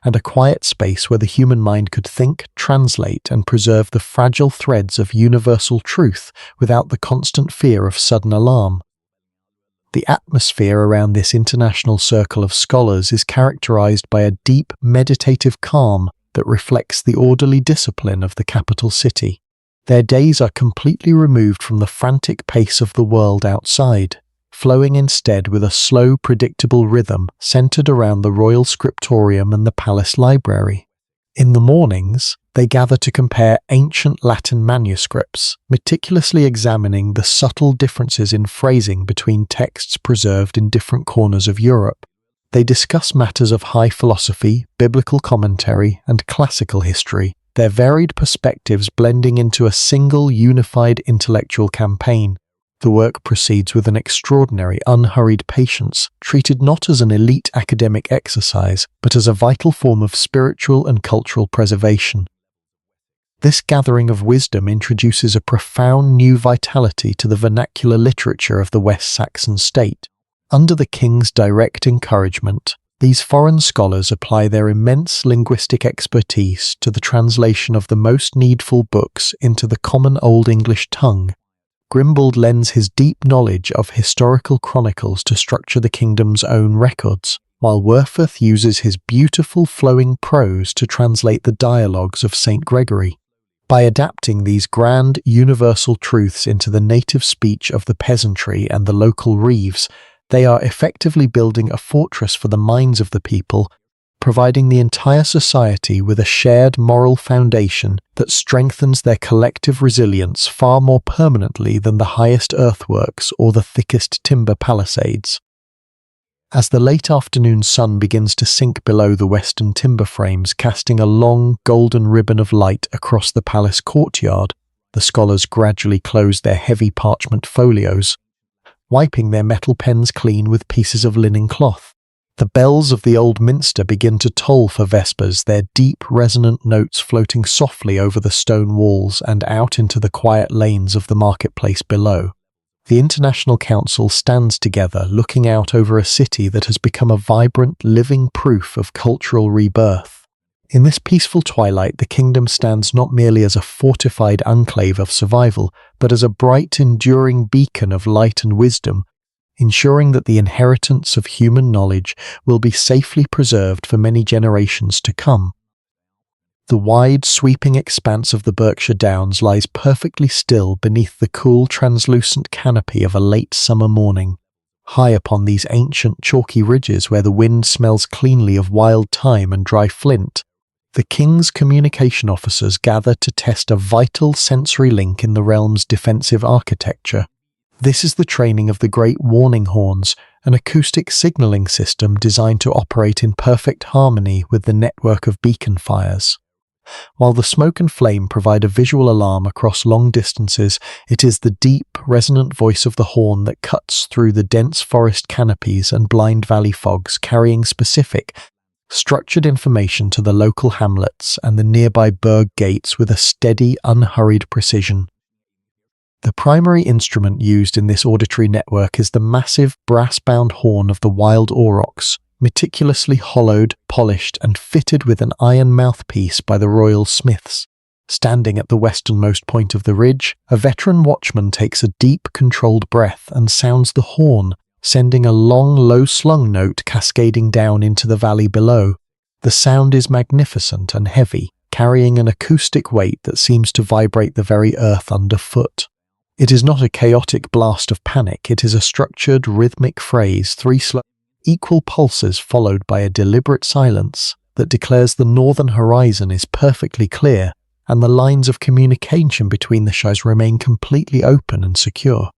and a quiet space where the human mind could think, translate, and preserve the fragile threads of universal truth without the constant fear of sudden alarm. The atmosphere around this international circle of scholars is characterized by a deep, meditative calm that reflects the orderly discipline of the capital city. Their days are completely removed from the frantic pace of the world outside, flowing instead with a slow, predictable rhythm centered around the royal scriptorium and the palace library. In the mornings, they gather to compare ancient Latin manuscripts, meticulously examining the subtle differences in phrasing between texts preserved in different corners of Europe. They discuss matters of high philosophy, biblical commentary, and classical history, their varied perspectives blending into a single unified intellectual campaign. The work proceeds with an extraordinary, unhurried patience, treated not as an elite academic exercise, but as a vital form of spiritual and cultural preservation. This gathering of wisdom introduces a profound new vitality to the vernacular literature of the West Saxon state. Under the king's direct encouragement, these foreign scholars apply their immense linguistic expertise to the translation of the most needful books into the common Old English tongue. Grimbald lends his deep knowledge of historical chronicles to structure the kingdom's own records, while Werfurth uses his beautiful flowing prose to translate the dialogues of St. Gregory. By adapting these grand, universal truths into the native speech of the peasantry and the local reeves, they are effectively building a fortress for the minds of the people, providing the entire society with a shared moral foundation that strengthens their collective resilience far more permanently than the highest earthworks or the thickest timber palisades. As the late afternoon sun begins to sink below the western timber frames, casting a long, golden ribbon of light across the palace courtyard, the scholars gradually close their heavy parchment folios, wiping their metal pens clean with pieces of linen cloth. The bells of the old minster begin to toll for vespers, their deep, resonant notes floating softly over the stone walls and out into the quiet lanes of the marketplace below. The International Council stands together, looking out over a city that has become a vibrant, living proof of cultural rebirth. In this peaceful twilight, the kingdom stands not merely as a fortified enclave of survival, but as a bright, enduring beacon of light and wisdom, ensuring that the inheritance of human knowledge will be safely preserved for many generations to come. The wide, sweeping expanse of the Berkshire Downs lies perfectly still beneath the cool, translucent canopy of a late summer morning. High upon these ancient, chalky ridges where the wind smells cleanly of wild thyme and dry flint, the king's communication officers gather to test a vital sensory link in the realm's defensive architecture. This is the training of the great warning horns, an acoustic signalling system designed to operate in perfect harmony with the network of beacon fires. While the smoke and flame provide a visual alarm across long distances, it is the deep, resonant voice of the horn that cuts through the dense forest canopies and blind valley fogs, carrying specific, structured information to the local hamlets and the nearby burgh gates with a steady, unhurried precision. The primary instrument used in this auditory network is the massive brass-bound horn of the wild aurochs, meticulously hollowed, polished, and fitted with an iron mouthpiece by the royal smiths. Standing at the westernmost point of the ridge, a veteran watchman takes a deep, controlled breath and sounds the horn, sending a long, low-slung note cascading down into the valley below. The sound is magnificent and heavy, carrying an acoustic weight that seems to vibrate the very earth underfoot. It is not a chaotic blast of panic, it is a structured, rhythmic phrase, three slow, equal pulses followed by a deliberate silence that declares the northern horizon is perfectly clear and the lines of communication between the ships remain completely open and secure.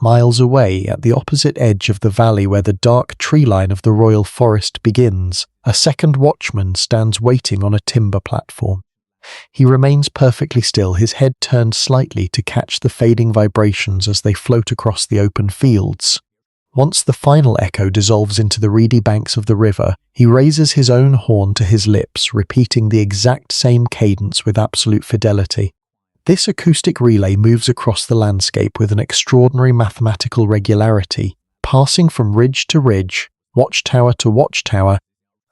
Miles away, at the opposite edge of the valley where the dark tree line of the royal forest begins, a second watchman stands waiting on a timber platform. He remains perfectly still, his head turned slightly to catch the fading vibrations as they float across the open fields. Once the final echo dissolves into the reedy banks of the river, he raises his own horn to his lips, repeating the exact same cadence with absolute fidelity. This acoustic relay moves across the landscape with an extraordinary mathematical regularity, passing from ridge to ridge, watchtower to watchtower,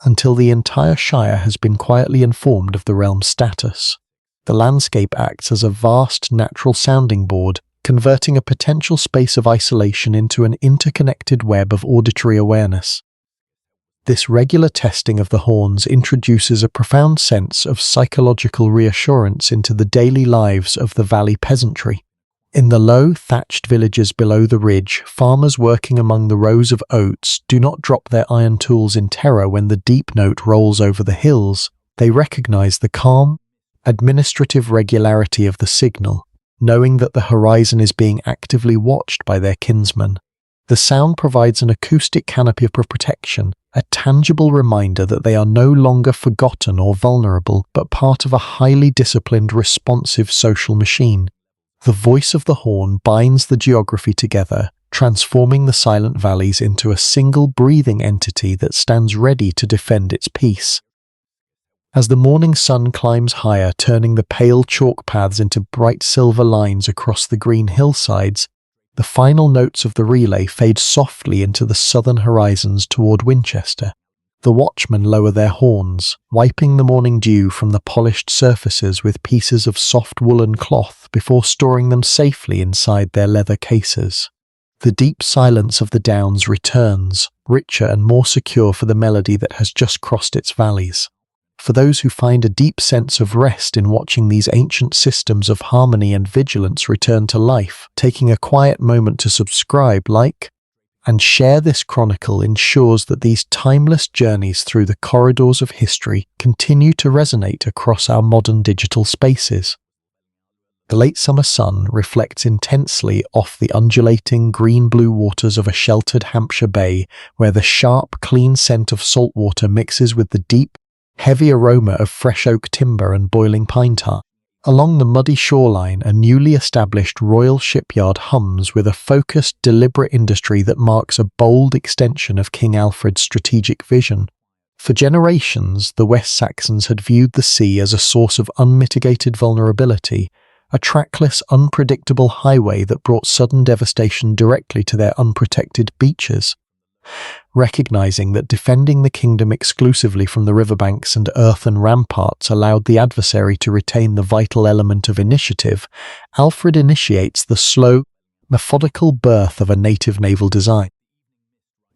until the entire shire has been quietly informed of the realm's status. The landscape acts as a vast natural sounding board, converting a potential space of isolation into an interconnected web of auditory awareness. This regular testing of the horns introduces a profound sense of psychological reassurance into the daily lives of the valley peasantry. In the low, thatched villages below the ridge, farmers working among the rows of oats do not drop their iron tools in terror when the deep note rolls over the hills. They recognize the calm, administrative regularity of the signal, knowing that the horizon is being actively watched by their kinsmen. The sound provides an acoustic canopy of protection, a tangible reminder that they are no longer forgotten or vulnerable, but part of a highly disciplined, responsive social machine. The voice of the horn binds the geography together, transforming the silent valleys into a single breathing entity that stands ready to defend its peace. As the morning sun climbs higher, turning the pale chalk paths into bright silver lines across the green hillsides, the final notes of the relay fade softly into the southern horizons toward Winchester. The watchmen lower their horns, wiping the morning dew from the polished surfaces with pieces of soft woolen cloth before storing them safely inside their leather cases. The deep silence of the downs returns, richer and more secure for the melody that has just crossed its valleys. For those who find a deep sense of rest in watching these ancient systems of harmony and vigilance return to life, taking a quiet moment to subscribe, like, and share this chronicle ensures that these timeless journeys through the corridors of history continue to resonate across our modern digital spaces. The late summer sun reflects intensely off the undulating green-blue waters of a sheltered Hampshire bay, where the sharp, clean scent of salt water mixes with the deep, heavy aroma of fresh oak timber and boiling pine tar. Along the muddy shoreline, a newly established royal shipyard hums with a focused, deliberate industry that marks a bold extension of King Alfred's strategic vision. For generations, the West Saxons had viewed the sea as a source of unmitigated vulnerability, a trackless, unpredictable highway that brought sudden devastation directly to their unprotected beaches. Recognizing that defending the kingdom exclusively from the riverbanks and earthen ramparts allowed the adversary to retain the vital element of initiative, Alfred initiates the slow, methodical birth of a native naval design.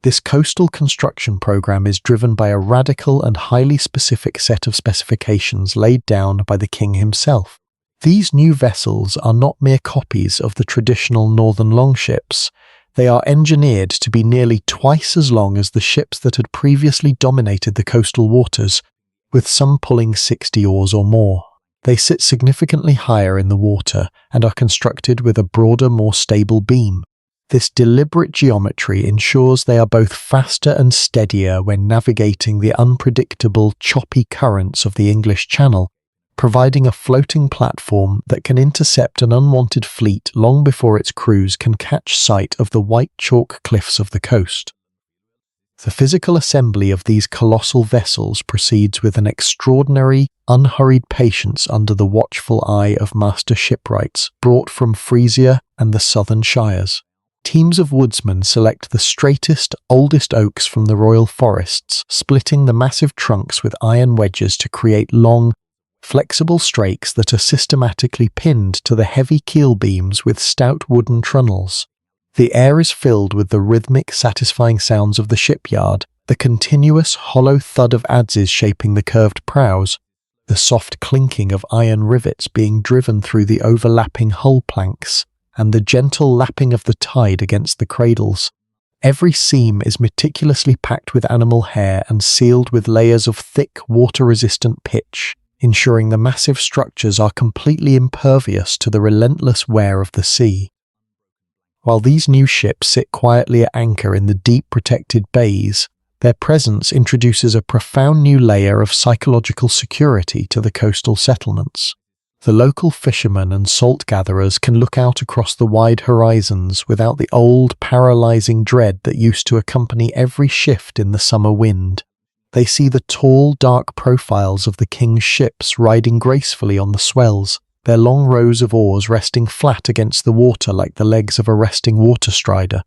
This coastal construction program is driven by a radical and highly specific set of specifications laid down by the king himself. These new vessels are not mere copies of the traditional northern longships. They are engineered to be nearly twice as long as the ships that had previously dominated the coastal waters, with some pulling 60 oars or more. They sit significantly higher in the water and are constructed with a broader, more stable beam. This deliberate geometry ensures they are both faster and steadier when navigating the unpredictable, choppy currents of the English Channel, providing a floating platform that can intercept an unwanted fleet long before its crews can catch sight of the white chalk cliffs of the coast. The physical assembly of these colossal vessels proceeds with an extraordinary, unhurried patience under the watchful eye of master shipwrights brought from Frisia and the southern shires. Teams of woodsmen select the straightest, oldest oaks from the royal forests, splitting the massive trunks with iron wedges to create long, flexible strakes that are systematically pinned to the heavy keel beams with stout wooden trunnels. The air is filled with the rhythmic, satisfying sounds of the shipyard, the continuous, hollow thud of adzes shaping the curved prows, the soft clinking of iron rivets being driven through the overlapping hull planks, and the gentle lapping of the tide against the cradles. Every seam is meticulously packed with animal hair and sealed with layers of thick, water-resistant pitch, ensuring the massive structures are completely impervious to the relentless wear of the sea. While these new ships sit quietly at anchor in the deep protected bays, their presence introduces a profound new layer of psychological security to the coastal settlements. The local fishermen and salt gatherers can look out across the wide horizons without the old, paralyzing dread that used to accompany every shift in the summer wind. They see the tall, dark profiles of the king's ships riding gracefully on the swells, their long rows of oars resting flat against the water like the legs of a resting water strider.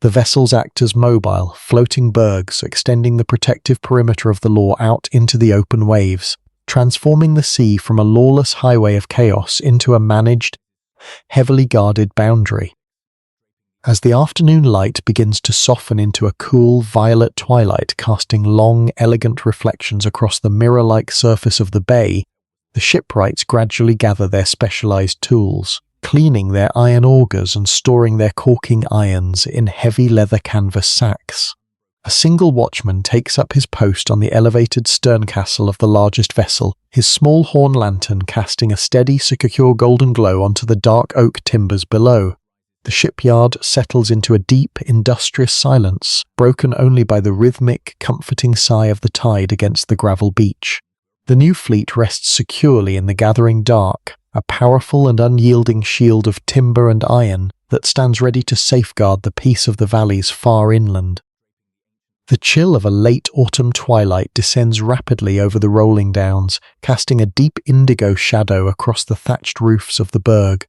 The vessels act as mobile, floating bergs, extending the protective perimeter of the law out into the open waves, transforming the sea from a lawless highway of chaos into a managed, heavily guarded boundary. As the afternoon light begins to soften into a cool, violet twilight, casting long, elegant reflections across the mirror-like surface of the bay, the shipwrights gradually gather their specialized tools, cleaning their iron augers and storing their caulking irons in heavy leather canvas sacks. A single watchman takes up his post on the elevated stern castle of the largest vessel, his small horn lantern casting a steady, secure golden glow onto the dark oak timbers below. The shipyard settles into a deep, industrious silence, broken only by the rhythmic, comforting sigh of the tide against the gravel beach. The new fleet rests securely in the gathering dark, a powerful and unyielding shield of timber and iron that stands ready to safeguard the peace of the valleys far inland. The chill of a late autumn twilight descends rapidly over the rolling downs, casting a deep indigo shadow across the thatched roofs of the burg.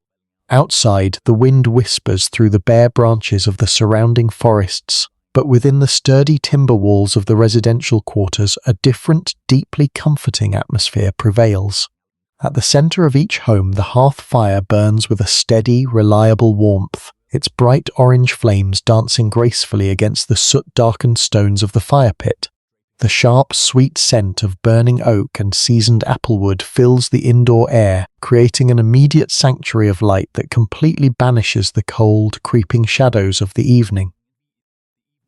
Outside, the wind whispers through the bare branches of the surrounding forests, but within the sturdy timber walls of the residential quarters, a different, deeply comforting atmosphere prevails. At the center of each home, the hearth fire burns with a steady, reliable warmth, its bright orange flames dancing gracefully against the soot-darkened stones of the fire pit. The sharp, sweet scent of burning oak and seasoned applewood fills the indoor air, creating an immediate sanctuary of light that completely banishes the cold, creeping shadows of the evening.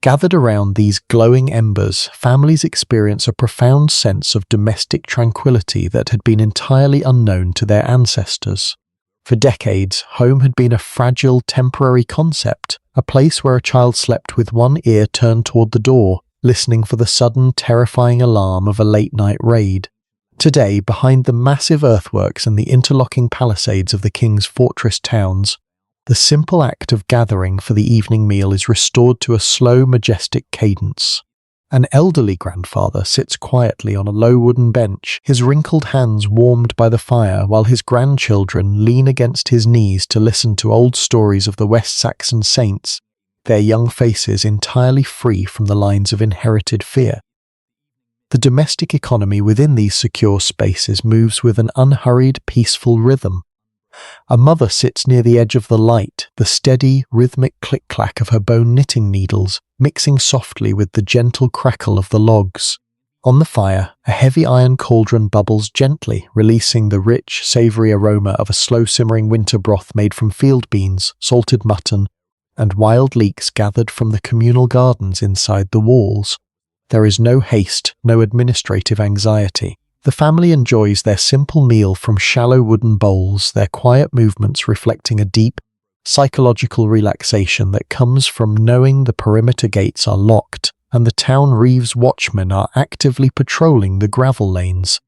Gathered around these glowing embers, families experience a profound sense of domestic tranquility that had been entirely unknown to their ancestors. For decades, home had been a fragile, temporary concept, a place where a child slept with one ear turned toward the door, listening for the sudden, terrifying alarm of a late-night raid. Today, behind the massive earthworks and the interlocking palisades of the king's fortress towns, the simple act of gathering for the evening meal is restored to a slow, majestic cadence. An elderly grandfather sits quietly on a low wooden bench, his wrinkled hands warmed by the fire, while his grandchildren lean against his knees to listen to old stories of the West Saxon saints, their young faces entirely free from the lines of inherited fear. The domestic economy within these secure spaces moves with an unhurried, peaceful rhythm. A mother sits near the edge of the light, the steady, rhythmic click-clack of her bone knitting needles, mixing softly with the gentle crackle of the logs. On the fire, a heavy iron cauldron bubbles gently, releasing the rich, savoury aroma of a slow-simmering winter broth made from field beans, salted mutton, and wild leeks gathered from the communal gardens inside the walls. There is no haste, no administrative anxiety. The family enjoys their simple meal from shallow wooden bowls, their quiet movements reflecting a deep, psychological relaxation that comes from knowing the perimeter gates are locked and the town reeves watchmen are actively patrolling the gravel lanes.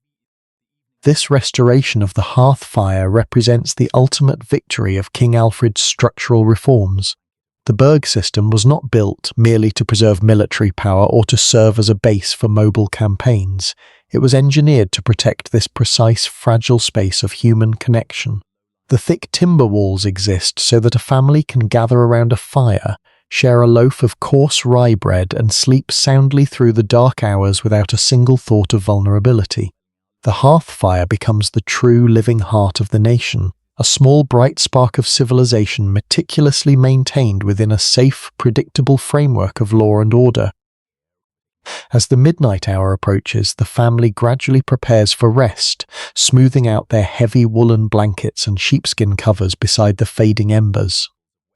This restoration of the hearth fire represents the ultimate victory of King Alfred's structural reforms. The burg system was not built merely to preserve military power or to serve as a base for mobile campaigns. It was engineered to protect this precise, fragile space of human connection. The thick timber walls exist so that a family can gather around a fire, share a loaf of coarse rye bread, and sleep soundly through the dark hours without a single thought of vulnerability. The hearth fire becomes the true living heart of the nation, a small bright spark of civilization meticulously maintained within a safe, predictable framework of law and order. As the midnight hour approaches, the family gradually prepares for rest, smoothing out their heavy woolen blankets and sheepskin covers beside the fading embers.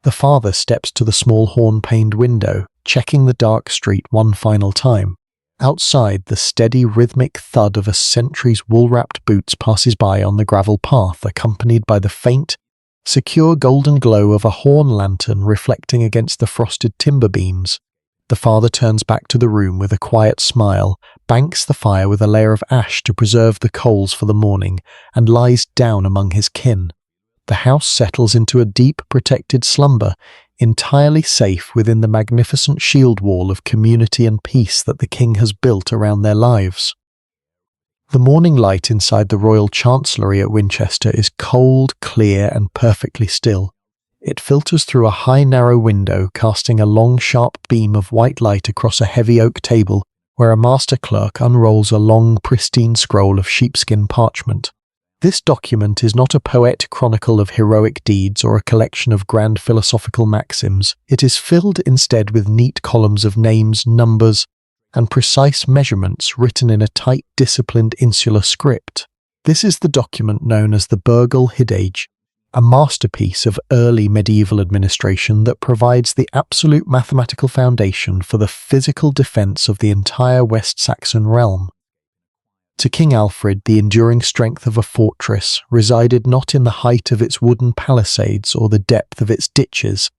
The father steps to the small horn-paned window, checking the dark street one final time. Outside, the steady rhythmic thud of a sentry's wool-wrapped boots passes by on the gravel path, accompanied by the faint, secure golden glow of a horn lantern reflecting against the frosted timber beams. The father turns back to the room with a quiet smile, banks the fire with a layer of ash to preserve the coals for the morning, and lies down among his kin. The house settles into a deep, protected slumber, entirely safe within the magnificent shield wall of community and peace that the king has built around their lives. The morning light inside the royal chancellery at Winchester is cold, clear, and perfectly still. It filters through a high, narrow window, casting a long, sharp beam of white light across a heavy oak table, where a master clerk unrolls a long, pristine scroll of sheepskin parchment. This document is not a poetic chronicle of heroic deeds or a collection of grand philosophical maxims. It is filled instead with neat columns of names, numbers, and precise measurements written in a tight, disciplined insular script. This is the document known as the Burgel Hidage, a masterpiece of early medieval administration that provides the absolute mathematical foundation for the physical defense of the entire West Saxon realm. To King Alfred, the enduring strength of a fortress resided not in the height of its wooden palisades or the depth of its ditches,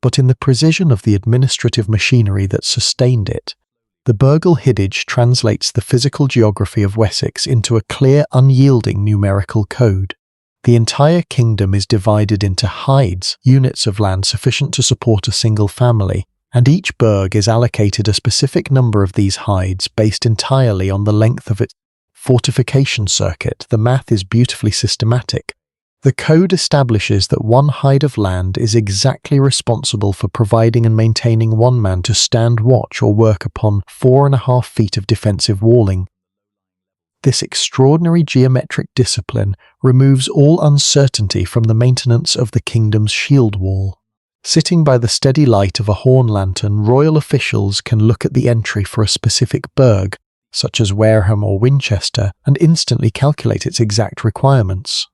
but in the precision of the administrative machinery that sustained it. The Burgel Hidage translates the physical geography of Wessex into a clear, unyielding numerical code. The entire kingdom is divided into hides, units of land sufficient to support a single family, and each burg is allocated a specific number of these hides based entirely on the length of its fortification circuit. The math is beautifully systematic. The code establishes that one hide of land is exactly responsible for providing and maintaining one man to stand watch or work upon 4.5 feet of defensive walling. This extraordinary geometric discipline removes all uncertainty from the maintenance of the kingdom's shield wall. Sitting by the steady light of a horn lantern, royal officials can look at the entry for a specific burg, such as Wareham or Winchester, and instantly calculate its exact requirements.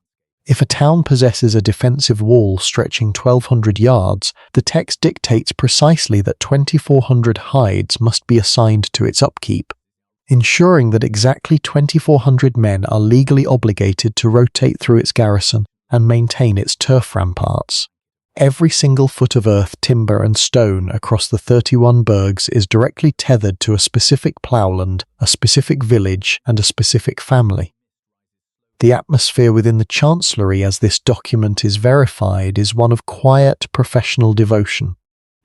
If a town possesses a defensive wall stretching 1,200 yards, the text dictates precisely that 2,400 hides must be assigned to its upkeep, ensuring that exactly 2,400 men are legally obligated to rotate through its garrison and maintain its turf ramparts. Every single foot of earth, timber, and stone across the 31 burgs is directly tethered to a specific ploughland, a specific village, and a specific family. The atmosphere within the chancellery as this document is verified is one of quiet, professional devotion.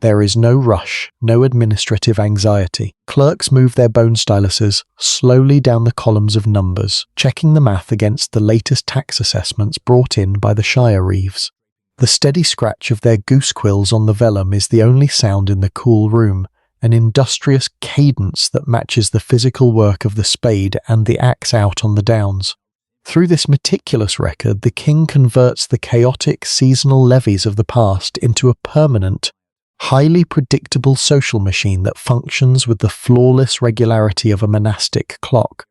There is no rush, no administrative anxiety. Clerks move their bone styluses slowly down the columns of numbers, checking the math against the latest tax assessments brought in by the shire reeves. The steady scratch of their goose quills on the vellum is the only sound in the cool room, an industrious cadence that matches the physical work of the spade and the axe out on the downs. Through this meticulous record, the king converts the chaotic seasonal levies of the past into a permanent, highly predictable social machine that functions with the flawless regularity of a monastic clock.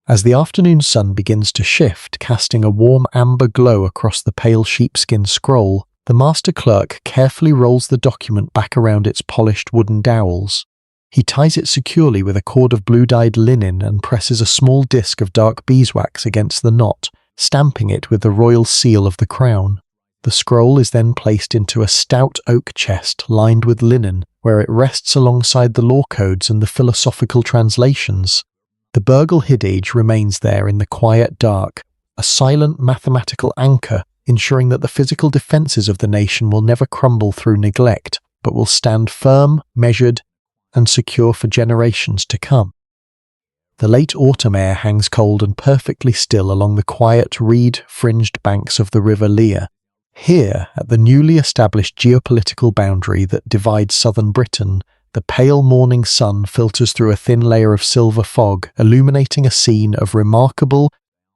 As the afternoon sun begins to shift, casting a warm amber glow across the pale sheepskin scroll, the master clerk carefully rolls the document back around its polished wooden dowels. He ties it securely with a cord of blue-dyed linen and presses a small disc of dark beeswax against the knot, stamping it with the royal seal of the crown. The scroll is then placed into a stout oak chest lined with linen, where it rests alongside the law codes and the philosophical translations. The Burgel Hidage remains there in the quiet dark, a silent mathematical anchor, ensuring that the physical defences of the nation will never crumble through neglect, but will stand firm, measured, and secure for generations to come. The late autumn air hangs cold and perfectly still along the quiet reed-fringed banks of the River Lea. Here, at the newly established geopolitical boundary that divides southern Britain, the pale morning sun filters through a thin layer of silver fog, illuminating a scene of remarkable,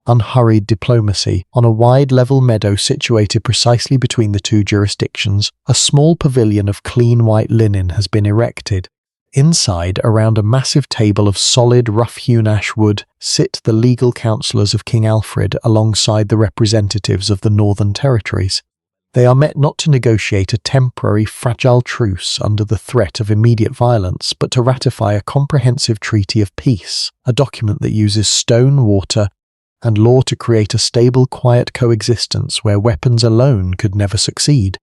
unhurried diplomacy. On a wide level meadow situated precisely between the two jurisdictions, a small pavilion of clean white linen has been erected. Inside, around a massive table of solid, rough-hewn ash wood, sit the legal councillors of King Alfred alongside the representatives of the Northern Territories. They are met not to negotiate a temporary, fragile truce under the threat of immediate violence, but to ratify a comprehensive treaty of peace, a document that uses stone, water, and law to create a stable, quiet coexistence where weapons alone could never succeed.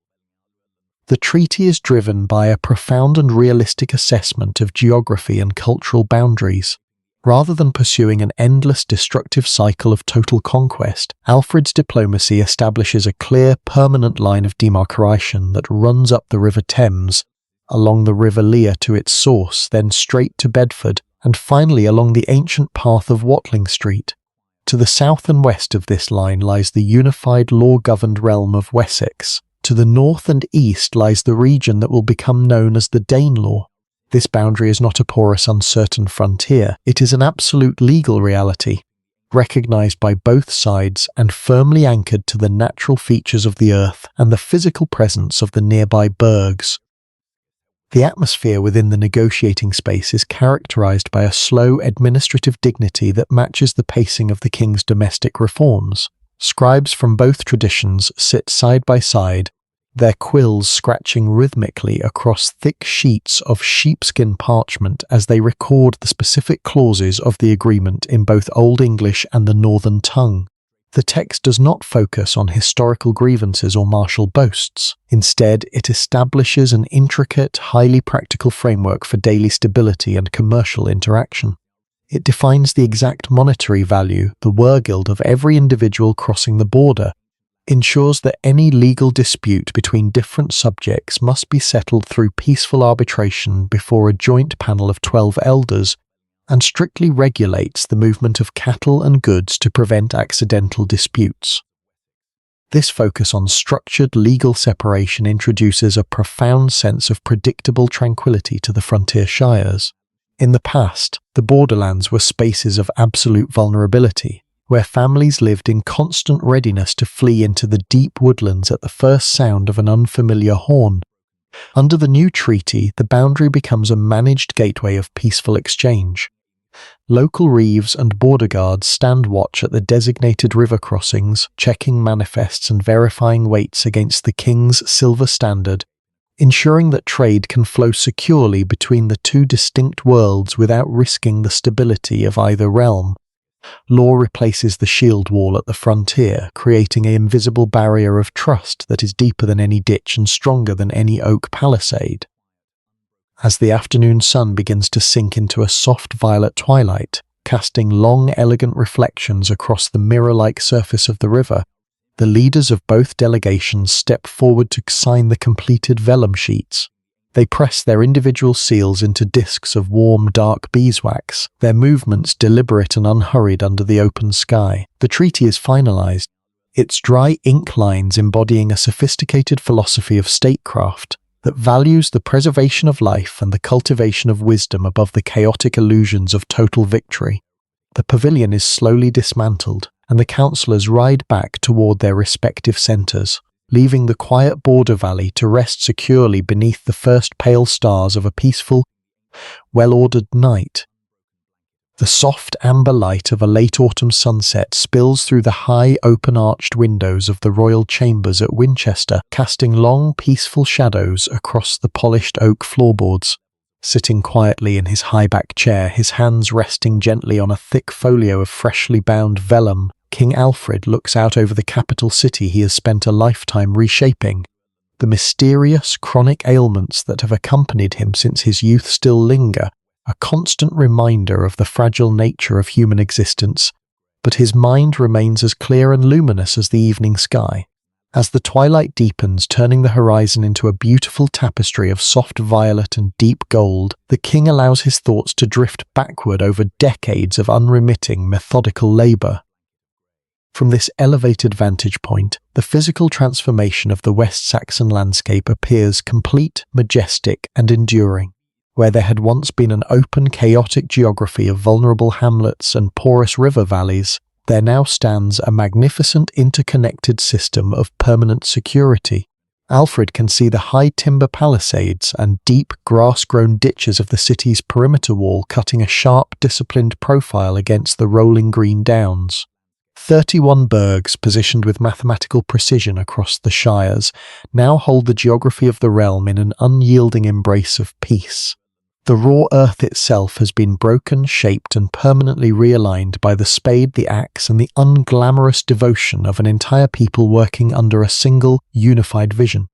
The treaty is driven by a profound and realistic assessment of geography and cultural boundaries. Rather than pursuing an endless destructive cycle of total conquest, Alfred's diplomacy establishes a clear, permanent line of demarcation that runs up the River Thames, along the River Lea to its source, then straight to Bedford, and finally along the ancient path of Watling Street. To the south and west of this line lies the unified law-governed realm of Wessex. To the north and east lies the region that will become known as the Danelaw. This boundary is not a porous, uncertain frontier. It is an absolute legal reality, recognized by both sides and firmly anchored to the natural features of the earth and the physical presence of the nearby burghs. The atmosphere within the negotiating space is characterized by a slow administrative dignity that matches the pacing of the king's domestic reforms. Scribes from both traditions sit side by side, their quills scratching rhythmically across thick sheets of sheepskin parchment as they record the specific clauses of the agreement in both Old English and the Northern tongue. The text does not focus on historical grievances or martial boasts. Instead, it establishes an intricate, highly practical framework for daily stability and commercial interaction. It defines the exact monetary value, the wergild of every individual crossing the border, ensures that any legal dispute between different subjects must be settled through peaceful arbitration before a joint panel of 12 elders, and strictly regulates the movement of cattle and goods to prevent accidental disputes. This focus on structured legal separation introduces a profound sense of predictable tranquility to the frontier shires. In the past, the borderlands were spaces of absolute vulnerability, where families lived in constant readiness to flee into the deep woodlands at the first sound of an unfamiliar horn. Under the new treaty, the boundary becomes a managed gateway of peaceful exchange. Local reeves and border guards stand watch at the designated river crossings, checking manifests and verifying weights against the king's silver standard, ensuring that trade can flow securely between the two distinct worlds without risking the stability of either realm. Law replaces the shield wall at the frontier, creating an invisible barrier of trust that is deeper than any ditch and stronger than any oak palisade. As the afternoon sun begins to sink into a soft violet twilight, casting long, elegant reflections across the mirror-like surface of the river, the leaders of both delegations step forward to sign the completed vellum sheets. They press their individual seals into discs of warm, dark beeswax, their movements deliberate and unhurried under the open sky. The treaty is finalized, its dry ink lines embodying a sophisticated philosophy of statecraft that values the preservation of life and the cultivation of wisdom above the chaotic illusions of total victory. The pavilion is slowly dismantled, and the councillors ride back toward their respective centres, leaving the quiet border valley to rest securely beneath the first pale stars of a peaceful, well-ordered night. The soft amber light of a late autumn sunset spills through the high open-arched windows of the royal chambers at Winchester, casting long, peaceful shadows across the polished oak floorboards. Sitting quietly in his high-backed chair, his hands resting gently on a thick folio of freshly bound vellum, King Alfred looks out over the capital city he has spent a lifetime reshaping. The mysterious, chronic ailments that have accompanied him since his youth still linger, a constant reminder of the fragile nature of human existence, but his mind remains as clear and luminous as the evening sky. As the twilight deepens, turning the horizon into a beautiful tapestry of soft violet and deep gold, the king allows his thoughts to drift backward over decades of unremitting, methodical labour. From this elevated vantage point, the physical transformation of the West Saxon landscape appears complete, majestic, and enduring. Where there had once been an open, chaotic geography of vulnerable hamlets and porous river valleys, there now stands a magnificent interconnected system of permanent security. Alfred can see the high timber palisades and deep grass-grown ditches of the city's perimeter wall cutting a sharp, disciplined profile against the rolling green downs. 31 burghs, positioned with mathematical precision across the shires, now hold the geography of the realm in an unyielding embrace of peace. The raw earth itself has been broken, shaped, and permanently realigned by the spade, the axe, and the unglamorous devotion of an entire people working under a single, unified vision.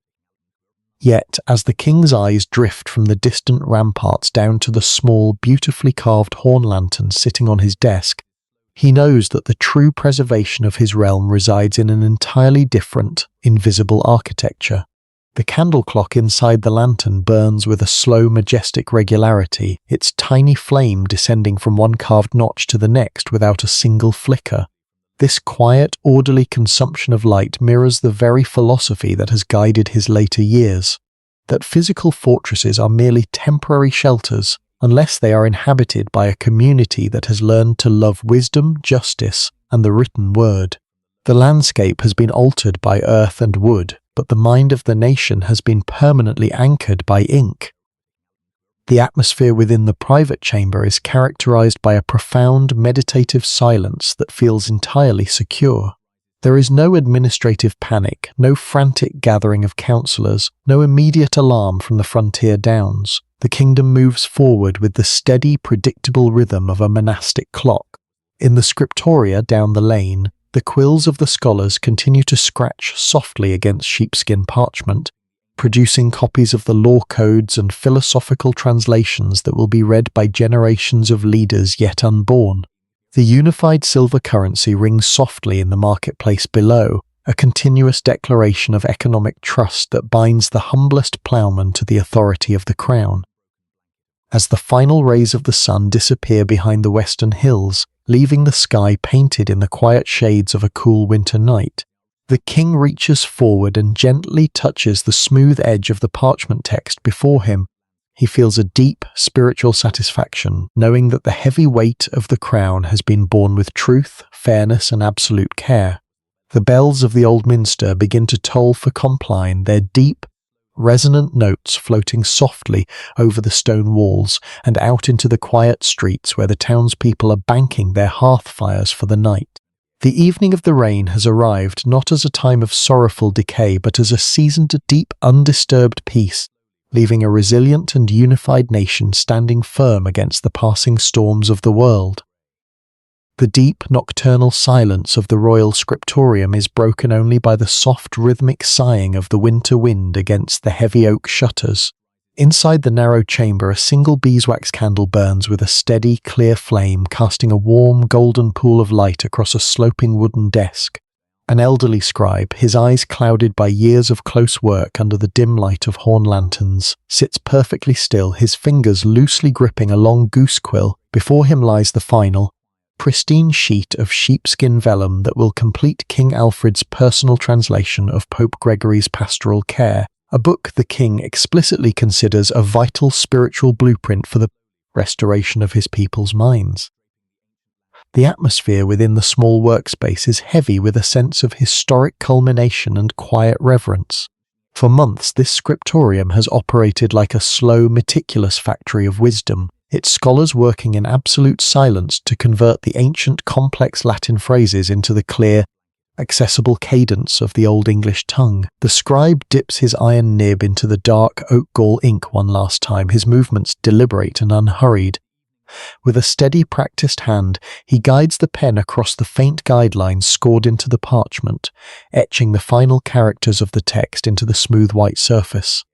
Yet, as the king's eyes drift from the distant ramparts down to the small, beautifully carved horn lantern sitting on his desk, he knows that the true preservation of his realm resides in an entirely different, invisible architecture. The candle clock inside the lantern burns with a slow, majestic regularity, its tiny flame descending from one carved notch to the next without a single flicker. This quiet, orderly consumption of light mirrors the very philosophy that has guided his later years, that physical fortresses are merely temporary shelters, unless they are inhabited by a community that has learned to love wisdom, justice, and the written word. The landscape has been altered by earth and wood, but the mind of the nation has been permanently anchored by ink. The atmosphere within the private chamber is characterized by a profound meditative silence that feels entirely secure. There is no administrative panic, no frantic gathering of councillors, no immediate alarm from the frontier downs. The kingdom moves forward with the steady, predictable rhythm of a monastic clock. In the scriptoria down the lane, the quills of the scholars continue to scratch softly against sheepskin parchment, producing copies of the law codes and philosophical translations that will be read by generations of leaders yet unborn. The unified silver currency rings softly in the marketplace below, a continuous declaration of economic trust that binds the humblest ploughman to the authority of the crown. As the final rays of the sun disappear behind the western hills, leaving the sky painted in the quiet shades of a cool winter night, the king reaches forward and gently touches the smooth edge of the parchment text before him. He feels a deep spiritual satisfaction, knowing that the heavy weight of the crown has been borne with truth, fairness, and absolute care. The bells of the old minster begin to toll for Compline, their deep, resonant notes floating softly over the stone walls and out into the quiet streets where the townspeople are banking their hearth fires for the night. The evening of the reign has arrived not as a time of sorrowful decay but as a season to deep, undisturbed peace, leaving a resilient and unified nation standing firm against the passing storms of the world. The deep, nocturnal silence of the royal scriptorium is broken only by the soft, rhythmic sighing of the winter wind against the heavy oak shutters. Inside the narrow chamber, a single beeswax candle burns with a steady, clear flame, casting a warm, golden pool of light across a sloping wooden desk. An elderly scribe, his eyes clouded by years of close work under the dim light of horn lanterns, sits perfectly still, his fingers loosely gripping a long goose quill. Before him lies the final, pristine sheet of sheepskin vellum that will complete King Alfred's personal translation of Pope Gregory's Pastoral Care, a book the king explicitly considers a vital spiritual blueprint for the restoration of his people's minds. The atmosphere within the small workspace is heavy with a sense of historic culmination and quiet reverence. For months, this scriptorium has operated like a slow, meticulous factory of wisdom, its scholars working in absolute silence to convert the ancient complex Latin phrases into the clear, accessible cadence of the Old English tongue. The scribe dips his iron nib into the dark oak gall ink one last time, his movements deliberate and unhurried. With a steady, practiced hand, he guides the pen across the faint guidelines scored into the parchment, etching the final characters of the text into the smooth white surface.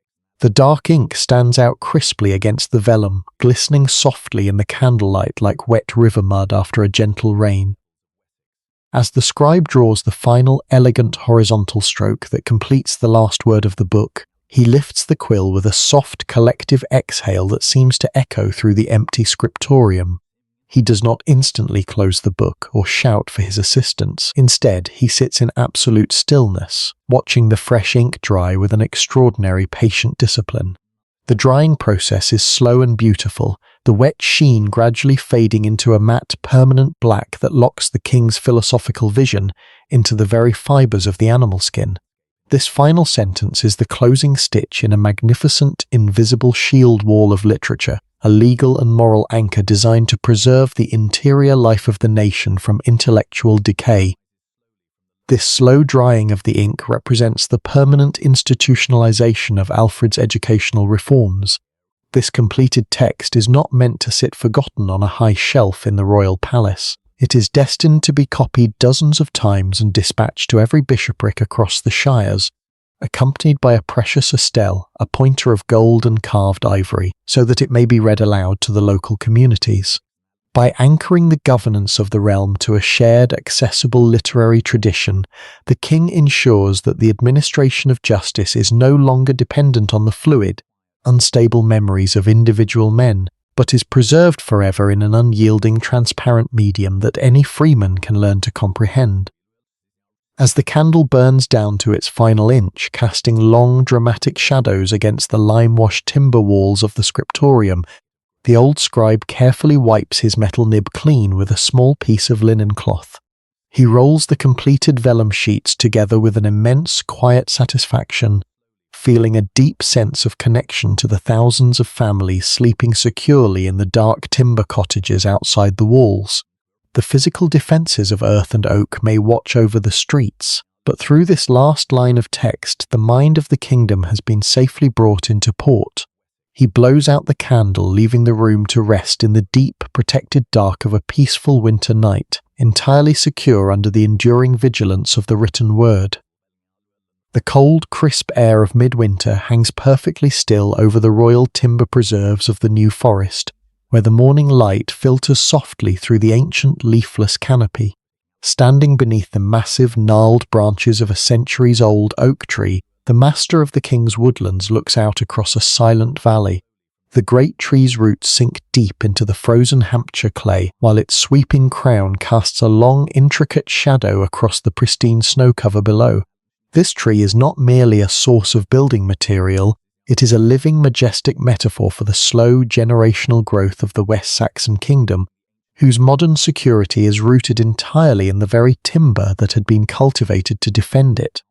The dark ink stands out crisply against the vellum, glistening softly in the candlelight like wet river mud after a gentle rain. As the scribe draws the final, elegant horizontal stroke that completes the last word of the book, he lifts the quill with a soft, collective exhale that seems to echo through the empty scriptorium. He does not instantly close the book or shout for his assistance. Instead, he sits in absolute stillness, watching the fresh ink dry with an extraordinary patient discipline. The drying process is slow and beautiful, the wet sheen gradually fading into a matte, permanent black that locks the king's philosophical vision into the very fibers of the animal skin. This final sentence is the closing stitch in a magnificent, invisible shield wall of literature, a legal and moral anchor designed to preserve the interior life of the nation from intellectual decay. This slow drying of the ink represents the permanent institutionalization of Alfred's educational reforms. This completed text is not meant to sit forgotten on a high shelf in the royal palace. It is destined to be copied dozens of times and dispatched to every bishopric across the shires, accompanied by a precious estelle, a pointer of gold and carved ivory, so that it may be read aloud to the local communities. By anchoring the governance of the realm to a shared, accessible literary tradition, the king ensures that the administration of justice is no longer dependent on the fluid, unstable memories of individual men, but is preserved forever in an unyielding, transparent medium that any freeman can learn to comprehend. As the candle burns down to its final inch, casting long, dramatic shadows against the lime-washed timber walls of the scriptorium, the old scribe carefully wipes his metal nib clean with a small piece of linen cloth. He rolls the completed vellum sheets together with an immense, quiet satisfaction, feeling a deep sense of connection to the thousands of families sleeping securely in the dark timber cottages outside the walls. The physical defences of earth and oak may watch over the streets, but through this last line of text, the mind of the kingdom has been safely brought into port. He blows out the candle, leaving the room to rest in the deep, protected dark of a peaceful winter night, entirely secure under the enduring vigilance of the written word. The cold, crisp air of midwinter hangs perfectly still over the royal timber preserves of the New Forest, where the morning light filters softly through the ancient leafless canopy. Standing beneath the massive, gnarled branches of a centuries-old oak tree, the master of the king's woodlands looks out across a silent valley. The great tree's roots sink deep into the frozen Hampshire clay, while its sweeping crown casts a long, intricate shadow across the pristine snow cover below. This tree is not merely a source of building material, it is a living, majestic metaphor for the slow, generational growth of the West Saxon kingdom, whose modern security is rooted entirely in the very timber that had been cultivated to defend it.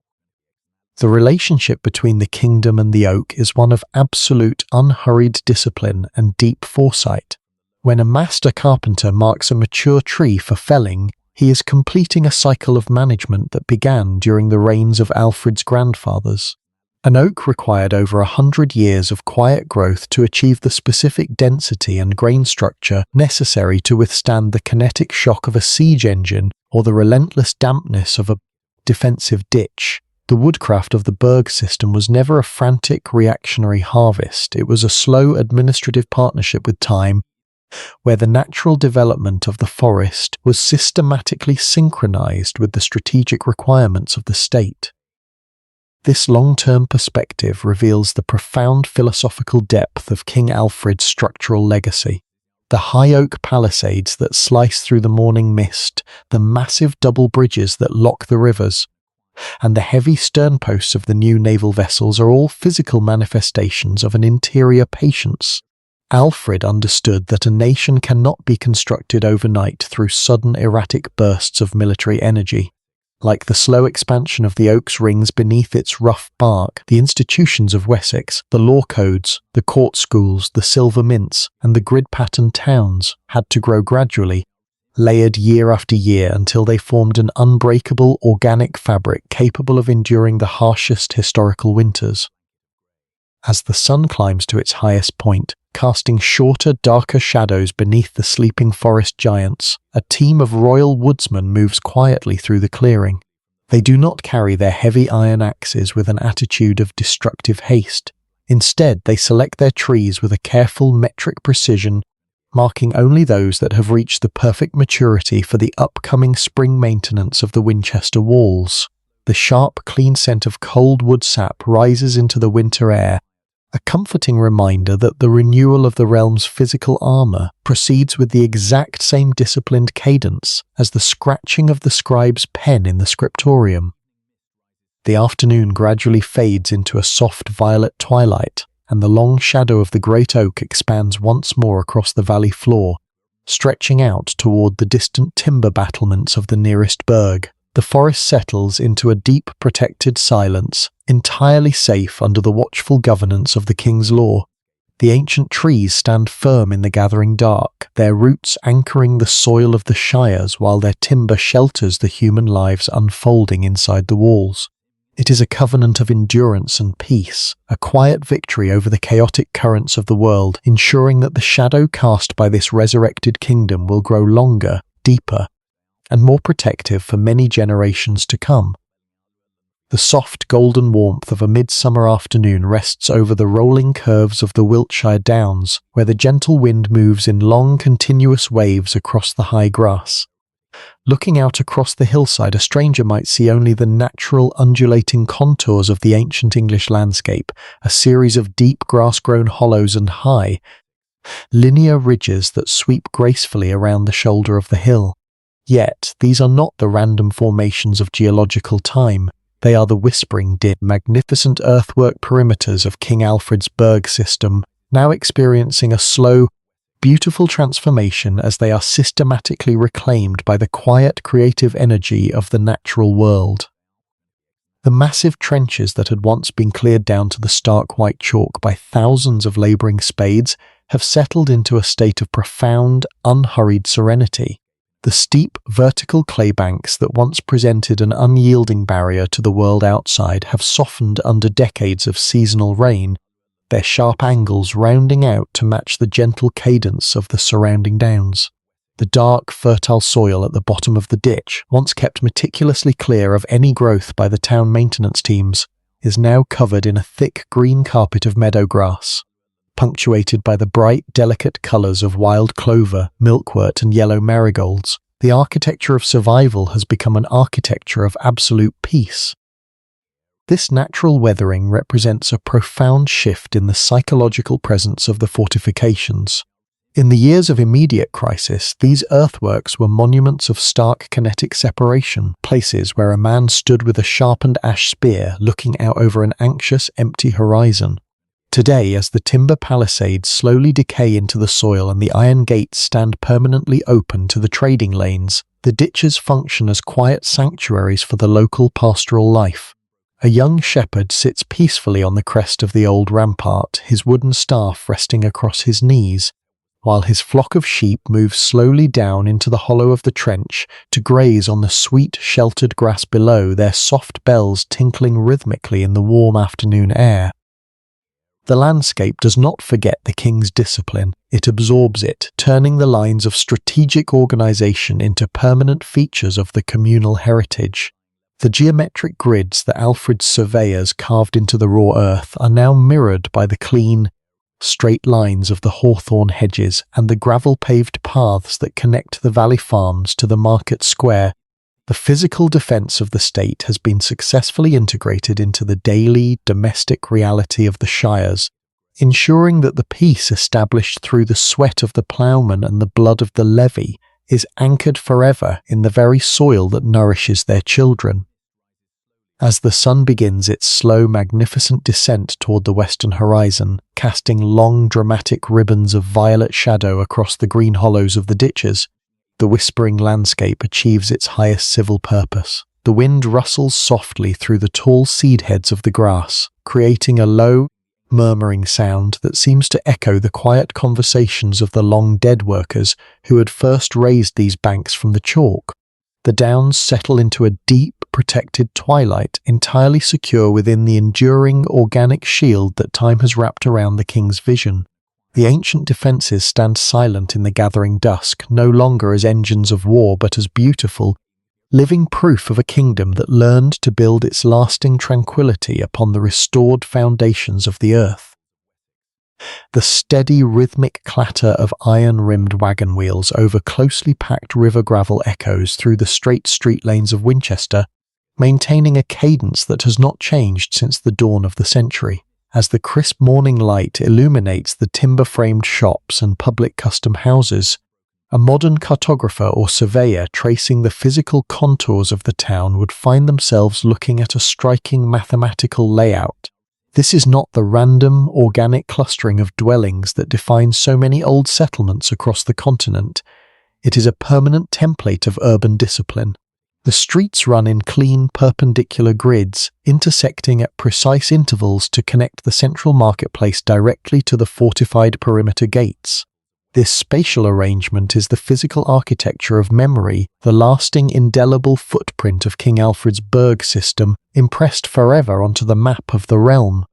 The relationship between the kingdom and the oak is one of absolute, unhurried discipline and deep foresight. When a master carpenter marks a mature tree for felling, he is completing a cycle of management that began during the reigns of Alfred's grandfathers. An oak required over 100 years of quiet growth to achieve the specific density and grain structure necessary to withstand the kinetic shock of a siege engine or the relentless dampness of a defensive ditch. The woodcraft of the Berg system was never a frantic, reactionary harvest. It was a slow administrative partnership with time, where the natural development of the forest was systematically synchronized with the strategic requirements of the state. This long-term perspective reveals the profound philosophical depth of King Alfred's structural legacy. The high oak palisades that slice through the morning mist, the massive double bridges that lock the rivers, and the heavy sternposts of the new naval vessels are all physical manifestations of an interior patience. Alfred understood that a nation cannot be constructed overnight through sudden erratic bursts of military energy. Like the slow expansion of the oak's rings beneath its rough bark, the institutions of Wessex, the law codes, the court schools, the silver mints, and the grid-patterned towns had to grow gradually, layered year after year until they formed an unbreakable organic fabric capable of enduring the harshest historical winters. As the sun climbs to its highest point, casting shorter, darker shadows beneath the sleeping forest giants, a team of royal woodsmen moves quietly through the clearing. They do not carry their heavy iron axes with an attitude of destructive haste. Instead, they select their trees with a careful metric precision, marking only those that have reached the perfect maturity for the upcoming spring maintenance of the Winchester walls. The sharp, clean scent of cold wood sap rises into the winter air, a comforting reminder that the renewal of the realm's physical armour proceeds with the exact same disciplined cadence as the scratching of the scribe's pen in the scriptorium. The afternoon gradually fades into a soft violet twilight, and the long shadow of the great oak expands once more across the valley floor, stretching out toward the distant timber battlements of the nearest burg. The forest settles into a deep protected silence, entirely safe under the watchful governance of the king's law. The ancient trees stand firm in the gathering dark, their roots anchoring the soil of the shires while their timber shelters the human lives unfolding inside the walls. It is a covenant of endurance and peace, a quiet victory over the chaotic currents of the world, ensuring that the shadow cast by this resurrected kingdom will grow longer, deeper, and more protective for many generations to come. The soft golden warmth of a midsummer afternoon rests over the rolling curves of the Wiltshire Downs, where the gentle wind moves in long continuous waves across the high grass. Looking out across the hillside, a stranger might see only the natural undulating contours of the ancient English landscape, a series of deep grass-grown hollows and high, linear ridges that sweep gracefully around the shoulder of the hill. Yet, these are not the random formations of geological time. They are the whispering, dim, magnificent earthwork perimeters of King Alfred's Berg system, now experiencing a slow, beautiful transformation as they are systematically reclaimed by the quiet, creative energy of the natural world. The massive trenches that had once been cleared down to the stark white chalk by thousands of labouring spades have settled into a state of profound, unhurried serenity. The steep, vertical clay banks that once presented an unyielding barrier to the world outside have softened under decades of seasonal rain, their sharp angles rounding out to match the gentle cadence of the surrounding downs. The dark, fertile soil at the bottom of the ditch, once kept meticulously clear of any growth by the town maintenance teams, is now covered in a thick green carpet of meadow grass, punctuated by the bright, delicate colours of wild clover, milkwort and yellow marigolds. The architecture of survival has become an architecture of absolute peace. This natural weathering represents a profound shift in the psychological presence of the fortifications. In the years of immediate crisis, these earthworks were monuments of stark kinetic separation, places where a man stood with a sharpened ash spear looking out over an anxious, empty horizon. Today, as the timber palisades slowly decay into the soil and the iron gates stand permanently open to the trading lanes, the ditches function as quiet sanctuaries for the local pastoral life. A young shepherd sits peacefully on the crest of the old rampart, his wooden staff resting across his knees, while his flock of sheep moves slowly down into the hollow of the trench to graze on the sweet, sheltered grass below, their soft bells tinkling rhythmically in the warm afternoon air. The landscape does not forget the king's discipline, it absorbs it, turning the lines of strategic organization into permanent features of the communal heritage. The geometric grids that Alfred's surveyors carved into the raw earth are now mirrored by the clean, straight lines of the hawthorn hedges and the gravel-paved paths that connect the valley farms to the market square. The physical defense of the state has been successfully integrated into the daily, domestic reality of the shires, ensuring that the peace established through the sweat of the ploughman and the blood of the levy is anchored forever in the very soil that nourishes their children. As the sun begins its slow, magnificent descent toward the western horizon, casting long, dramatic ribbons of violet shadow across the green hollows of the ditches, the whispering landscape achieves its highest civil purpose. The wind rustles softly through the tall seed heads of the grass, creating a low, murmuring sound that seems to echo the quiet conversations of the long-dead workers who had first raised these banks from the chalk. The downs settle into a deep, protected twilight, entirely secure within the enduring, organic shield that time has wrapped around the king's vision. The ancient defences stand silent in the gathering dusk, no longer as engines of war but as beautiful, living proof of a kingdom that learned to build its lasting tranquility upon the restored foundations of the earth. The steady, rhythmic clatter of iron-rimmed wagon wheels over closely packed river gravel echoes through the straight street lanes of Winchester, maintaining a cadence that has not changed since the dawn of the century. As the crisp morning light illuminates the timber-framed shops and public custom houses, a modern cartographer or surveyor tracing the physical contours of the town would find themselves looking at a striking mathematical layout. This is not the random, organic clustering of dwellings that defines so many old settlements across the continent. It is a permanent template of urban discipline, The streets run in clean, perpendicular grids, intersecting at precise intervals to connect the central marketplace directly to the fortified perimeter gates. This spatial arrangement is the physical architecture of memory, the lasting indelible footprint of King Alfred's burg system, impressed forever onto the map of the realm.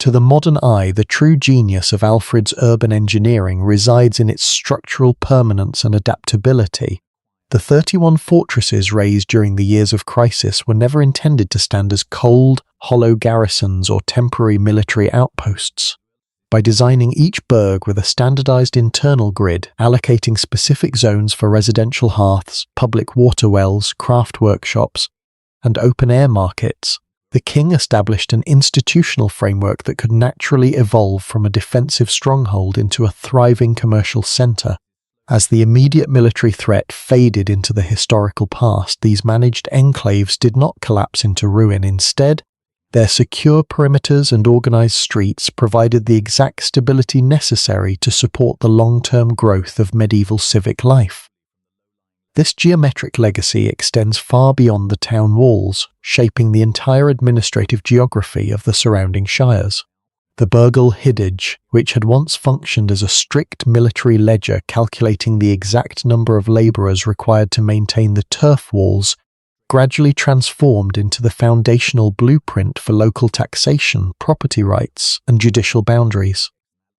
To the modern eye, the true genius of Alfred's urban engineering resides in its structural permanence and adaptability. The 31 fortresses raised during the years of crisis were never intended to stand as cold, hollow garrisons or temporary military outposts. By designing each burg with a standardized internal grid, allocating specific zones for residential hearths, public water wells, craft workshops, and open-air markets, the king established an institutional framework that could naturally evolve from a defensive stronghold into a thriving commercial center. As the immediate military threat faded into the historical past, these managed enclaves did not collapse into ruin. Instead, their secure perimeters and organized streets provided the exact stability necessary to support the long-term growth of medieval civic life. This geometric legacy extends far beyond the town walls, shaping the entire administrative geography of the surrounding shires. The burgal hidage, which had once functioned as a strict military ledger calculating the exact number of labourers required to maintain the turf walls, gradually transformed into the foundational blueprint for local taxation, property rights, and judicial boundaries.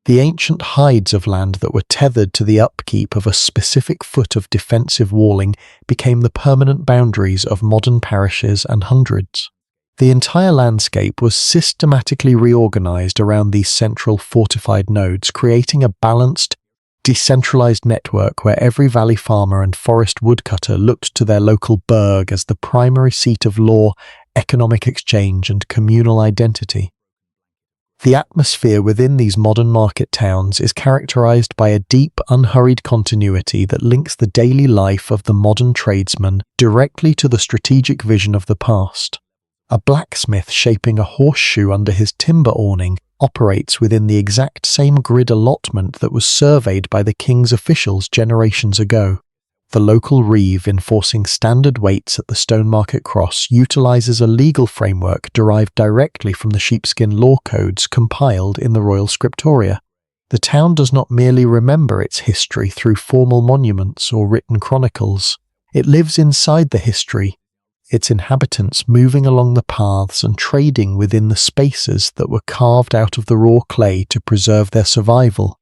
The ancient hides of land that were tethered to the upkeep of a specific foot of defensive walling became the permanent boundaries of modern parishes and hundreds. The entire landscape was systematically reorganized around these central fortified nodes, creating a balanced, decentralized network where every valley farmer and forest woodcutter looked to their local burg as the primary seat of law, economic exchange, and communal identity. The atmosphere within these modern market towns is characterized by a deep, unhurried continuity that links the daily life of the modern tradesman directly to the strategic vision of the past. A blacksmith shaping a horseshoe under his timber awning operates within the exact same grid allotment that was surveyed by the king's officials generations ago. The local reeve enforcing standard weights at the Stone Market Cross utilizes a legal framework derived directly from the sheepskin law codes compiled in the Royal Scriptoria. The town does not merely remember its history through formal monuments or written chronicles. It lives inside the history, its inhabitants moving along the paths and trading within the spaces that were carved out of the raw clay to preserve their survival.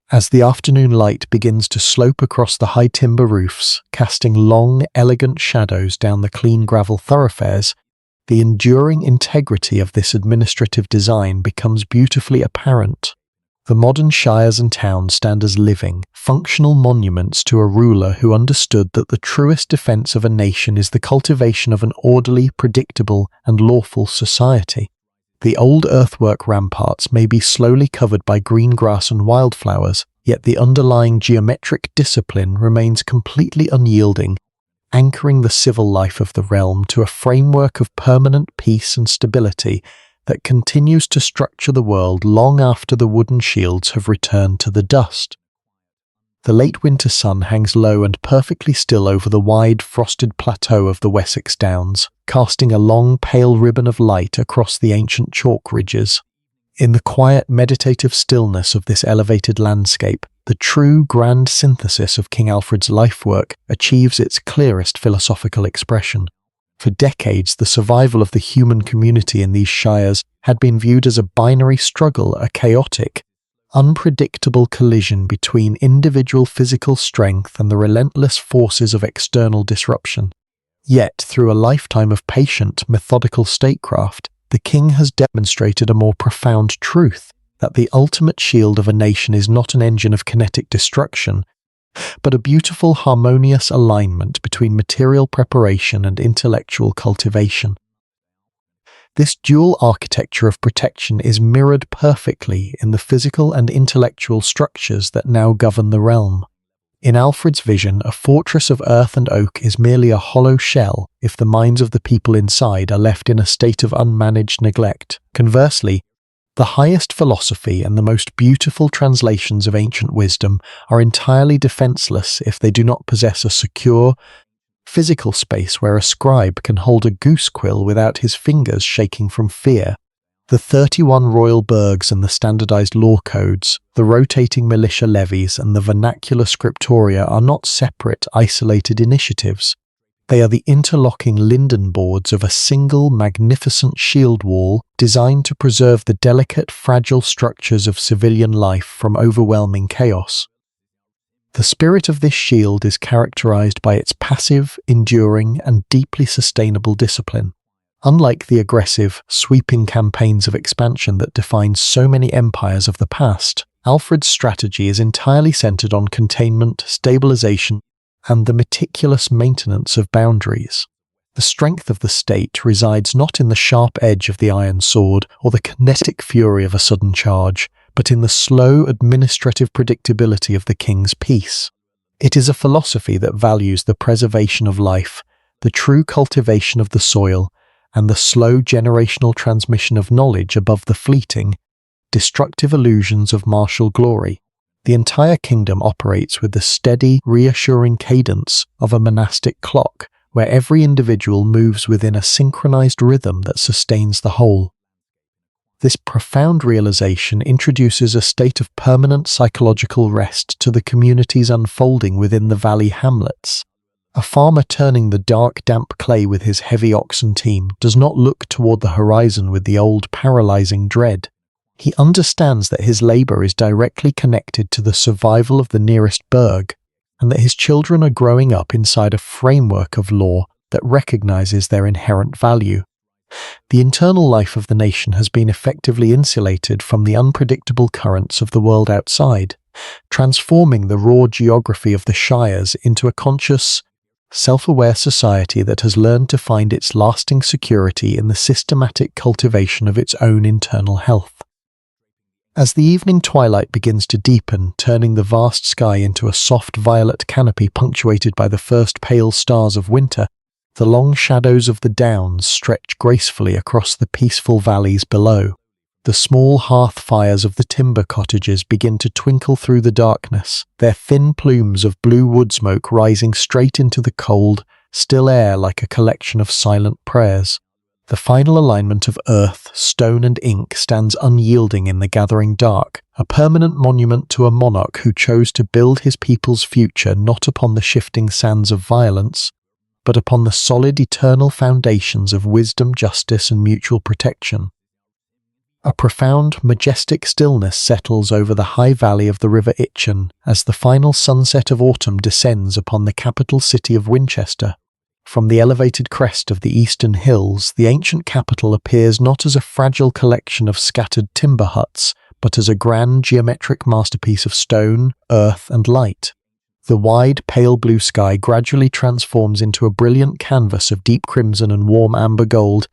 As the afternoon light begins to slope across the high timber roofs, casting long, elegant shadows down the clean gravel thoroughfares, the enduring integrity of this administrative design becomes beautifully apparent. The modern shires and towns stand as living, functional monuments to a ruler who understood that the truest defense of a nation is the cultivation of an orderly, predictable, and lawful society. The old earthwork ramparts may be slowly covered by green grass and wildflowers, yet the underlying geometric discipline remains completely unyielding, anchoring the civil life of the realm to a framework of permanent peace and stability that continues to structure the world long after the wooden shields have returned to the dust. The late winter sun hangs low and perfectly still over the wide, frosted plateau of the Wessex Downs, casting a long, pale ribbon of light across the ancient chalk ridges. In the quiet, meditative stillness of this elevated landscape, the true grand synthesis of King Alfred's lifework achieves its clearest philosophical expression. For decades, the survival of the human community in these shires had been viewed as a binary struggle, a chaotic, unpredictable collision between individual physical strength and the relentless forces of external disruption. Yet, through a lifetime of patient, methodical statecraft, the king has demonstrated a more profound truth, that the ultimate shield of a nation is not an engine of kinetic destruction, but a beautiful, harmonious alignment between material preparation and intellectual cultivation. This dual architecture of protection is mirrored perfectly in the physical and intellectual structures that now govern the realm. In Alfred's vision, a fortress of earth and oak is merely a hollow shell if the minds of the people inside are left in a state of unmanaged neglect. Conversely, the highest philosophy and the most beautiful translations of ancient wisdom are entirely defenseless if they do not possess a secure, physical space where a scribe can hold a goose quill without his fingers shaking from fear. The 31 royal burghs and the standardized law codes, the rotating militia levies and the vernacular scriptoria are not separate, isolated initiatives. They are the interlocking linden boards of a single magnificent shield wall designed to preserve the delicate, fragile structures of civilian life from overwhelming chaos. The spirit of this shield is characterized by its passive, enduring, and deeply sustainable discipline. Unlike the aggressive, sweeping campaigns of expansion that defined so many empires of the past, Alfred's strategy is entirely centered on containment, stabilization, and the meticulous maintenance of boundaries. The strength of the state resides not in the sharp edge of the iron sword or the kinetic fury of a sudden charge, but in the slow administrative predictability of the king's peace. It is a philosophy that values the preservation of life, the true cultivation of the soil, and the slow generational transmission of knowledge above the fleeting, destructive illusions of martial glory. The entire kingdom operates with the steady, reassuring cadence of a monastic clock, where every individual moves within a synchronized rhythm that sustains the whole. This profound realization introduces a state of permanent psychological rest to the communities unfolding within the valley hamlets. A farmer turning the dark, damp clay with his heavy oxen team does not look toward the horizon with the old, paralyzing dread. He understands that his labor is directly connected to the survival of the nearest burg, and that his children are growing up inside a framework of law that recognizes their inherent value. The internal life of the nation has been effectively insulated from the unpredictable currents of the world outside, transforming the raw geography of the shires into a conscious, self-aware society that has learned to find its lasting security in the systematic cultivation of its own internal health. As the evening twilight begins to deepen, turning the vast sky into a soft violet canopy punctuated by the first pale stars of winter, the long shadows of the downs stretch gracefully across the peaceful valleys below. The small hearth fires of the timber cottages begin to twinkle through the darkness, their thin plumes of blue wood smoke rising straight into the cold, still air like a collection of silent prayers. The final alignment of earth, stone and ink stands unyielding in the gathering dark, a permanent monument to a monarch who chose to build his people's future not upon the shifting sands of violence, but upon the solid eternal foundations of wisdom, justice, and mutual protection. A profound, majestic stillness settles over the high valley of the River Itchen as the final sunset of autumn descends upon the capital city of Winchester. From the elevated crest of the eastern hills, the ancient capital appears not as a fragile collection of scattered timber huts, but as a grand geometric masterpiece of stone, earth, and light. The wide, pale blue sky gradually transforms into a brilliant canvas of deep crimson and warm amber gold,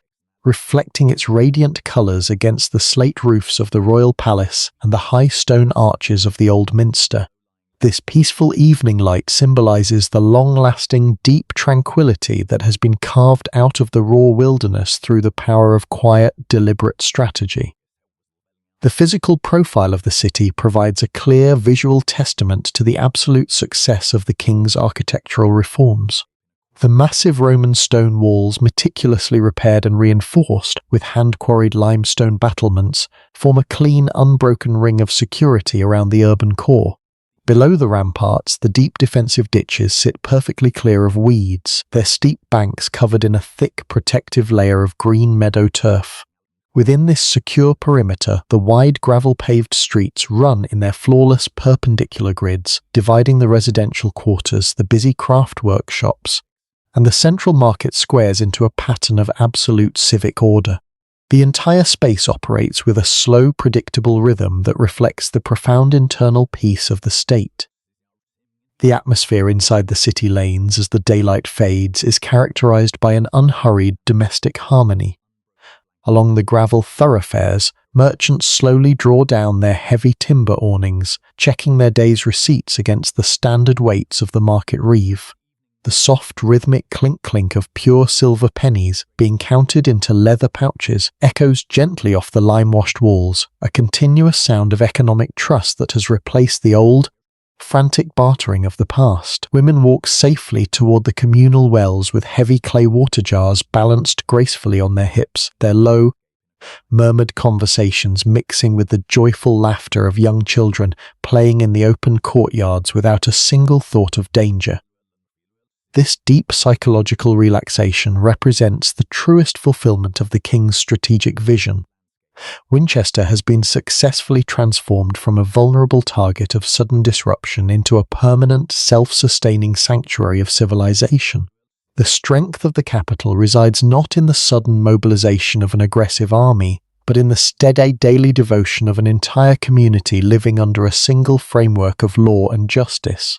reflecting its radiant colours against the slate roofs of the royal palace and the high stone arches of the old minster. This peaceful evening light symbolizes the long-lasting, deep tranquility that has been carved out of the raw wilderness through the power of quiet, deliberate strategy. The physical profile of the city provides a clear visual testament to the absolute success of the king's architectural reforms. The massive Roman stone walls, meticulously repaired and reinforced with hand-quarried limestone battlements, form a clean, unbroken ring of security around the urban core. Below the ramparts, the deep defensive ditches sit perfectly clear of weeds, their steep banks covered in a thick, protective layer of green meadow turf. Within this secure perimeter, the wide gravel-paved streets run in their flawless perpendicular grids, dividing the residential quarters, the busy craft workshops, and the central market squares into a pattern of absolute civic order. The entire space operates with a slow, predictable rhythm that reflects the profound internal peace of the state. The atmosphere inside the city lanes as the daylight fades is characterized by an unhurried domestic harmony. Along the gravel thoroughfares, merchants slowly draw down their heavy timber awnings, checking their day's receipts against the standard weights of the market reeve. The soft, rhythmic clink-clink of pure silver pennies being counted into leather pouches echoes gently off the lime-washed walls, a continuous sound of economic trust that has replaced the old, frantic bartering of the past. Women walk safely toward the communal wells with heavy clay water jars balanced gracefully on their hips, their low, murmured conversations mixing with the joyful laughter of young children playing in the open courtyards without a single thought of danger. This deep psychological relaxation represents the truest fulfillment of the king's strategic vision. Winchester has been successfully transformed from a vulnerable target of sudden disruption into a permanent, self-sustaining sanctuary of civilization. The strength of the capital resides not in the sudden mobilization of an aggressive army, but in the steady daily devotion of an entire community living under a single framework of law and justice.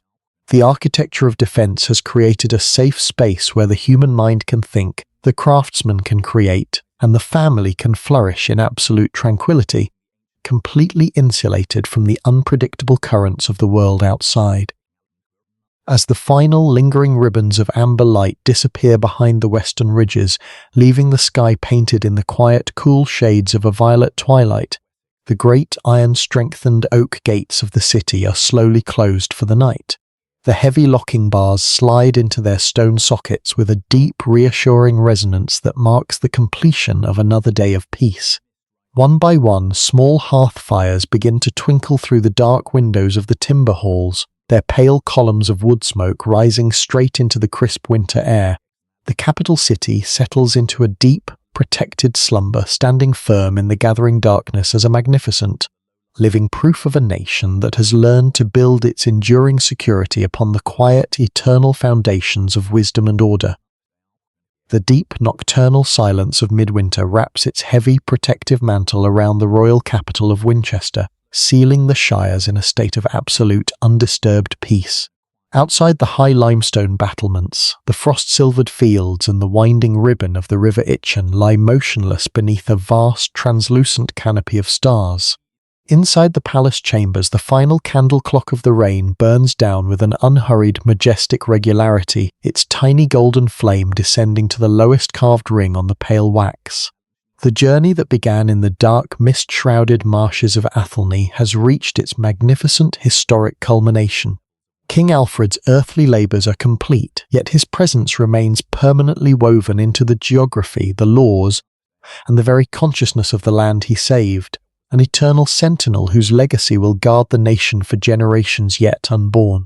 The architecture of defense has created a safe space where the human mind can think, the craftsman can create, and the family can flourish in absolute tranquility, completely insulated from the unpredictable currents of the world outside. As the final lingering ribbons of amber light disappear behind the western ridges, leaving the sky painted in the quiet, cool shades of a violet twilight, the great iron-strengthened oak gates of the city are slowly closed for the night. The heavy locking bars slide into their stone sockets with a deep, reassuring resonance that marks the completion of another day of peace. One by one, small hearth fires begin to twinkle through the dark windows of the timber halls, their pale columns of wood smoke rising straight into the crisp winter air. The capital city settles into a deep, protected slumber, standing firm in the gathering darkness as a magnificent, living proof of a nation that has learned to build its enduring security upon the quiet, eternal foundations of wisdom and order. The deep, nocturnal silence of midwinter wraps its heavy, protective mantle around the royal capital of Winchester, sealing the shires in a state of absolute, undisturbed peace. Outside the high limestone battlements, the frost-silvered fields and the winding ribbon of the River Itchen lie motionless beneath a vast, translucent canopy of stars. Inside the palace chambers, the final candle clock of the reign burns down with an unhurried, majestic regularity, its tiny golden flame descending to the lowest carved ring on the pale wax. The journey that began in the dark, mist-shrouded marshes of Athelney has reached its magnificent, historic culmination. King Alfred's earthly labours are complete, yet his presence remains permanently woven into the geography, the laws, and the very consciousness of the land he saved. An eternal sentinel whose legacy will guard the nation for generations yet unborn.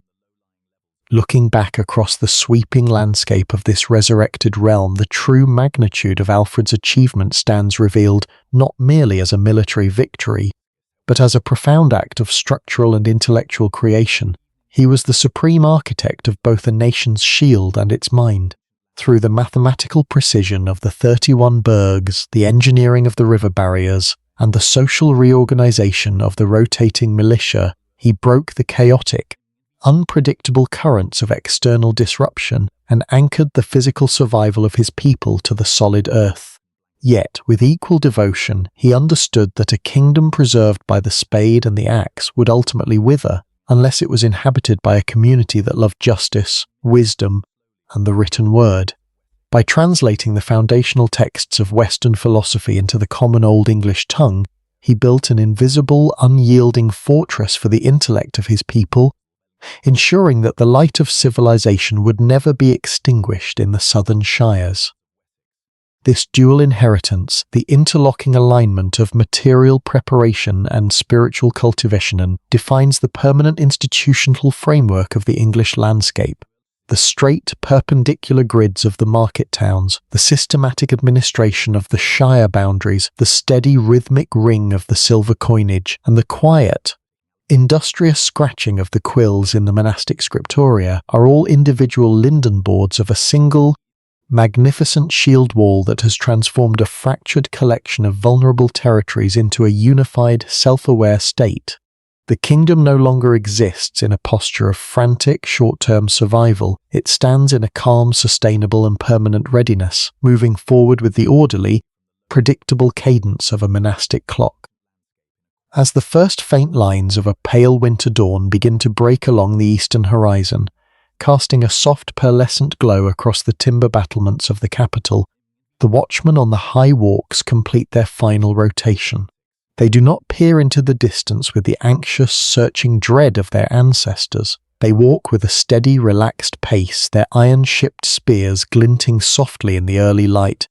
Looking back across the sweeping landscape of this resurrected realm, the true magnitude of Alfred's achievement stands revealed not merely as a military victory, but as a profound act of structural and intellectual creation. He was the supreme architect of both a nation's shield and its mind. Through the mathematical precision of the 31 burghs, the engineering of the river barriers, and the social reorganization of the rotating militia, he broke the chaotic, unpredictable currents of external disruption and anchored the physical survival of his people to the solid earth. Yet, with equal devotion, he understood that a kingdom preserved by the spade and the axe would ultimately wither unless it was inhabited by a community that loved justice, wisdom, and the written word. By translating the foundational texts of Western philosophy into the common Old English tongue, he built an invisible, unyielding fortress for the intellect of his people, ensuring that the light of civilization would never be extinguished in the southern shires. This dual inheritance, the interlocking alignment of material preparation and spiritual cultivation, defines the permanent institutional framework of the English landscape. The straight, perpendicular grids of the market towns, the systematic administration of the shire boundaries, the steady rhythmic ring of the silver coinage, and the quiet, industrious scratching of the quills in the monastic scriptoria are all individual linden boards of a single, magnificent shield wall that has transformed a fractured collection of vulnerable territories into a unified, self-aware state. The kingdom no longer exists in a posture of frantic, short-term survival. It stands in a calm, sustainable and permanent readiness, moving forward with the orderly, predictable cadence of a monastic clock. As the first faint lines of a pale winter dawn begin to break along the eastern horizon, casting a soft pearlescent glow across the timber battlements of the capital, the watchmen on the high walks complete their final rotation. They do not peer into the distance with the anxious, searching dread of their ancestors. They walk with a steady, relaxed pace, their iron-shipped spears glinting softly in the early light,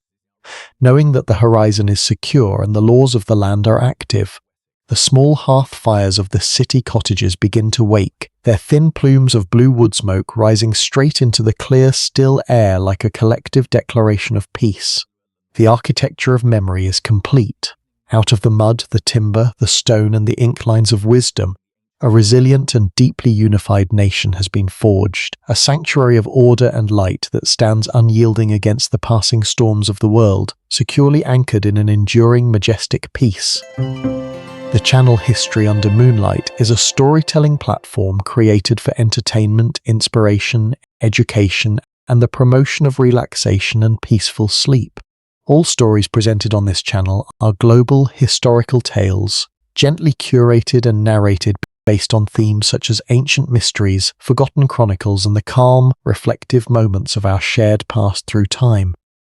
knowing that the horizon is secure and the laws of the land are active. The small hearth fires of the city cottages begin to wake, their thin plumes of blue wood smoke rising straight into the clear, still air like a collective declaration of peace. The architecture of memory is complete. Out of the mud, the timber, the stone, and the ink lines of wisdom, a resilient and deeply unified nation has been forged, a sanctuary of order and light that stands unyielding against the passing storms of the world, securely anchored in an enduring, majestic peace. The channel History Under Moonlight is a storytelling platform created for entertainment, inspiration, education, and the promotion of relaxation and peaceful sleep. All stories presented on this channel are global historical tales, gently curated and narrated based on themes such as ancient mysteries, forgotten chronicles, and the calm, reflective moments of our shared past through time.